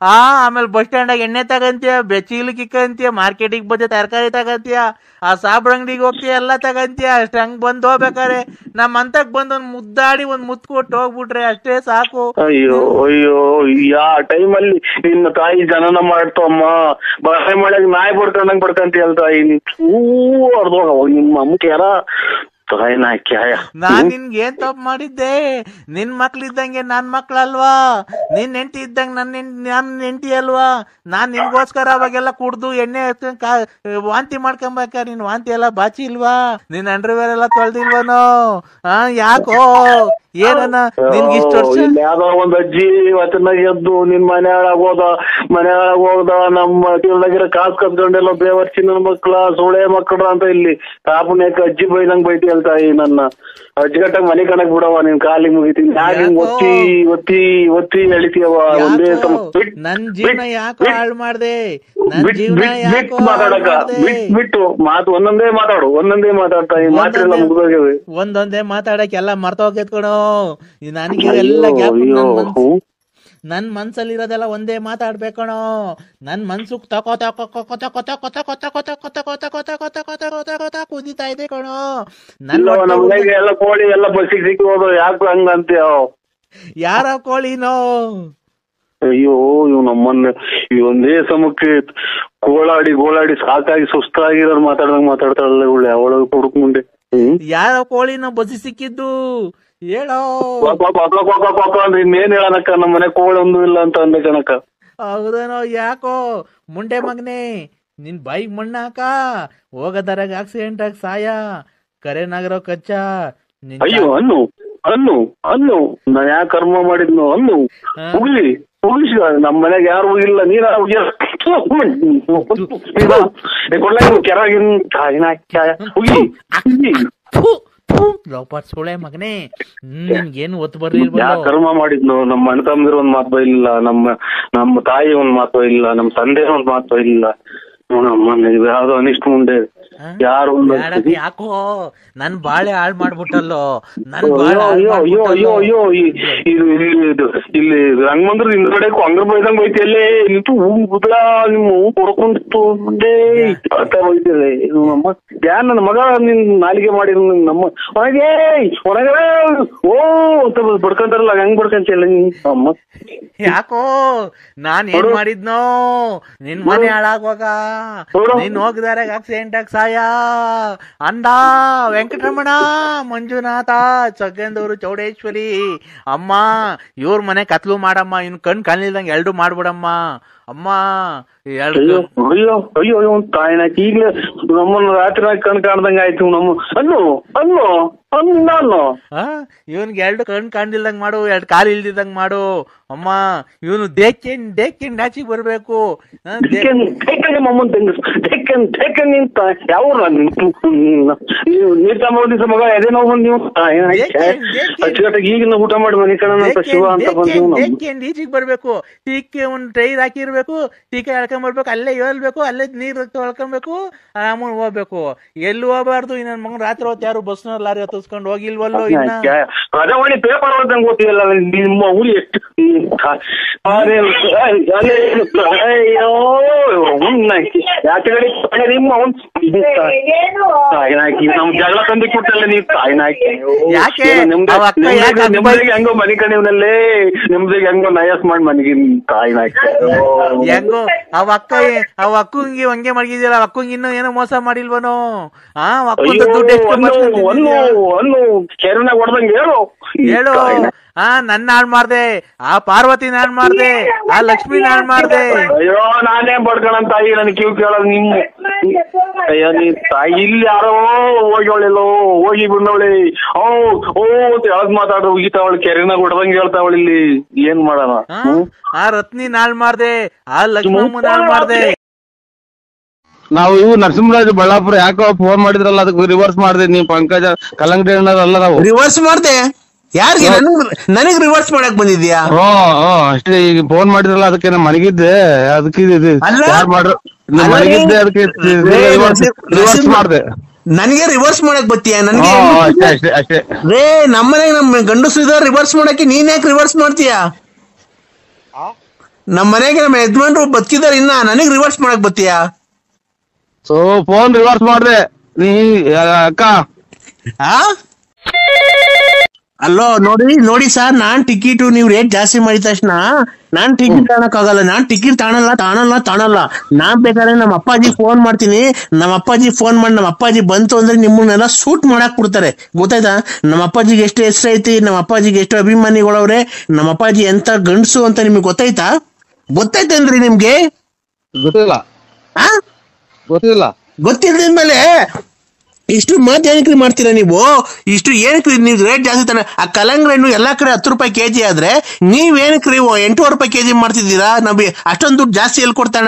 Speaker 3: ಆಮೇಲೆ ಬಸ್ ಸ್ಟ್ಯಾಂಡ್ ಆಗ ಎಣ್ಣೆ ತಗಂತೀಯ, ಚೀಲಕ್ ಇಕ್ಕಂತೀಯ, ಮಾರ್ಕೆಟಿಗೆ ಬಂದ ತರಕಾರಿ ತಗಂತೀಯ, ಆ ಸಾಬ್ರ ಅಂಗಡಿಗೆ ಹೋಗ್ತೀಯ, ಎಲ್ಲ ತಗಂತೀಯ. ಅಷ್ಟ ಹಂಗ್ ಬಂದ್ ಹೋಗ್ಬೇಕಾರೆ ನಮ್ ಅಂತಕ್ ಬಂದ್ ಒಂದ್ ಮುದ್ದಾಡಿ ಒಂದ್ ಮುತ್ ಕೊಟ್ಟು ಹೋಗ್ಬಿಟ್ರೆ ಅಷ್ಟೇ ಸಾಕು.
Speaker 2: ಅಯ್ಯೋ ಯಾ ಟೈಮಲ್ಲಿ ನಿನ್ನ ತಾಯಿ ಜನನ ಮಾಡ್ತಮ್ಮ. ಬಳೆ ಮಳೆಗ್ ನಾಯಿ ಬಡ್ಕೊಂಡಂಗ್ ಬಡ್ಕಂತೀಯಲ್ ತಾಯಿ. ಅರ್ಧೋಗ ನಿಮ್ಮ ಅಮ್ಮಕ್ಕೆ ಯಾರ
Speaker 3: ನಾನ್ ನಿನ್ಗೆ ಏನ್ ತಪ್ಪು ಮಾಡಿದ್ದೆ? ನಿನ್ ಮಕ್ಳಿದ್ದಂಗೆ ನನ್ ಮಕ್ಳಲ್ವಾ? ನಿನ್ ಹೆಂಡತಿ ಇದ್ದಂಗ ನನ್ ಹೆಂಡತಿ ಅಲ್ವಾ? ನಾನ್ ನಿನ್ಗೋಸ್ಕರ ಅವಾಗೆಲ್ಲ ಕುಡ್ದು ಎಣ್ಣೆ ವಾಂತಿ ಮಾಡ್ಕೊಂಬೇಕ. ನಿನ್ ವಾಂತಿ ಎಲ್ಲ ಬಾಚಿ ಇಲ್ವಾ? ನಿನ್ ಅಂಡರ್ವೇರ್ ಎಲ್ಲ ತೊಳ್ದಿಲ್ವನೋ? ಯಾಕೋ ಏನನ್ನ ನಿನ್ಗೆ ಇಷ್ಟು ವರ್ಷ
Speaker 2: ಯಾವ್ದೋ ಒಂದ್ ಅಜ್ಜಿ ವಚನ ಎದ್ದು ನಿನ್ ಮನೆ ಹಾಳಾಗೋದ ನಮ್ಮ ಕಿಲ್ದಾಗಿರೋ ಕಾಸ್ ಕತ್ಕೊಂಡೆಲ್ಲ ಬೇವರ್ಸಿ ನನ್ ಮಕ್ಳ ಸೋಳೆ ಮಕ್ಕಳ ಅಂತ ಇಲ್ಲಿ ಕಾಪುಣ್ಯಕ ಅಜ್ಜಿ ಬೈದಂಗ್ ಬೈತಿ ಹೇಳ್ತಾಯಿ ನನ್ನ ಅಜ್ಜಿಗಟ್ಟಾಗ ಮನೆ ಕಣಕ್ ಬಿಡವ ನಿನ್ ಕಾಲಿಗೆ ಮುಗಿತೀನಿ ಯಾಕೆ ಒತ್ತಿ ಒತ್ತಿ ಒತ್ತಿ ಎಳಿತೀಯವ ಒಂದೇ
Speaker 3: ನನ್ ಜೀವನ ಯಾಕೋ ಹಾಳು ಮಾಡ್ದೆ
Speaker 2: ಮಾತಾಡಕ ಬಿಟ್ಟು ಮಾತು ಒಂದೊಂದೇ ಮಾತಾಡ್ತಾ ಈ ಮಾತೆಲ್ಲ ಮುಗ್ದೋಗ್ಯವೆ
Speaker 3: ಒಂದೊಂದೇ ಮಾತಾಡಕ್ ಎಲ್ಲ ಮರ್ತೋಗೈತ್ ಕಣೋ ನನಗೆ ಎಲ್ಲ ಗ್ಯಾಪ್ ನನ್ ಮನ್ಸಲ್ಲಿರೋದೆಲ್ಲ ಒಂದೇ ಮಾತಾಡ್ಬೇಕಣೋ ನನ್ ಮನ್ಸು ತಕೋ ತಕೋ ಕೊತ ಕೊತ ಕೊತ ಕೊತ ಕೊತ ಕೊತ ಕೊತ ಕೊತ ಕೊತ ಕೊತ ಕೊತ ಕೊತ ಕುದಿತಾ ಇದೆ ಕಣೋ
Speaker 2: ಎಲ್ಲ ಕೋಳಿ ಎಲ್ಲ ಬಸ್ಸಿಗೆ ಸಿಕ್ಕಿ ಹೋದ್ರು ಯಾಕೆ ಹಂಗಂತೀಯ
Speaker 3: ಯಾರ ಕೋಳಿನೋ
Speaker 2: ಅಯ್ಯೋ ಇವ್ ನಮ್ಮನ್ನ ಈ ಒಂದೇ ಸಮಕ್ಕೆ ಗೋಳಾಡಿ ಸಾಕಾಗಿ ಸುಸ್ತಾಗಿರೋರು ಮಾತಾಡ್ತಾಳಲ್ಲ ಒಳ್ಳೆ ಅವಳ ಹುಡುಕ್ ಮುಂದೆ
Speaker 3: ಯಾರ ಕೋಳಿನೋ ಬಸ್ಸಿ ಸಿಕ್ಕಿದ್ದು ಹೇಳೋ
Speaker 2: ಇನ್ನೇನ್ ಹೇಳನಕ್ಕ ನಮ್ಮ ಮನೆ ಕೋಳಿ ಒಂದು ಇಲ್ಲ ಅಂತ ಅಂದೆ ಕಣಕ್ಕ
Speaker 3: ಹೌದೇನೋ ಯಾಕೋ ಮುಂಡೆ ಮಗನೆ ನಿನ್ ಬೈಕ್ ಮಣ್ಣಾಕ ಹೋಗದರಾಗ ಆಕ್ಸಿಡೆಂಟ್ ಆಗಿ ಸಾಯ ಕರೆನಾಗಿರೋ ಕಚ್ಚ
Speaker 2: ಅಯ್ಯೋ ಅನ್ನು ನಾ ಯಾಕೆ ಕರ್ಮ ಮಾಡಿದ್ನು ಅನ್ನು ಹೋಗ್ಲಿ ನಮ್ಮ ಮನೆಗೆ ಯಾರು ಇಲ್ಲ ನೀರ
Speaker 3: ಸೊಳೆ ಮಗನೇ ನಿನ್ಗೇನು ಒತ್ತು ಬರ್ಲಿಲ್ಲ
Speaker 2: ಕರ್ಮ ಮಾಡಿದ್ನು ನಮ್ಮ ಅಣ್ಣ ತಮ್ಮದಿರ ಒಂದ್ ಮಾತು ಇಲ್ಲ ನಮ್ಮ ತಾಯಿ ಒಂದ್ ಮಾತು ಇಲ್ಲ ನಮ್ಮ ತಂದೆ ಒಂದ್ ಮಾತು ಇಲ್ಲ ಯಾವ್ದೋ ಅನಿಷ್ಟ ಮುಂದೆ ಯಾರು
Speaker 3: ಯಾಕೋ ನನ್ ಬಾಳೆ ಹಾಳ್ ಮಾಡ್ಬಿಟ್ಟಲ್ಲೋ
Speaker 2: ಅಯ್ಯೋ ಇಲ್ಲಿ ರಂಗಮಂದ್ರ ಹಿಂದ್ಗಡೆ ಅಂಗ್ರ ಬೈದಂಗ್ ಬೈತಿಯಲ್ಲೇ ನಿಂತು ಗುದ್ಲ ನಿಮ್ಮ ಹೂ ಕೊಡ್ಕೊಂಡಿತ್ತು ಮುಂದೆ ಬೈತಿದೆ ಯಾರ್ ನನ್ನ ಮಗ ನಿನ್ ನಾಲಿಗೆ ಮಾಡಿದ್ರು ನಮ್ಮ ಹೊರಗಡೆ ಓ ಅಂತ ಬಡ್ಕೊಂತಾರಲ್ಲ ಹೆಂಗ್ ಬಡ್ಕೊಂತಿಲ್ಲ ಅಮ್ಮ
Speaker 3: ಯಾಕೋ ನಾನ್ ಏನ್ ಮಾಡಿದ್ನೋ ನಿನ್ ಮನೆ ಹಾಳಾಗುವಾಗ ನೀನ್ ಹೋಗಿದಾರೆ ಆಕ್ಸಿಡೆಂಟ್ ಆಗಿ ಸಾಯ ಅಂದ ವೆಂಕಟರಮಣ ಮಂಜುನಾಥ ಚಗಂದೂರು ಚೌಡೇಶ್ವರಿ ಅಮ್ಮ ಇವ್ರ ಮನೆ ಕತ್ಲು ಮಾಡಮ್ಮ ಇನ್ ಕಾಣಿಲ್ದಂಗೆ ಎಲ್ಡು ಮಾಡ್ಬಿಡಮ್ಮ ಅಮ್ಮ
Speaker 2: ಅಯ್ಯೋ ತಾಯಿನ ಈಗ್ಲೇ ನಮ್ಮನ್ನ ರಾತ್ರಿ ಕಣ್ ಕಾಣ್ದಂಗ ಆಯ್ತು ನಾನು
Speaker 3: ಇವನ್ಗೆ ಎರಡು ಕಾಣ್ದಿಲ್ದಂಗ್ ಮಾಡು ಎರಡು ಕಾಲು ಇಲ್ದಿದಂಗ್ ಮಾಡು ಅಮ್ಮ ಇವನು ದೇಕ್ಕೆಂಡ್ ಆಚಿಗೆ ಬರ್ಬೇಕು
Speaker 2: ಮಗ ಎದೆ ನೋವು ನೀವು ಈಗಿನ ಊಟ ಮಾಡಿ ಮನೆ ಕಣ ಶಿವ ಅಂತ
Speaker 3: ಈಚಿಗೆ ಬರ್ಬೇಕು ಟೀಕೆ ಒಂದ್ ಟ್ರೈರ್ ಹಾಕಿರ್ಬೇಕು ಟೀಕೆ ಎಳ್ಕೊಂಬರ್ಬೇಕು ಅಲ್ಲೇ ಹೇಳ್ಬೇಕು ಅಲ್ಲೇ ನೀರ್ ಎಳ್ಕೊಬೇಕು ಆರಾಮ ಹೋಗ್ಬೇಕು ಎಲ್ಲಿ ಹೋಗ್ಬಾರ್ದು ಇನ್ನ ಮಗನ್ ರಾತ್ರಿ ಹೊತ್ತು ಯಾರು ಬಸ್ನ ಲಾರಿ ಹತ್ತಿಸ್ಕೊಂಡು ಹೋಗಿಲ್ವಲ್ಲೋ
Speaker 2: ಪ್ರಜಾವಾಣಿ ಪೇಪರ್ ಓದಂಗ್ ಗೊತ್ತಿಲ್ಲ ನಿಮ್ಮ ಊರಿ ಎಷ್ಟು ನಿಮ್ಮ ನಮ್ ಜಗಳ ತಂದಿ ಕೊಟ್ಟಲ್ಲ ನೀವು ನಿಮ್ದಿಗೆ ಹೆಂಗೋ ಮನೆ ಕಣಿವ್ನಲ್ಲೇ ನಿಮ್ದಿಗೆ ಹೆಂಗೋ ನಯಸ್ ಮಾಡಿ ಮನೆಗೆ ತಾಯಿ
Speaker 3: ಹೆಂಗೋ ಅವ್ ಅಕ್ಕಂಗೆ ಹಂಗೆ ಮಡಗಿದ್ಯಲ್ಲ ಅಕ್ಕಂಗೆ ಇನ್ನೂ ಏನೋ ಮೋಸ ಮಾಡಿಲ್ವನೋ
Speaker 2: ಕೆರೆನಾಗ ಹೊಡ್ದಂಗೆ
Speaker 3: ಹೇಳು ನನ್ನ ಹಾಳ್ ಮಾಡ್ದೆ ಆ ಪಾರ್ವತಿ ಹಾಳ್ ಮಾಡ್ದೆ ಆ ಲಕ್ಷ್ಮಿ ಹಾಳ್ ಮಾಡ್ದೆ
Speaker 2: ಅಯ್ಯೋ ನಾನೇ ಬಡ್ಕಣನ್ ತಾಯಿ ನನ್ ಕಿವ್ ಕೇಳೋದು ನಿಮ್ಮ ಅಯ್ಯೋ ನೀ ತಾಯಿ ಇಲ್ಲಿ ಯಾರೋ ಹೋಗಿವಳಿಲ್ಲೋ ಹೋಗಿ ಬಿಡವಳಿ ಓ ಯಾವ್ದ್ ಮಾತಾಡ್ರು ಹೋಗಿತಾವಳಿ ಕೆರೆನಾಗ ಹೊಡ್ದಂಗೆ ಹೇಳ್ತಾವಳಿ ಇಲ್ಲಿ ಏನ್ ಮಾಡೋಣ
Speaker 3: ಆ ರತ್ನಿ ಹಾಳ್ ಮಾಡ್ದೆ ಆ ಲಕ್ಷ್ಮಮ್ಮನ ಹಾಳ್ ಮಾಡ್ದೆ
Speaker 4: ನಾವು ಇವು ನರಸಿಂಹರಾಜ್ ಬಳ್ಳಾಪುರ ಯಾಕೋ ಫೋನ್ ಮಾಡಿದ್ರಲ್ಲ ಅದಕ್ಕೆ ರಿವರ್ಸ್ ಮಾಡಿದೆ ನೀವು ಪಂಕಜ ಕಲ್ಲಂಗಡಿ ಅಲ್ಲ ನಾವು
Speaker 5: ರಿವರ್ಸ್ ಮಾಡ್ದೆ ಯಾರಿಗೆ ನನಗ್ ರಿವರ್ಸ್ ಮಾಡಕ್ ಬಂದಿದ್ಯಾ
Speaker 4: ಅಷ್ಟೇ ಈಗ ಫೋನ್ ಮಾಡಿದ್ರಲ್ಲ ಅದಕ್ಕೆ ನಾನು ಮನಗಿದ್ದೆ ಅದಕ್ಕೆ ಮಾಡ್ರು ಮನಗಿದ್ದೆ ಅದಕ್ಕೆ ರಿವರ್ಸ್ ಮಾಡ್ದೆ
Speaker 5: ನನಗೆ ರಿವರ್ಸ್ ಮಾಡಕ್ ಬತ್ತೀಯ ನನಗೆ
Speaker 4: ಅಷ್ಟೇ
Speaker 5: ರೇ ನಮ್ಮನೆಗೆ ನಮ್ ಗಂಡಸು ಇದಾರೆ ರಿವರ್ಸ್ ಮಾಡಕ್ಕೆ ನೀನ್ ಯಾಕೆ ರಿವರ್ಸ್ ಮಾಡ್ತೀಯ ನಮ್ ಮನೆಗೆ ನಮ್ಮ ಯಜಮಾನ್ರು ಬದುಕಿದಾರೆ ಇನ್ನ ನನಗ್ ರಿವರ್ಸ್ ಮಾಡಕ್ ಬತ್ತೀಯ
Speaker 4: ಸೊ ಫೋನ್ ರಿವರ್ಸ್ ಮಾಡ್ದೆ ನೀ ಅಕ್ಕ
Speaker 5: ಅಲ್ಲೋ ನೋಡಿ ಸರ್ ನಾನ್ ಟಿಕೆಟ್ ನೀವು ರೇಟ್ ಜಾಸ್ತಿ ಮಾಡಿದ ತಕ್ಷಣ ನಾನ್ ಟಿಕೆಟ್ ತಗೊಳಕ್ ಆಗಲ್ಲ. ನಾನ್ ಟಿಕೆಟ್ ತಾಣಲ್ಲ. ನಾನ್ ಬೇಕಾದ್ರೆ ನಮ್ಮ ಅಪ್ಪಾಜಿ ಫೋನ್ ಮಾಡ್ತೀನಿ. ನಮ್ಮ ಅಪ್ಪಾಜಿ ಫೋನ್ ಮಾಡಿ ನಮ್ಮ ಅಪ್ಪಾಜಿ ಬಂತು ಅಂದ್ರೆ ನಿಮ್ಮನ್ನೆಲ್ಲ ಶೂಟ್ ಮಾಡಕ್ ಬಿಡ್ತಾರೆ. ಗೊತ್ತಾಯ್ತಾ? ನಮ್ಮ ಅಪ್ಪಾಜಿಗೆ ಎಷ್ಟು ಹೆಸರು ಐತಿ, ನಮ್ಮ ಅಪ್ಪಾಜಿಗೆ ಎಷ್ಟು ಅಭಿಮಾನಿಗಳವ್ರೆ, ನಮ್ಮ ಅಪ್ಪಾಜಿ ಎಂತ ಗಂಡಸು ಅಂತ ನಿಮ್ಗೆ ಗೊತ್ತಾಯ್ತೇನ್ರಿ ನಿಮ್ಗೆ?
Speaker 4: ಗೊತ್ತಿಲ್ಲ.
Speaker 5: ಗೊತ್ತಿದ್ಮೇಲೆ ಇಷ್ಟು ಮಾತು ಏನಕ್ರಿ ಮಾಡ್ತೀರಾ ನೀವು? ಇಷ್ಟು ಏನಕ್ರಿ ನೀವು ರೇಟ್ ಜಾಸ್ತಿ ತಾನೆ? ಆ ಕಲ್ಲಂಗಡಿ ಹಣ್ಣು ಎಲ್ಲಾ ಕಡೆ 10 ರೂಪಾಯಿ ಕೆಜಿ ಆದ್ರೆ ನೀವೇನಕ್ರಿ 8 ರೂಪಾಯಿ ಕೆಜಿ ಮಾಡ್ತಿದ್ದೀರಾ? ನಮಗೆ ಅಷ್ಟೊಂದು ದುಡ್ಡು ಜಾಸ್ತಿ ಎಲ್ಲಿ ಕೊಡ್ತಾಣ?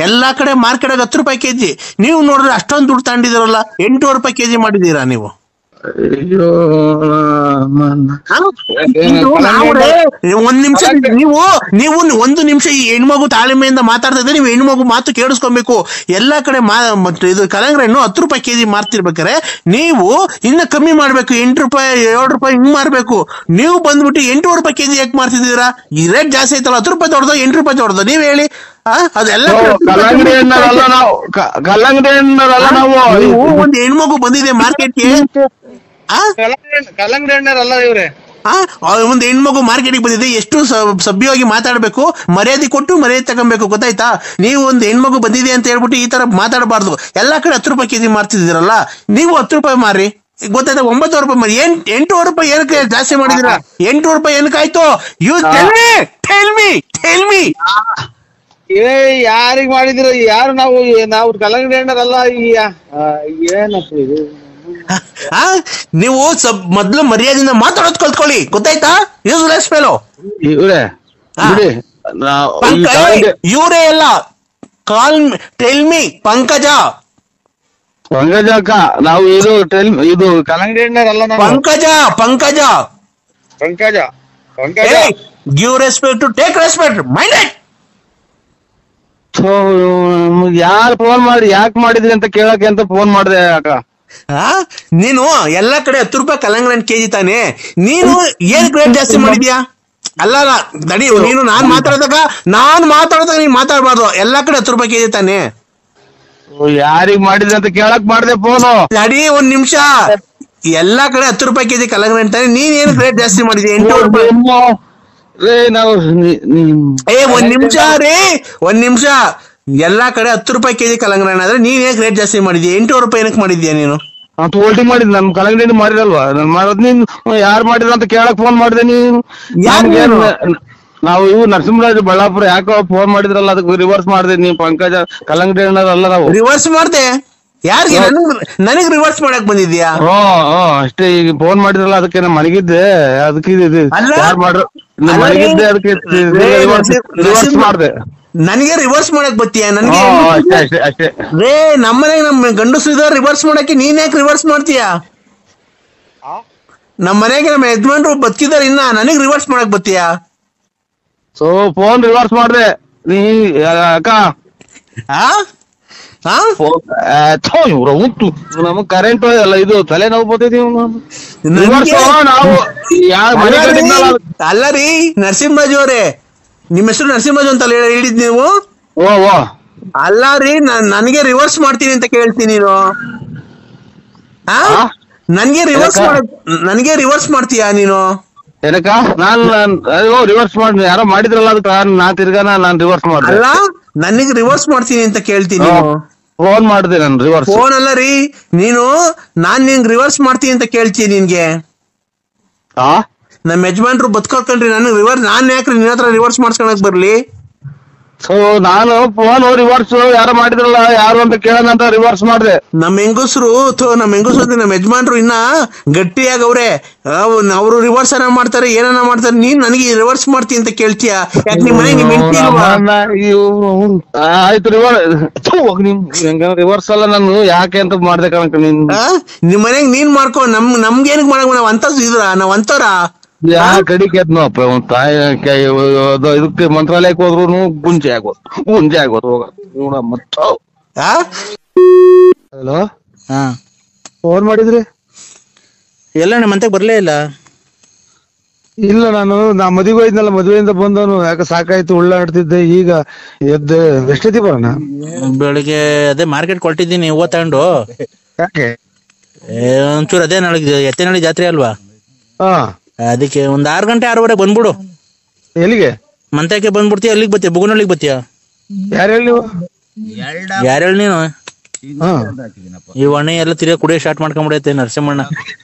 Speaker 5: ಎಲ್ಲಾ ಕಡೆ ಮಾರ್ಕೆಟ್ 10 ರೂಪಾಯಿ ಕೆಜಿ, ನೀವು ನೋಡಿದ್ರೆ ಅಷ್ಟೊಂದು ದುಡ್ಡು ತಗೊಂಡಿದ್ದೀರಲ್ಲ, 8 ರೂಪಾಯಿ ಕೆಜಿ ಮಾಡಿದ್ದೀರಾ ನೀವು.
Speaker 4: ಅಯ್ಯೋ
Speaker 5: ಒಂದ್ ನಿಮಿಷ ನೀವು ಒಂದು ನಿಮಿಷ ಈ ಹೆಣ್ಮಗು ತಾಳ್ಮೆಯಿಂದ ಮಾತಾಡ್ತಾ ಇದ್ರೆ ನೀವು ಹೆಣ್ಮಗು ಮಾತು ಕೇಳಿಸ್ಕೊಬೇಕು. ಎಲ್ಲಾ ಕಡೆ ಇದು ಕಲ್ಲಂಗಡಿ ಹಣ್ಣು 10 ರೂಪಾಯಿ ಕೆಜಿ ಮಾರ್ತಿರ್ಬೇಕಾರೆ ನೀವು ಇನ್ನ ಕಮ್ಮಿ ಮಾಡ್ಬೇಕು, 8 ರೂಪಾಯಿ 7 ರೂಪಾಯಿ ಹಿಂಗ್ ಮಾರ್ಬೇಕು. ನೀವು ಬಂದ್ಬಿಟ್ಟು 8 ರೂಪಾಯಿ ಕೆಜಿ ಯಾಕೆ ಮಾರ್ತಿದ್ದೀರಾ? ಈ ರೇಟ್ ಜಾಸ್ತಿ ಐತಲ್ಲ, 10 ರೂಪಾಯಿ ದೊಡ್ಡದು 8 ರೂಪಾಯಿ ದೊಡ್ಡದು, ನೀವ್ ಹೇಳಿ. ಅದೆಲ್ಲ
Speaker 4: ಕಲ್ಲಂಗಡಿ ಹಣ್ಣಲ್ಲ ನಾವು, ಕಲ್ಲಂಗಡಿ ಹಣ್ಣಲ್ಲ ನಾವು.
Speaker 5: ಒಂದ್ ಹೆಣ್ಮಗು ಬಂದಿದೆ ಮಾರ್ಕೆಟ್ಗೆ,
Speaker 4: ಕಲ್ಲಂಗಡಿ ಹಣ್ಣಲ್ಲ ಇವ್ರೆ.
Speaker 5: ಒಂದು ಹೆಣ್ಮಗು ಮಾರ್ಕೆಟಿಗೆ ಬಂದಿದೆ, ಎಷ್ಟು ಸಭ್ಯವಾಗಿ ಮಾತಾಡ್ಬೇಕು, ಮರ್ಯಾದೆ ಕೊಟ್ಟು ಮರ್ಯಾದೆ ತಗೊಬೇಕು, ಗೊತ್ತಾಯ್ತಾ? ನೀವು ಒಂದು ಹೆಣ್ಮಗು ಬಂದಿದೆ ಅಂತ ಹೇಳ್ಬಿಟ್ಟು ಈ ತರ ಮಾತಾಡಬಾರ್ದು. ಎಲ್ಲಾ ಕಡೆ 10 ರೂಪಾಯಿ ಕೆಜಿ ಮಾರ್ತಿದ್ದೀರಲ್ಲ, ನೀವು 10 ರೂಪಾಯಿ ಮಾರಿ, ಗೊತ್ತಾಯ್ತಾ? 9 ರೂಪಾಯಿ ಮಾರಿ. 8 ರೂಪಾಯಿ ಏನಕ್ಕೆ ಜಾಸ್ತಿ ಮಾಡಿದಿರಾ? 8 ರೂಪಾಯಿ ಏನಕ್ಕಾಯ್ತು? ಯು ಟೆಲ್ ಮಿ
Speaker 4: ಯಾರಿಗ್ ಮಾಡಿದಿರ? ಯಾರು? ನಾವು ಕಲ್ಲಂಗಡಿ ಹಣ್ಣರಲ್ಲ. ಏನಪ್ಪ ಇದು?
Speaker 5: ನೀವು ಮೊದ್ಲು ಮರ್ಯಾದೆಯಿಂದ ಮಾತಾಡೋದು ಕಲ್ತ್ಕೊಳ್ಳಿ, ಗೊತ್ತಾಯ್ತಾ? Useless fellow. ಇವರೇ ಎಲ್ಲ ಟೆಲ್ ಮಿ ಪಂಕಜ
Speaker 4: ಅಕ್ಕ, ನಾವು ಇದು ಕಲ್ಲಂಗಡಿ ಹಣ್ಣರಲ್ಲ.
Speaker 5: Pankaja give respect to take respect, mind it.
Speaker 4: ಯಾರು ಫೋನ್ ಮಾಡಿ ಯಾಕೆ ಮಾಡಿದ್ರಿ ಅಂತ ಕೇಳಕ್ಕೆ ಅಂತ ಫೋನ್ ಮಾಡಿದೆ ಅಕ್ಕ.
Speaker 5: ನೀನು ಎಲ್ಲಾ ಕಡೆ 10 ರೂಪಾಯಿ ಕಲ್ಲಂಗಡಿ ಹಣ್ಣು ಕೆಜಿ ತಾನೆ, ನೀನು ಏನ್ ರೇಟ್ ಜಾಸ್ತಿ ಮಾಡಿದ್ಯಾ? ಅಲ್ಲ ದಡಿ, ನೀನು ನಾನ್ ಮಾತಾಡಿದಾಗ ನೀನ್ ಮಾತಾಡ್ಬಾರ್ದು. ಎಲ್ಲಾ ಕಡೆ 10 ರೂಪಾಯಿ ಕೆಜಿ ತಾನೆ.
Speaker 4: ಯಾರಿಗ್ ಮಾಡಿದ್ರಿ ಅಂತ ಕೇಳಕ್ ಮಾಡಿದೆ ಫೋನು.
Speaker 5: ದಡಿ ಒಂದ್ ನಿಮಿಷ, ಎಲ್ಲಾ ಕಡೆ 10 ರೂಪಾಯಿ ಕೆಜಿ ಕಲ್ಲಂಗಡಿ ಹಣ್ಣು ತಾನೆ, ನೀನ್ ಏನ್ ರೇಟ್ ಜಾಸ್ತಿ ಮಾಡಿದ್ಯಾ? 8 ರೂಪಾಯಿ. ಒಂದ್ ನಿಮಿಷ, ಎಲ್ಲಾ ಕಡೆ 10 ರೂಪಾಯಿ ಕೆಜಿ ಕಲ್ಲಂಗಡಿ ಹಣ್ಣು ಆದ್ರೆ ನೀನ್ ಏನ್ ರೇಟ್ ಜಾಸ್ತಿ ಮಾಡಿದ್ಯಾ? 8 ರೂಪಾಯಿ ಏನಕ್ಕೆ ಮಾಡಿದ್ಯಾ ನೀನು?
Speaker 4: ಓಲ್ಟಿ ಮಾಡಿದ್ ನಮ್ ಕಲ್ಲಂಗಡಿ ಹಣ್ಣು ಮಾರಿರಲ್ವಾ? ನಾನ್ ಮಾಡೋದ್ ನೀನ್ ಯಾರು ಮಾಡಿದ್ರ ಅಂತ ಕೇಳಕ್ ಫೋನ್ ಮಾಡಿದೆ. ನೀನು ನಾವು ಇವು ನರಸಿಂಹರಾಜು ಬಳ್ಳಾಪುರ ಯಾಕೋ ಫೋನ್ ಮಾಡಿದ್ರಲ್ಲ, ಅದಕ್ಕೆ ರಿವರ್ಸ್ ಮಾಡಿದೆ. ನೀವು ಪಂಕಜ ಕಲ್ಲಂಗಡಿ ಹಣ್ಣಲ್ಲ. ನಾವು
Speaker 5: ರಿವರ್ಸ್ ಮಾಡ್ದೆ? ಯಾರಿಗೆ? ನನಗ್ ರಿವರ್ಸ್ ಮಾಡಕ್ ಬಂದಿದ್ಯಾ?
Speaker 4: ಅಷ್ಟೇ. ಈಗ ಫೋನ್ ಮಾಡಿದ್ರಲ್ಲ, ಅದಕ್ಕೆ ನಾನು ಮನೆಗಿದ್ದೆ, ಅದಕ್ಕೆ ಯಾರು ಮಾಡ್ರು ಮನೆಗಿದ್ದೆ, ಅದಕ್ಕೆ ರಿವರ್ಸ್ ಮಾಡಿದೆ.
Speaker 5: ನನಗೆ ರಿವರ್ಸ್ ಮಾಡಕ್ ಬತ್ತೀಯ? ನನಗೆ
Speaker 4: ಅಷ್ಟೇ.
Speaker 5: ರೇ, ನಮ್ಮನೆಗೆ ನಮ್ ಗಂಡಸ್ರು ರಿವರ್ಸ್ ಮಾಡಕ್ಕೆ ನೀನ್ ಯಾಕೆ ರಿವರ್ಸ್ ಮಾಡ್ತೀಯ? ನಮ್ ಮನೆಗೆ ನಮ್ಮ ಯಜಮಾನ್ರು ಬದುಕಿದಾರೆ, ಇನ್ನ ನನಗ್ ರಿವರ್ಸ್ ಮಾಡಕ್ ಬತ್ತೀಯ?
Speaker 4: ಸೊ ಫೋನ್ ರಿವರ್ಸ್ ಮಾಡಿದೆ ನೀ ಅಕ್ಕ. ಇವ್ರ ಉಂಟು ನಮಗ್ ಕರೆಂಟ್ ಅಲ್ಲ, ಇದು ತಲೆನೋವು ಬರ್ತೈತಿ. ನಾವು
Speaker 5: ಅಲ್ಲ ರೀ ನರಸಿಂಹರಾಜು ಅವರೇ, ನಿಮ್ಮ ಹೆಸರು ನರಸಿಂಹರಾಜು ಅಂತ ಹೇಳಿದ್ ನೀವು? ಅಲ್ಲ ರೀ, ನನಗೆ ರಿವರ್ಸ್ ಮಾಡ್ತೀನಿ ಅಂತ ಕೇಳ್ತೀನಿ ನೀನು. ನನಗೆ ರಿವರ್ಸ್ ಮಾಡ್ತೀಯಾ ನೀನು?
Speaker 4: ಏನಕ್ಕ? ನಾನ್ ರಿವರ್ಸ್ ಮಾಡಿ ಯಾರೋ ಮಾಡಿದ್ರಲ್ಲ, ಅದಕ್ಕೆ ನಾನ್ ತಿರ್ಗಾ ನಾನ್ ರಿವರ್ಸ್ ಮಾಡ್ದೆ.
Speaker 5: ಅಲ್ಲ, ನನಗೆ ರಿವರ್ಸ್ ಮಾಡ್ತೀನಿ ಅಂತ ಕೇಳ್ತೀನಿ.
Speaker 4: ಫೋನ್ ಮಾಡಿದೆ ನಾನು ರಿವರ್ಸ್.
Speaker 5: ಫೋನ್ ಅಲ್ಲ ರೀ, ನಾನ್ ನಿನ್ಗೆ ರಿವರ್ಸ್ ಮಾಡ್ತೀನಿ ಅಂತ ಕೇಳ್ತೀನಿ ನಿನ್ಗೆ. ನಮ್ಮ ಯಜಮಾನ್ರು ಬದುಕೋಕಂಡ್ರಿ, ನಾನ್ ಯಾಕ್ರಿ ನಿನ್ನ ಹತ್ರ ರಿವರ್ಸ್ ಮಾಡ್ಸ್ಕೊಳಕ್ ಬರ್ಲಿ?
Speaker 4: ಸೊ ನಾನು ಫೋನ್ ರಿವರ್ಸ್ ಯಾರೋ ಮಾಡಿದ್ರಲ್ಲ, ಯಾರು ಅಂತ ಕೇಳೋಣ ಅಂತ ರಿವರ್ಸ್ ಮಾಡಿದೆ.
Speaker 5: ನಮ್ಮ ಹೆಂಗಸರು ನಮ್ಮ ಯಜಮಾನ್ರು ಇನ್ನ ಗಟ್ಟಿಯಾಗ ಅವ್ರೆ, ಅವ್ರು ರಿವರ್ಸ್ ಮಾಡ್ತಾರೆ, ಏನನ್ನ ಮಾಡ್ತಾರೆ. ನೀನ್ ನನಗೆ ರಿವರ್ಸ್ ಮಾಡ್ತೀನಿ ಅಂತ ಕೇಳ್ತೀಯ? ಯಾಕೆ ನಿಮ್ ಮನೆಗೆ ನಿಮ್ ಹೆಂಡತಿ ಇಲ್ವಾ?
Speaker 4: ಆಯ್ತು, ರಿವರ್ಸ್ ಅಲ್ಲ, ನಾನು ಯಾಕೆ ಅಂತ ಮಾಡ್ದೆ ಕಣಕ.
Speaker 5: ನಿಮ್ ಮನೆಗ್ ನೀನ್ ಮಾಡ್ಕೊ, ನಮ್ಗೇನಕ್ ಮಾಡಕ್ ನಾವ್ ಅಂತವ್ರ ಇದ್ರ? ನಾವ್ ಅಂತವ್ರ
Speaker 4: ಕಡಿಕೆ ಅದ್ನಪ್ಪ ತಾಯಿ ಇದಕ್ಕೆ ಮಂತ್ರಾಲಯಕ್ಕೆ ಹೋದ್ರು ಗುಂಜೆ ಆಗೋದು ಹೋಗ ಮತ್ತ. ಹಲೋ, ಫೋನ್ ಮಾಡಿದ್ರಿ?
Speaker 3: ಎಲ್ಲ ನಿಮ್ಮ ಮಂತೆಗೆ ಬರ್ಲೇ ಇಲ್ಲ.
Speaker 4: ನಾ ಮದುವೆ ಹೋಯ್ನಲ್ಲ, ಮದುವೆಯಿಂದ ಬಂದವನು ಯಾಕೆ ಸಾಕಾಯ್ತು, ಉಳ್ಳಾಡ್ತಿದ್ದೆ. ಈಗ ಎದ್ದು ಎಷ್ಟೊತ್ತಿ ಬರೋಣ?
Speaker 3: ಬೆಳಿಗ್ಗೆ ಅದೇ ಮಾರ್ಕೆಟ್ ಕೊಟ್ಟಿದ್ದೀನಿ, ಹೂವ ತಗೊಂಡು.
Speaker 4: ಯಾಕೆ?
Speaker 3: ಒಂಚೂರು ಅದೇ ನಾಳೆ ಎತ್ತೇನಹಳ್ಳಿ ಜಾತ್ರೆ ಅಲ್ವಾ, ಅದಕ್ಕೆ ಒಂದ್ 6 ಗಂಟೆ 6:15 ಬಂದ್ಬಿಡು.
Speaker 4: ಎಲ್ಲಿಗೆ?
Speaker 3: ಮಂತಕ್ಕೆ ಬಂದ್ಬಿಡ್ತೀಯ? ಅಲ್ಲಿಗೆ ಬತ್ತೀಯ? ಬುಗುನಳ್ಳಿಗೆ ಬತ್ತೀಯ?
Speaker 4: ಯಾರು ಹೇಳಿ
Speaker 3: ನೀನು? ಈ ಒಣ ಎಲ್ಲ ತಿರ್ಗಾ ಕುಡಿಯೋ ಸ್ಟಾರ್ಟ್ ಮಾಡ್ಕೊಂಡ್ಬಿಡೈತೆ ನರಸಿಂಹಣ್ಣ.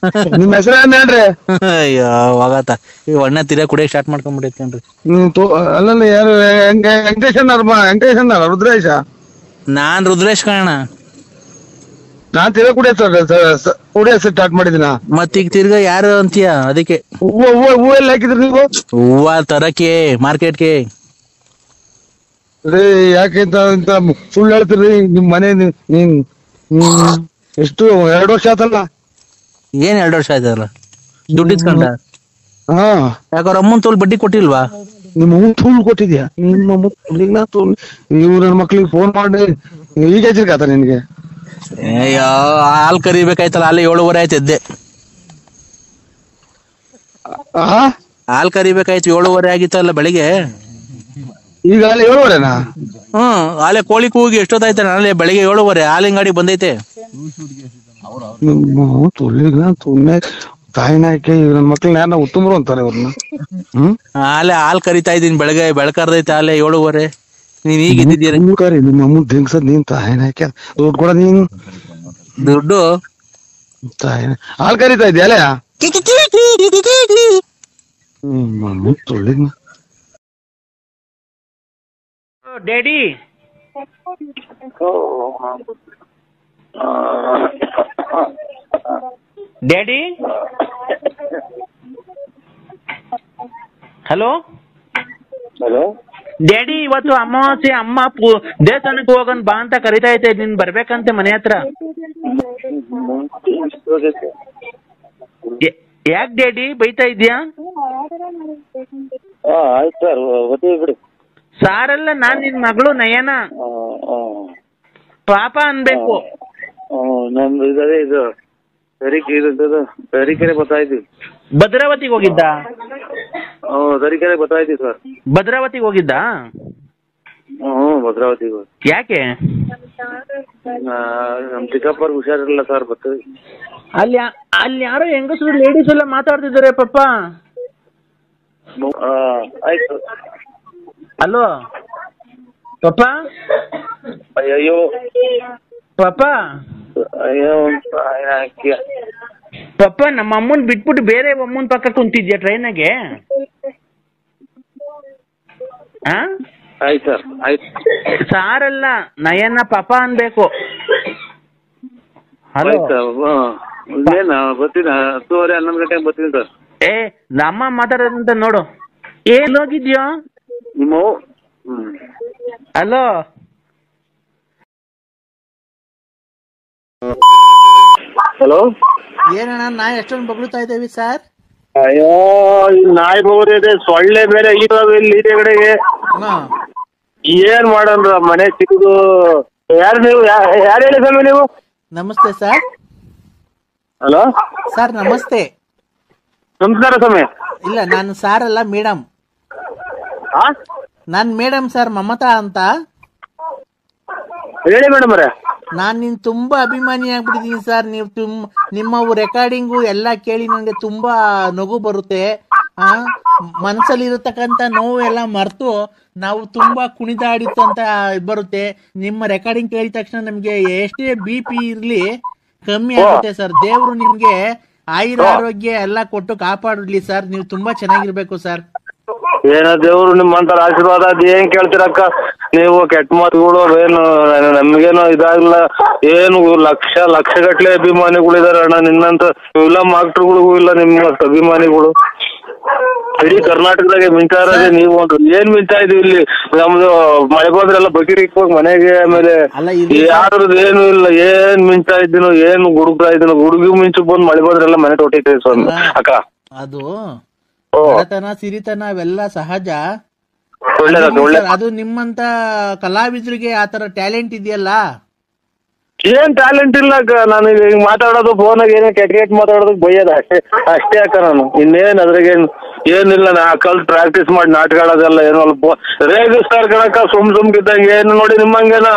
Speaker 4: ನಿಮ್ ಹೆಸರು ಏನ್ರಿ?
Speaker 3: ಅಯ್ಯೋ ಹೋಗತ್ತ, ಈ ಒಣ್ಣ ತಿರ್ಗಾ ಕುಡಿಯೋ ಸ್ಟಾರ್ಟ್ ಮಾಡ್ಕೊಂಡ್ಬಿಡೈತೇನ್ರಿ.
Speaker 4: ಅಲ್ಲ ಯಾರು? ವೆಂಕಟೇಶ್ ರುದ್ರೇಶ?
Speaker 3: ನಾನ್ ರುದ್ರೇಶ್ ಕಣ.
Speaker 4: ನಾನ್ ತಿರ್ಗಾ ಕುಡಿಯೋದ್ ಸ್ಟಾರ್ಟ್ ಮಾಡಿದಿನ.
Speaker 3: ಮತ್ತೀಗ ತಿರ್ಗಾ ಯಾರು ಅಂತೀಯ ಅದಕ್ಕೆ.
Speaker 4: ಹೂವು ಎಲ್ಲ ಹಾಕಿದ್ರಿ ನೀವು?
Speaker 3: ಹೂವ ತರಕ್ಕೆ ಮಾರ್ಕೆಟ್ಗೆ.
Speaker 4: ರೀ ಯಾಕೆ ಅಂತ ಸುಳ್ಳು ಹೇಳ್ತೀರಿ? ನಿಮ್ ಮನೆ ನೀನ್ ಎಷ್ಟು 2 ವರ್ಷ ಆತಲ್ಲ?
Speaker 3: ಏನ್ 2 ವರ್ಷ ಆಯ್ತಲ್ಲ ದುಡ್ಡು ಇಸ್ಕೊಂಡ?
Speaker 4: ಹಾ,
Speaker 3: ಯಾಕವ್ರ ಅಮ್ಮನ್ ತೋಲ್ ಬಡ್ಡಿ ಕೊಟ್ಟಿಲ್ವಾ?
Speaker 4: ನಿಮ್ಮ ಅಮ್ಮನ್ ತೂಲ್ ಕೊಟ್ಟಿದ್ಯಾ? ನೀವು ನನ್ನ ಮಕ್ಳಿಗೆ ಫೋನ್ ಮಾಡಿ ಈಗ ಹಚ್ಚಿರ್ಕಾತ ನಿನ್ಗೆ?
Speaker 3: ಅಯ್ಯೋ ಹಾಲ್ ಕರಿಬೇಕಾಯ್ತಲ್ಲ, ಅಲ್ಲಿ 7:30 ಆಯ್ತು ಎದ್ದೆ. ಹಾಲ್ ಕರಿಬೇಕಾಯ್ತು 7:30 ಆಗಿತ್ತಲ್ಲ ಬೆಳಿಗ್ಗೆ.
Speaker 4: ಈಗ ಅಲ್ಲಿ 7:30ನಾ?
Speaker 3: ಅಲ್ಲೇ ಕೋಳಿ ಕೂಗಿ ಎಷ್ಟೊತ್ತಾಯ್ತ? ನಾಳೆ ಬೆಳಿಗ್ಗೆ 7:30 ಹಾಲಿನ ಗಾಡಿ ಬಂದೈತೆ.
Speaker 4: ತಾಯಿನಾಕೆ ನನ್ನ ಮಕ್ಳನ್ನ ಯಾರನ್ನ ಉತ್ತಮರು ಅಂತಾರೆ ಅವ್ರನ್ನ.
Speaker 3: ಅಲ್ಲೇ ಹಾಲ್ ಕರಿತಾ ಇದೀನಿ, ಬೆಳಕರ್ದೈತೆ ಅಲ್ಲೇ 7:30. ನೀನ್ ಈಗ ಇದ್ದಿದ್ದೀರ?
Speaker 4: ನಿಮ್ಮ ಅಮ್ಮ ದಿಂಗ್ಸದ್ ನೀನ್ ತಾಯಿನಾಕೆ ದುಡ್ಡು ಕೊಡ ನೀನು.
Speaker 3: ದುಡ್ಡು
Speaker 4: ತಾಯಿನ ಹಾಲ್ ಕರಿತಾ ಇದ್ಯಾ ಅಲ್ಲೇ?
Speaker 1: Daddy daddy, hello
Speaker 2: hello
Speaker 1: daddy, ಇವತ್ತು ಅಮಾವಾಸ್ಯೆ, ಅಮ್ಮ ದೇವಸ್ಥಾನಕ್ಕೆ ಹೋಗೋಣ ಬಾ ಅಂತ ಕರಿತಾ ಐತೆ. ನೀನ್ ಬರ್ಬೇಕಂತೆ ಮನೆ ಹತ್ರ. ಯಾಕೆ ಡ್ಯಾಡಿ ಬೈತಾ ಇದ್ಯಾ?
Speaker 2: ಆಯ್ತು ಸರ್, ಓದ್ತೀವಿ ಬಿಡಿ.
Speaker 1: ಸಾರಲ್ಲ, ನಾನ್ ನಿನ್ ಮಗಳು ನಯನ. ಪಾಪ ಅನ್ಬೇಕು.
Speaker 2: ನಮ್ದು ಇದೇ ಇದು ತರೀಕೆರೆ ಬರ್ತಾ ಇದ್ವಿ.
Speaker 1: ಭದ್ರಾವತಿಗೆ ಹೋಗಿದ್ದ?
Speaker 2: ತರೀಕೆರೆ ಬರ್ತಾ ಇದ್ವಿ ಸರ್.
Speaker 1: ಭದ್ರಾವತಿಗೆ ಹೋಗಿದ್ದ?
Speaker 2: ಭದ್ರಾವತಿಗೆ.
Speaker 1: ಯಾಕೆ?
Speaker 2: ನಮ್ ಚಿಕ್ಕಪ್ಪರ್ಗೆ ಹುಷಾರಿರಲಿಲ್ಲ ಸರ್, ಬರ್ತೀವಿ.
Speaker 1: ಅಲ್ಲಿ ಯಾರೋ ಹೆಂಗಸರು ಲೇಡೀಸ್ ಎಲ್ಲ ಮಾತಾಡ್ತಿದ್ದಾರೆ ಪಾಪ.
Speaker 2: ಆಯ್ತು.
Speaker 1: ಹಲೋ ಪಾಪ.
Speaker 2: ಅಯ್ಯೋ
Speaker 1: ಪಾಪ,
Speaker 2: ಅಯ್ಯೋ
Speaker 1: ಪಾಪ, ನಮ್ಮ ಅಮ್ಮನ್ ಬಿಟ್ಬಿಟ್ಟು ಬೇರೆ ಅಮ್ಮನ್ ಪಕ್ಕ ಕುಂತಿದ್ಯಾ ಟ್ರೈನಾಗೆ?
Speaker 2: ಆಯ್ತು ಸರ್, ಆಯ್ತು.
Speaker 1: ಸಾರಲ್ಲ, ನಯನ ಪಾಪ ಅನ್ಬೇಕು. ಹಲೋ,
Speaker 2: ಬರ್ತೀನಿ 10:30 11 ಗಂಟೆಗೆ ಬರ್ತೀನಿ ಸರ್.
Speaker 1: ನಮ್ಮ ಮಾತಾಡೋದಂತ ನೋಡು. ಏನ್ ಹೋಗಿದ್ಯೋ
Speaker 2: ನಿಮ್ಮ?
Speaker 1: ಹಲೋ
Speaker 2: ಹಲೋ,
Speaker 3: ಏನಣ್ಣ ನಾಯಿ ಎಷ್ಟೊಂದು ಬಗ್ಳುತ್ತಾ ಇದ್ದೇವೆ ಸರ್?
Speaker 2: ಅಯ್ಯೋ, ನಾಯಿ ಬೋಗಿದೆ, ಸೊಳ್ಳೆ ಬೇರೆ ಇಲ್ಲಿ ಕಡೆಗೆ. ಏನ್ ಮಾಡೋಣ, ಮನೆ ಸಿಗುದು. ಯಾರು ನೀವು? ಯಾರು ಹೇಳಿ ಸ್ವಾಮಿ ನೀವು?
Speaker 3: ನಮಸ್ತೆ ಸರ್.
Speaker 2: ಹಲೋ
Speaker 3: ಸರ್ ನಮಸ್ತೆ.
Speaker 2: ನಮಸ್ಕಾರ ಸ್ವಾಮಿ.
Speaker 3: ಇಲ್ಲ, ನಾನು ಸಾರ್ ಅಲ್ಲ, ಮೇಡಮ್. ನಾನ್ ಮೇಡಮ್ ಸರ್, ಮಮತಾ ಅಂತ.
Speaker 2: ಹೇಳಿ ಮೇಡಮ್ ಅವರೇ.
Speaker 3: ನಾನ್ ನಿನ್ ತುಂಬಾ ಅಭಿಮಾನಿ ಆಗ್ಬಿಟ್ಟಿದೀನಿ ಸರ್. ನೀವು ನಿಮ್ಮ ರೆಕಾರ್ಡಿಂಗು ಎಲ್ಲ ಕೇಳಿ ನನಗೆ ತುಂಬಾ ನಗು ಬರುತ್ತೆ. ಮನಸ್ಸಲ್ಲಿ ಇರತಕ್ಕಂತ ನೋವು ಎಲ್ಲ ಮರೆತು ನಾವು ತುಂಬಾ ಕುಣಿದಾಡಿತ್ತು ಅಂತ ಬರುತ್ತೆ. ನಿಮ್ಮ ರೆಕಾರ್ಡಿಂಗ್ ಕೇಳಿದ ತಕ್ಷಣ ನಮ್ಗೆ ಎಷ್ಟೇ BP ಇರ್ಲಿ ಕಮ್ಮಿ ಆಗುತ್ತೆ ಸರ್. ದೇವ್ರು ನಿಮ್ಗೆ ಆಯುರಾರೋಗ್ಯ ಎಲ್ಲ ಕೊಟ್ಟು ಕಾಪಾಡಲಿ ಸರ್. ನೀವು ತುಂಬಾ ಚೆನ್ನಾಗಿರ್ಬೇಕು ಸರ್.
Speaker 2: ಏನೋ ದೇವ್ರು ನಿಮ್ಮಂತರ ಆಶೀರ್ವಾದ ಅದ್ ಏನ್ ಕೇಳ್ತೀರಕ್ಕ ನೀವು? ಕೆಟ್ಟ ಮಾತುಗಳು ಏನು ನಮ್ಗೇನು ಇದಾಗಿಲ್ಲ. ಏನು ಲಕ್ಷ ಗಟ್ಲೆ ಅಭಿಮಾನಿಗಳಿದಾರೆ ಅಣ್ಣ. ನಿನ್ನಂತ ಫಿಲಂ ಆಕ್ಟರ್ಗಳಿಗೂ ಇಲ್ಲ ನಿಮ್ಮ ಅಭಿಮಾನಿಗಳು. ಇಡೀ ಕರ್ನಾಟಕದಾಗೆ ಮಿಂಚಾ ಇರೋದೇ ನೀವು. ಏನ್ ಮಿಂಚಾ ಇದೀವಿ ಇಲ್ಲಿ. ನಮ್ದು ಮಳೆ ಬಂದ್ರೆಲ್ಲ ಬಕೀರ್ ಇಕ್ಕೋಗಿ ಮನೆಗೆ. ಆಮೇಲೆ ಯಾರದ್ದು ಏನು ಇಲ್ಲ. ಏನ್ ಮಿಂಚಾ ಇದ್ದೀನೋ, ಏನು ಗುಡುಗ್ತಾ ಇದ್ದೀನೋ. ಗುಡುಗಿ ಮಿಂಚು ಬಂದ್ ಮಳೆ ಬಂದ್ರೆಲ್ಲ ಮನೆ ತೊಟ್ಟಿರ್ತೇವೆ ಸ್ವಾಮಿ ಅಕ್ಕ.
Speaker 3: ಅದು ಬಡತನ ಸಿರಿತನ ಅವೆಲ್ಲ ಸಹಜ. ಅದು ನಿಮ್ಮಂತ ಕಲಾವಿದರಿಗೆ ಆತರ ಟ್ಯಾಲೆಂಟ್ ಇದೆಯಲ್ಲ.
Speaker 2: ಏನ್ ಟ್ಯಾಲೆಂಟ್ ಇಲ್ಲ ನಾನು ಈಗ ಮಾತಾಡೋದು ಫೋನಾಗ ಏನೇ ಕೆಟ್ಟ ಮಾತಾಡೋದಕ್ಕೆ ಬೈಯೋದು ಅಷ್ಟೇ ಅಕ್ಕ. ನಾನು ಇನ್ನೇನ್ ಅದ್ರಾಗೇನು ಏನಿಲ್ಲ. ನಾ ಕಲ್ತ್ ಪ್ರಾಕ್ಟೀಸ್ ಮಾಡಿ ನಾಟಕ ಆಡೋದೆಲ್ಲ ಏನೋ ಅಲ್ಪ ರೇಗಿಸ್ತಾರ ಕಣಕ್ಕ ಸುಮ್ಕಿದ್ದಂಗೆ. ಏನು ನೋಡಿ ನಿಮ್ಮಂಗೇನ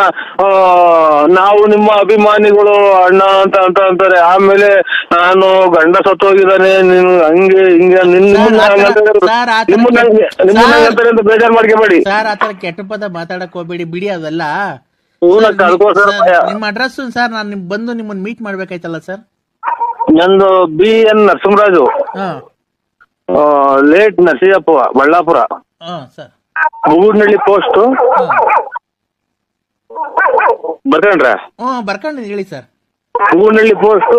Speaker 2: ನಾವು ನಿಮ್ಮ ಅಭಿಮಾನಿಗಳು ಅಣ್ಣ ಅಂತ ಅಂತಾರೆ. ಆಮೇಲೆ ನಾನು ಗಂಡ ಸತ್ತೋಗಿದ್ದಾನೆ ನೀನು ಹಂಗೆ ಹಿಂಗೆ ನಿಮ್ಮನ್ನ ಅಂತಾರೆ ಅಂತ ಬೇಜಾರು ಮಾಡ್ಕೊಬೇಡಿ
Speaker 3: ಸರ್. ಆತರ ಕೆಟ್ಟ ಪದ ಮಾತಾಡಕ್ ಹೋಗ್ಬೇಡಿ, ಬಿಡಿ ಅವೆಲ್ಲ. ನಿಮ್ಮ ಅಡ್ರೆಸ್ ಸರ್, ನಾನು ಬಂದು ನಿಮ್ಮನ್ನ ಮೀಟ್ ಮಾಡ್ಬೇಕಾಯ್ತಲ್ಲ ಸರ್.
Speaker 2: ನಂದು BN Narasimharaju, late Narasiyappa, Ballapura, Mugudnalli post. ಬರ್ಕೊಂಡ್ರೆ?
Speaker 3: ಬರ್ಕೊಂಡು ಹೇಳಿ sir.
Speaker 2: Hunahalli post,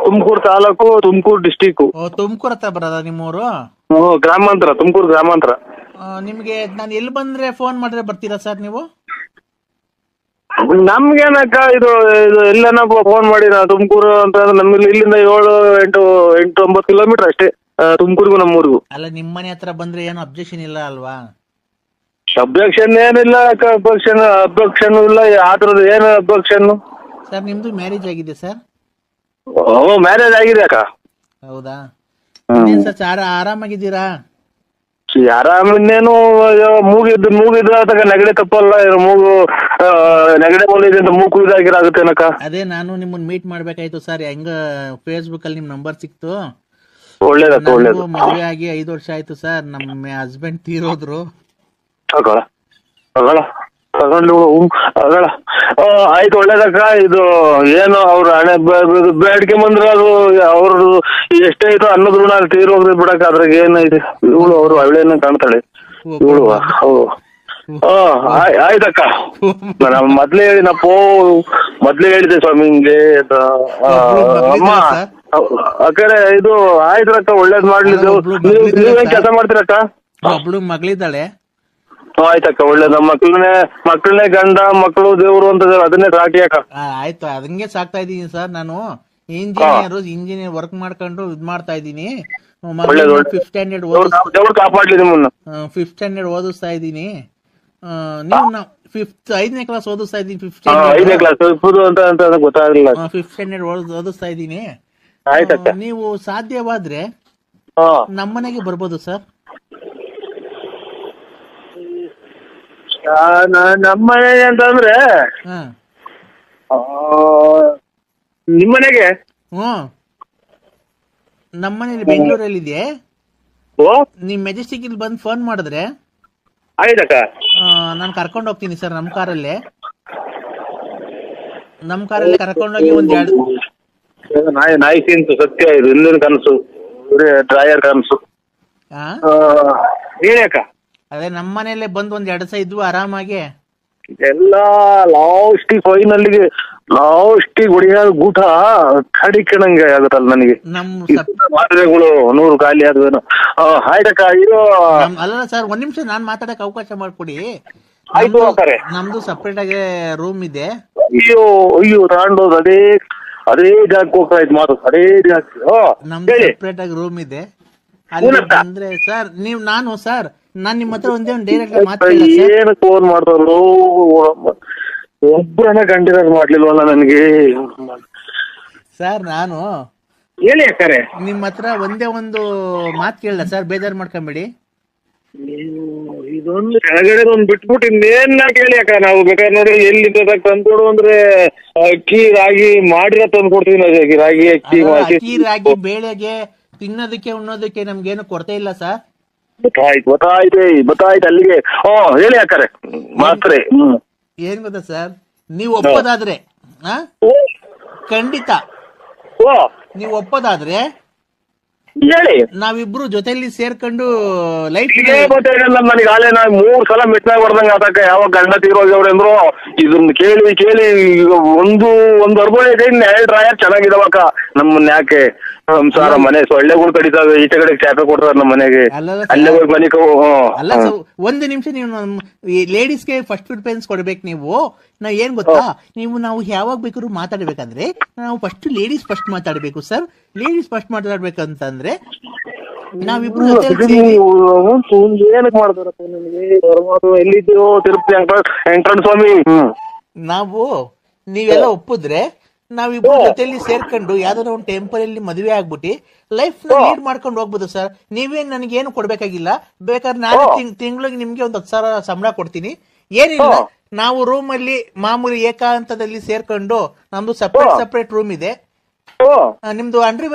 Speaker 2: Tumakuru taluk, Tumakuru district.
Speaker 3: Tumakuru ಹತ್ರ ಬರೋದ ನಿಮ್ಮೂರು?
Speaker 2: ಗ್ರಾಮಾಂತರ, ತುಮಕೂರು ಗ್ರಾಮಾಂತರ.
Speaker 3: ನಿಮ್ಗೆ ನಾನು ಎಲ್ಲಿ ಬಂದ್ರೆ ಫೋನ್ ಮಾಡಿದ್ರೆ ಬರ್ತೀರಾ ಸರ್ ನೀವು?
Speaker 2: ನಮ್ಗೇನಕ್ಕ ಇದು ಎಲ್ಲನ ಫೋನ್ ಮಾಡಿ ನಾವು ತುಮಕೂರು ಅಂತಂದ್ರೆ ನಮ್ಗೆ ಇಲ್ಲಿಂದ 7-8-9 ಕಿಲೋಮೀಟರ್ ಅಷ್ಟೇ ತುಮಕೂರಿಗೂ ನಮ್ಮೂರಿಗೂ.
Speaker 3: ಅಲ್ಲ ನಿಮ್ಮ ಮನೆ ಹತ್ರ ಬಂದ್ರೆ ಏನು ಅಬ್ಜೆಕ್ಷನ್ ಇಲ್ಲ ಅಲ್ವಾ?
Speaker 2: ಅಬ್ಜೆಕ್ಷನ್ ಏನಿಲ್ಲ ಅಕ್ಕ, ಅಬ್ಜೆಕ್ಷನ್ ಇಲ್ಲ. ಆ ಥರದ್ದು ಏನು ಅಬ್ಜೆಕ್ಷನ್?
Speaker 3: ಸರ್ ನಿಮ್ದು ಮ್ಯಾರೇಜ್ ಆಗಿದೆ ಸರ್?
Speaker 2: ಮ್ಯಾರೇಜ್ ಆಗಿದೆ ಅಕ್ಕ.
Speaker 3: ಹೌದಾ ಸರ್, ಆರಾಮಾಗಿದ್ದೀರಾ?
Speaker 2: ಆರಾಮಿನ್ನೇನು, ಮೂಗಿದ್ರೆ ತಗ ನೆಗಡೆ ತಪ್ಪಲ್ಲ, ಮೂಗು ನೆಗಡೆ ಬಂದಿದೆ ಅಂತ ಮೂಗು ಇದಾಗಿರಾಗುತ್ತೇನಕ್ಕ.
Speaker 3: ಅದೇ ನಾನು ನಿಮ್ಮನ್ನ ಮೀಟ್ ಮಾಡ್ಬೇಕಾಯ್ತು ಸರ್. ಹೆಂಗ ಫೇಸ್ಬುಕ್ ಅಲ್ಲಿ ನಿಮ್ ನಂಬರ್ ಸಿಕ್ತು.
Speaker 2: ಒಳ್ಳೇದಕ್ಕ, ಒಳ್ಳೇದು.
Speaker 3: ಮದುವೆ ಆಗಿ 5 ವರ್ಷ ಆಯ್ತು ಸರ್. ನಮ್ಮ ಹಸ್ಬೆಂಡ್ ತೀರೋದ್ರು.
Speaker 2: ಆಯ್ತು, ಒಳ್ಳೇದಕ್ಕ. ಇದು ಏನು ಅವ್ರ ಹಣೆ ಬೇಡಿಕೆ ಬಂದ್ರೆ ಅದು ಅವ್ರದ್ದು ಎಷ್ಟೇ ಆಯ್ತು ಅನ್ನೋದ್ ಋಣ ತೀರೋಗ್ರಿ ಬಿಡಕ್ಕ. ಅದ್ರಾಗ ಏನೈತೆ, ಇವಳು ಅವ್ರು ಅವಳೇನ ಕಾಣ್ತಾಳೆ ಇವಳು. ಆಯ್ತಕ್ಕ, ನಾನು ಮೊದ್ಲೇ ಹೇಳಿದೆ ಸ್ವಾಮಿ ಹಿಂಗೆ ಅಮ್ಮ ಅಕ್ಕರೆ. ಇದು ಆಯ್ತಕ್ಕ, ಒಳ್ಳೇದ್ ಮಾಡ್ಲಿ. ನೀವೇನ್ ಕೆಲಸ ಮಾಡ್ತೀರಕ್ಕ?
Speaker 3: ಒಬ್ಳು ಮಗಳಿದ್ದಾಳೆ.
Speaker 2: ಆಯ್ತಕ್ಕ, ಒಳ್ಳೇದ. ಮಕ್ಕಳನ್ನೇ ಗಂಡ ಮಕ್ಕಳು ದೇವ್ರು ಅಂತ ಅದನ್ನೇ ಸಾಕಿ ಅಕ್ಕ.
Speaker 3: ಆಯ್ತು, ಅದಂಗೆ ಸಾಕ್ತಾ ಇದೀನಿ ಸರ್. ನಾನು ಇಂಜಿನಿಯರ್ ವರ್ಕ್ ಮಾಡ್ಕೊಂಡು ಇದ್ ಮಾಡ್ತಾ ಇದೀನಿ. 5th ಸ್ಟ್ಯಾಂಡರ್ಡ್
Speaker 2: ಕಾಪಾಡ್ಲಿ ನಿಮ್ಮನ್ನ.
Speaker 3: 5th ಸ್ಟ್ಯಾಂಡರ್ಡ್ ಓದಿಸ್ತಾ ಇದೀನಿ. ನೀವು 5ನೇ ಕ್ಲಾಸ್ ಓದಿಸ್ತಾ ಇದೀನಿ.
Speaker 2: 5ನೇ ಕ್ಲಾಸ್ ಅಂತ ಗೊತ್ತಾಗಲಿಲ್ಲ.
Speaker 3: 5th ಸ್ಟ್ಯಾಂಡರ್ಡ್ ಓದಿಸ್ತಾ ಇದೀನಿ.
Speaker 2: ಆಯ್ತಕ್ಕ,
Speaker 3: ನೀವು ಸಾಧ್ಯವಾದ್ರೆ ನಮ್ಮನೆಗೆ ಬರ್ಬೋದು ಸರ್.
Speaker 2: ನಮ್ಮನೆ ಅಂತಂದ್ರೆ ನಿಮ್ಮನೆಗೆ?
Speaker 3: ನಮ್ಮನೇಲಿ ಬೆಂಗಳೂರಲ್ಲಿ ಇದೆ. ನಿಮ್ ಮೆಜೆಸ್ಟಿಕ್ ಇಲ್ಲಿ ಬಂದು ಫೋನ್ ಮಾಡಿದ್ರೆ
Speaker 2: ಆಯ್ತಕ್ಕ,
Speaker 3: ನಾನು ಕರ್ಕೊಂಡು ಹೋಗ್ತೀನಿ ಸರ್. ನಮ್ಮ ಕಾರಲ್ಲೇ ಕರ್ಕೊಂಡೋಗಿ
Speaker 2: ನಾಯಿ ತಿಂತು ಸತ್ಯ. ಇದು ಹಿಂದಿನ ಕನಸು, ಡ್ರಾಯರ್ ಕನಸು. ಹೇಳಕ್ಕ,
Speaker 3: ಅದೇ ನಮ್ಮ ಮನೆಯಲ್ಲೇ ಬಂದು 2 ದಿವಸ ಇದ್ವು ಆರಾಮಾಗಿ.
Speaker 2: ಎಲ್ಲ ಲಾಸ್ಟಿಗೆ ಹೊಡಿಯೋ ಊಟ ಕಡಿಕಣಂಗೆ ಆಗುತ್ತಲ್ಲ ನನಗೆ. ಮಾತ್ರೆಗಳು 100 ಖಾಲಿ ಆದ್ವೇನೋ. ಆಯ್ತಕ್ಕ, ಇದು
Speaker 3: ಅಲ್ಲ ಸರ್, 1 ನಿಮಿಷ ನಾನ್ ಮಾತಾಡಕ್ ಅವಕಾಶ ಮಾಡ್ಕೊಡಿ.
Speaker 2: ಆಯ್ತು.
Speaker 3: ನಮ್ದು ಸಪ್ರೇಟ್ ಆಗಿ ರೂಮ್ ಇದೆ.
Speaker 2: ಅಯ್ಯೋ ತಾಂಡೋದು ಅದೇ ಜಾಗಕ್ಕೆ ಹೋಗ್ತಾ ಇದ್ ಮಾತು. ಅದೇ ಜಾಗ
Speaker 3: ನಮ್ದು ಸಪ್ರೇಟ್ ಆಗಿ ರೂಮ್ ಇದೆ. ಅಂದ್ರೆ ಸರ್ ನಾನ್ ನಿಮ್ಮ ಹತ್ರ ಒಂದೇ ಡೈರೆಕ್ಟ್ ಮಾತಾಡಿ.
Speaker 2: ಏನು ಫೋನ್ ಮಾಡ್ತಾರೋ ಒಬ್ಬರನ್ನ ಕಂಡಿರೋದು ಮಾಡ್ಲಿಲ್ವಲ್ಲ ನನಗೆ
Speaker 3: ಸರ್. ನಾನು
Speaker 2: ಹೇಳಿ ಅಕ್ಕರೆ,
Speaker 3: ನಿಮ್ಮ ಹತ್ರ ಒಂದೇ ಒಂದು ಮಾತು ಕೇಳಲ್ಲ ಸರ್, ಬೇಜಾರು ಮಾಡ್ಕೊಂಬೇಡಿ.
Speaker 2: ಇದೊಂದು ಕೆಳಗಡೆ ಬಿಟ್ಬಿಟ್ಟು ಇನ್ನೇನ್ ಕೇಳಿ ಅಕ್ಕ. ನಾವು ಬೇಕಾದ್ರೆ ನೋಡಿ ಎಲ್ಲಿ ತಂದ್ಕೊಡು ಅಂದ್ರೆ ಅಕ್ಕಿ ರಾಗಿ ಮಾಡಿರೋ ತಂದ್ಕೊಡ್ತೀವಿ. ರಾಗಿ
Speaker 3: ಅಕ್ಕಿ ರಾಗಿ ಬೇಳೆಗೆ ತಿನ್ನೋದಕ್ಕೆ ಉಣ್ಣೋದಕ್ಕೆ ನಮ್ಗೇನು ಕೊರತೆ ಇಲ್ಲ ಸರ್.
Speaker 2: ಗೊತ್ತಾಯ್ತು ಅಲ್ಲಿಗೆ. ಹೇಳಿ ಅಕ್ಕರೆ ಮಾತ್ರೆ.
Speaker 3: ಏನ್ ಗೊತ್ತಾ ಸರ್, ನೀವು ಒಪ್ಪೋದಾದ್ರೆ ಖಂಡಿತ ನೀವು ಒಪ್ಪೋದಾದ್ರೆ
Speaker 2: ಹೇಳಿ,
Speaker 3: ನಾವಿಬ್ರು ಜೊತೆಲಿ ಸೇರ್ಕೊಂಡು ಲೈಫ್
Speaker 2: ಗೊತ್ತಾಗಲ್ಲ ನನಗೆ. ಆಲೇ ನಾ 3 ಸಲ ಮೆಟ್ನಾಗ ಬರ್ದಂಗ ಆತಕ್ಕ. ಯಾವಾಗ ಗಂಡ ತೀರೋಗ್ಯವ್ರೆ ಅಂದ್ರು ಇದನ್ನ ಕೇಳಿ ಒಂದು ಅರ್ಬೋಳೆ ಇದೆ. 2 ಡ್ರಾಯರ್ ಚೆನ್ನಾಗಿದಾವಕ್ಕ. ನಮ್ಮನ್ನ ಯಾಕೆ ಸಂಸಾರ ಮನೆ ಸೊಳ್ಳೆಗಳು ಕಡಿತಾವೆ. ಈಚೆ ಕಡೆ ಚಾಪೆ ಕೊಡ್ತಾರ ನಮ್ಮ ಮನೆಗೆ. ಅಲ್ಲೇ ಹೋಗಿ ಮನೆ
Speaker 3: ಅಲ್ಲ ಸರ್, 1 ನಿಮಿಷ. ನೀವು ಲೇಡೀಸ್ಗೆ ಫಸ್ಟ್ ಪ್ರಿಫರೆನ್ಸ್ ಕೊಡ್ಬೇಕು. ನಾವ್ ಏನ್ ಗೊತ್ತಾ, ನಾವು ಯಾವಾಗ ಬೇಕಾದ್ರೂ ಮಾತಾಡ್ಬೇಕಂದ್ರೆ ನಾವು ಲೇಡೀಸ್ ಫಸ್ಟ್ ಮಾತಾಡ್ಬೇಕು ಸರ್. ಲೇಡೀಸ್ ಫಸ್ಟ್ ಮಾತಾಡ್ಬೇಕಂತಂದ್ರೆ ನಾವಿಬ್ರು
Speaker 2: ಏನಕ್ಕೆ ಮಾಡ್ತಾರಪ್ಪ ನಿಮಗೆ? ಎಲ್ಲಿದ್ದೀರೋ ತಿರುಪತಿ ವೆಂಕಟರಮಣ ಸ್ವಾಮಿ.
Speaker 3: ನೀವೆಲ್ಲ ಒಪ್ಪಿದ್ರೆ ನಾವಿಬ್ರು ಜೊತೆಲಿ ಸೇರ್ಕೊಂಡು ಯಾವ್ದಾದ್ರು ಒಂದು ಟೆಂಪರಲ್ಲಿ ಮದುವೆ ಆಗ್ಬಿಟ್ಟು ಲೈಫ್ ಲೀಡ್ ಮಾಡ್ಕೊಂಡು ಹೋಗ್ಬೋದು ಸರ್. ನೀವೇನ್ ನನಗೇನು ಕೊಡ್ಬೇಕಾಗಿಲ್ಲ. ಬೇಕಾದ್ರೆ ನಾನು ತಿಂಗಳಿಗೆ ನಿಮ್ಗೆ ಒಂದು 10,000 ಸಂಬಳ ಕೊಡ್ತೀನಿ. ಏನಿಲ್ಲ, ನಾವು ರೂಮ್ ಅಲ್ಲಿ ಮಾಮೂಲಿ ಏಕಾಂತದಲ್ಲಿ ಸೇರ್ಕೊಂಡು, ನಮ್ದು ಸಪ್ರೇಟ್ ರೂಮ್ ಇದೆ. ನಿಮ್ದು ಅಂಡ್ರಿ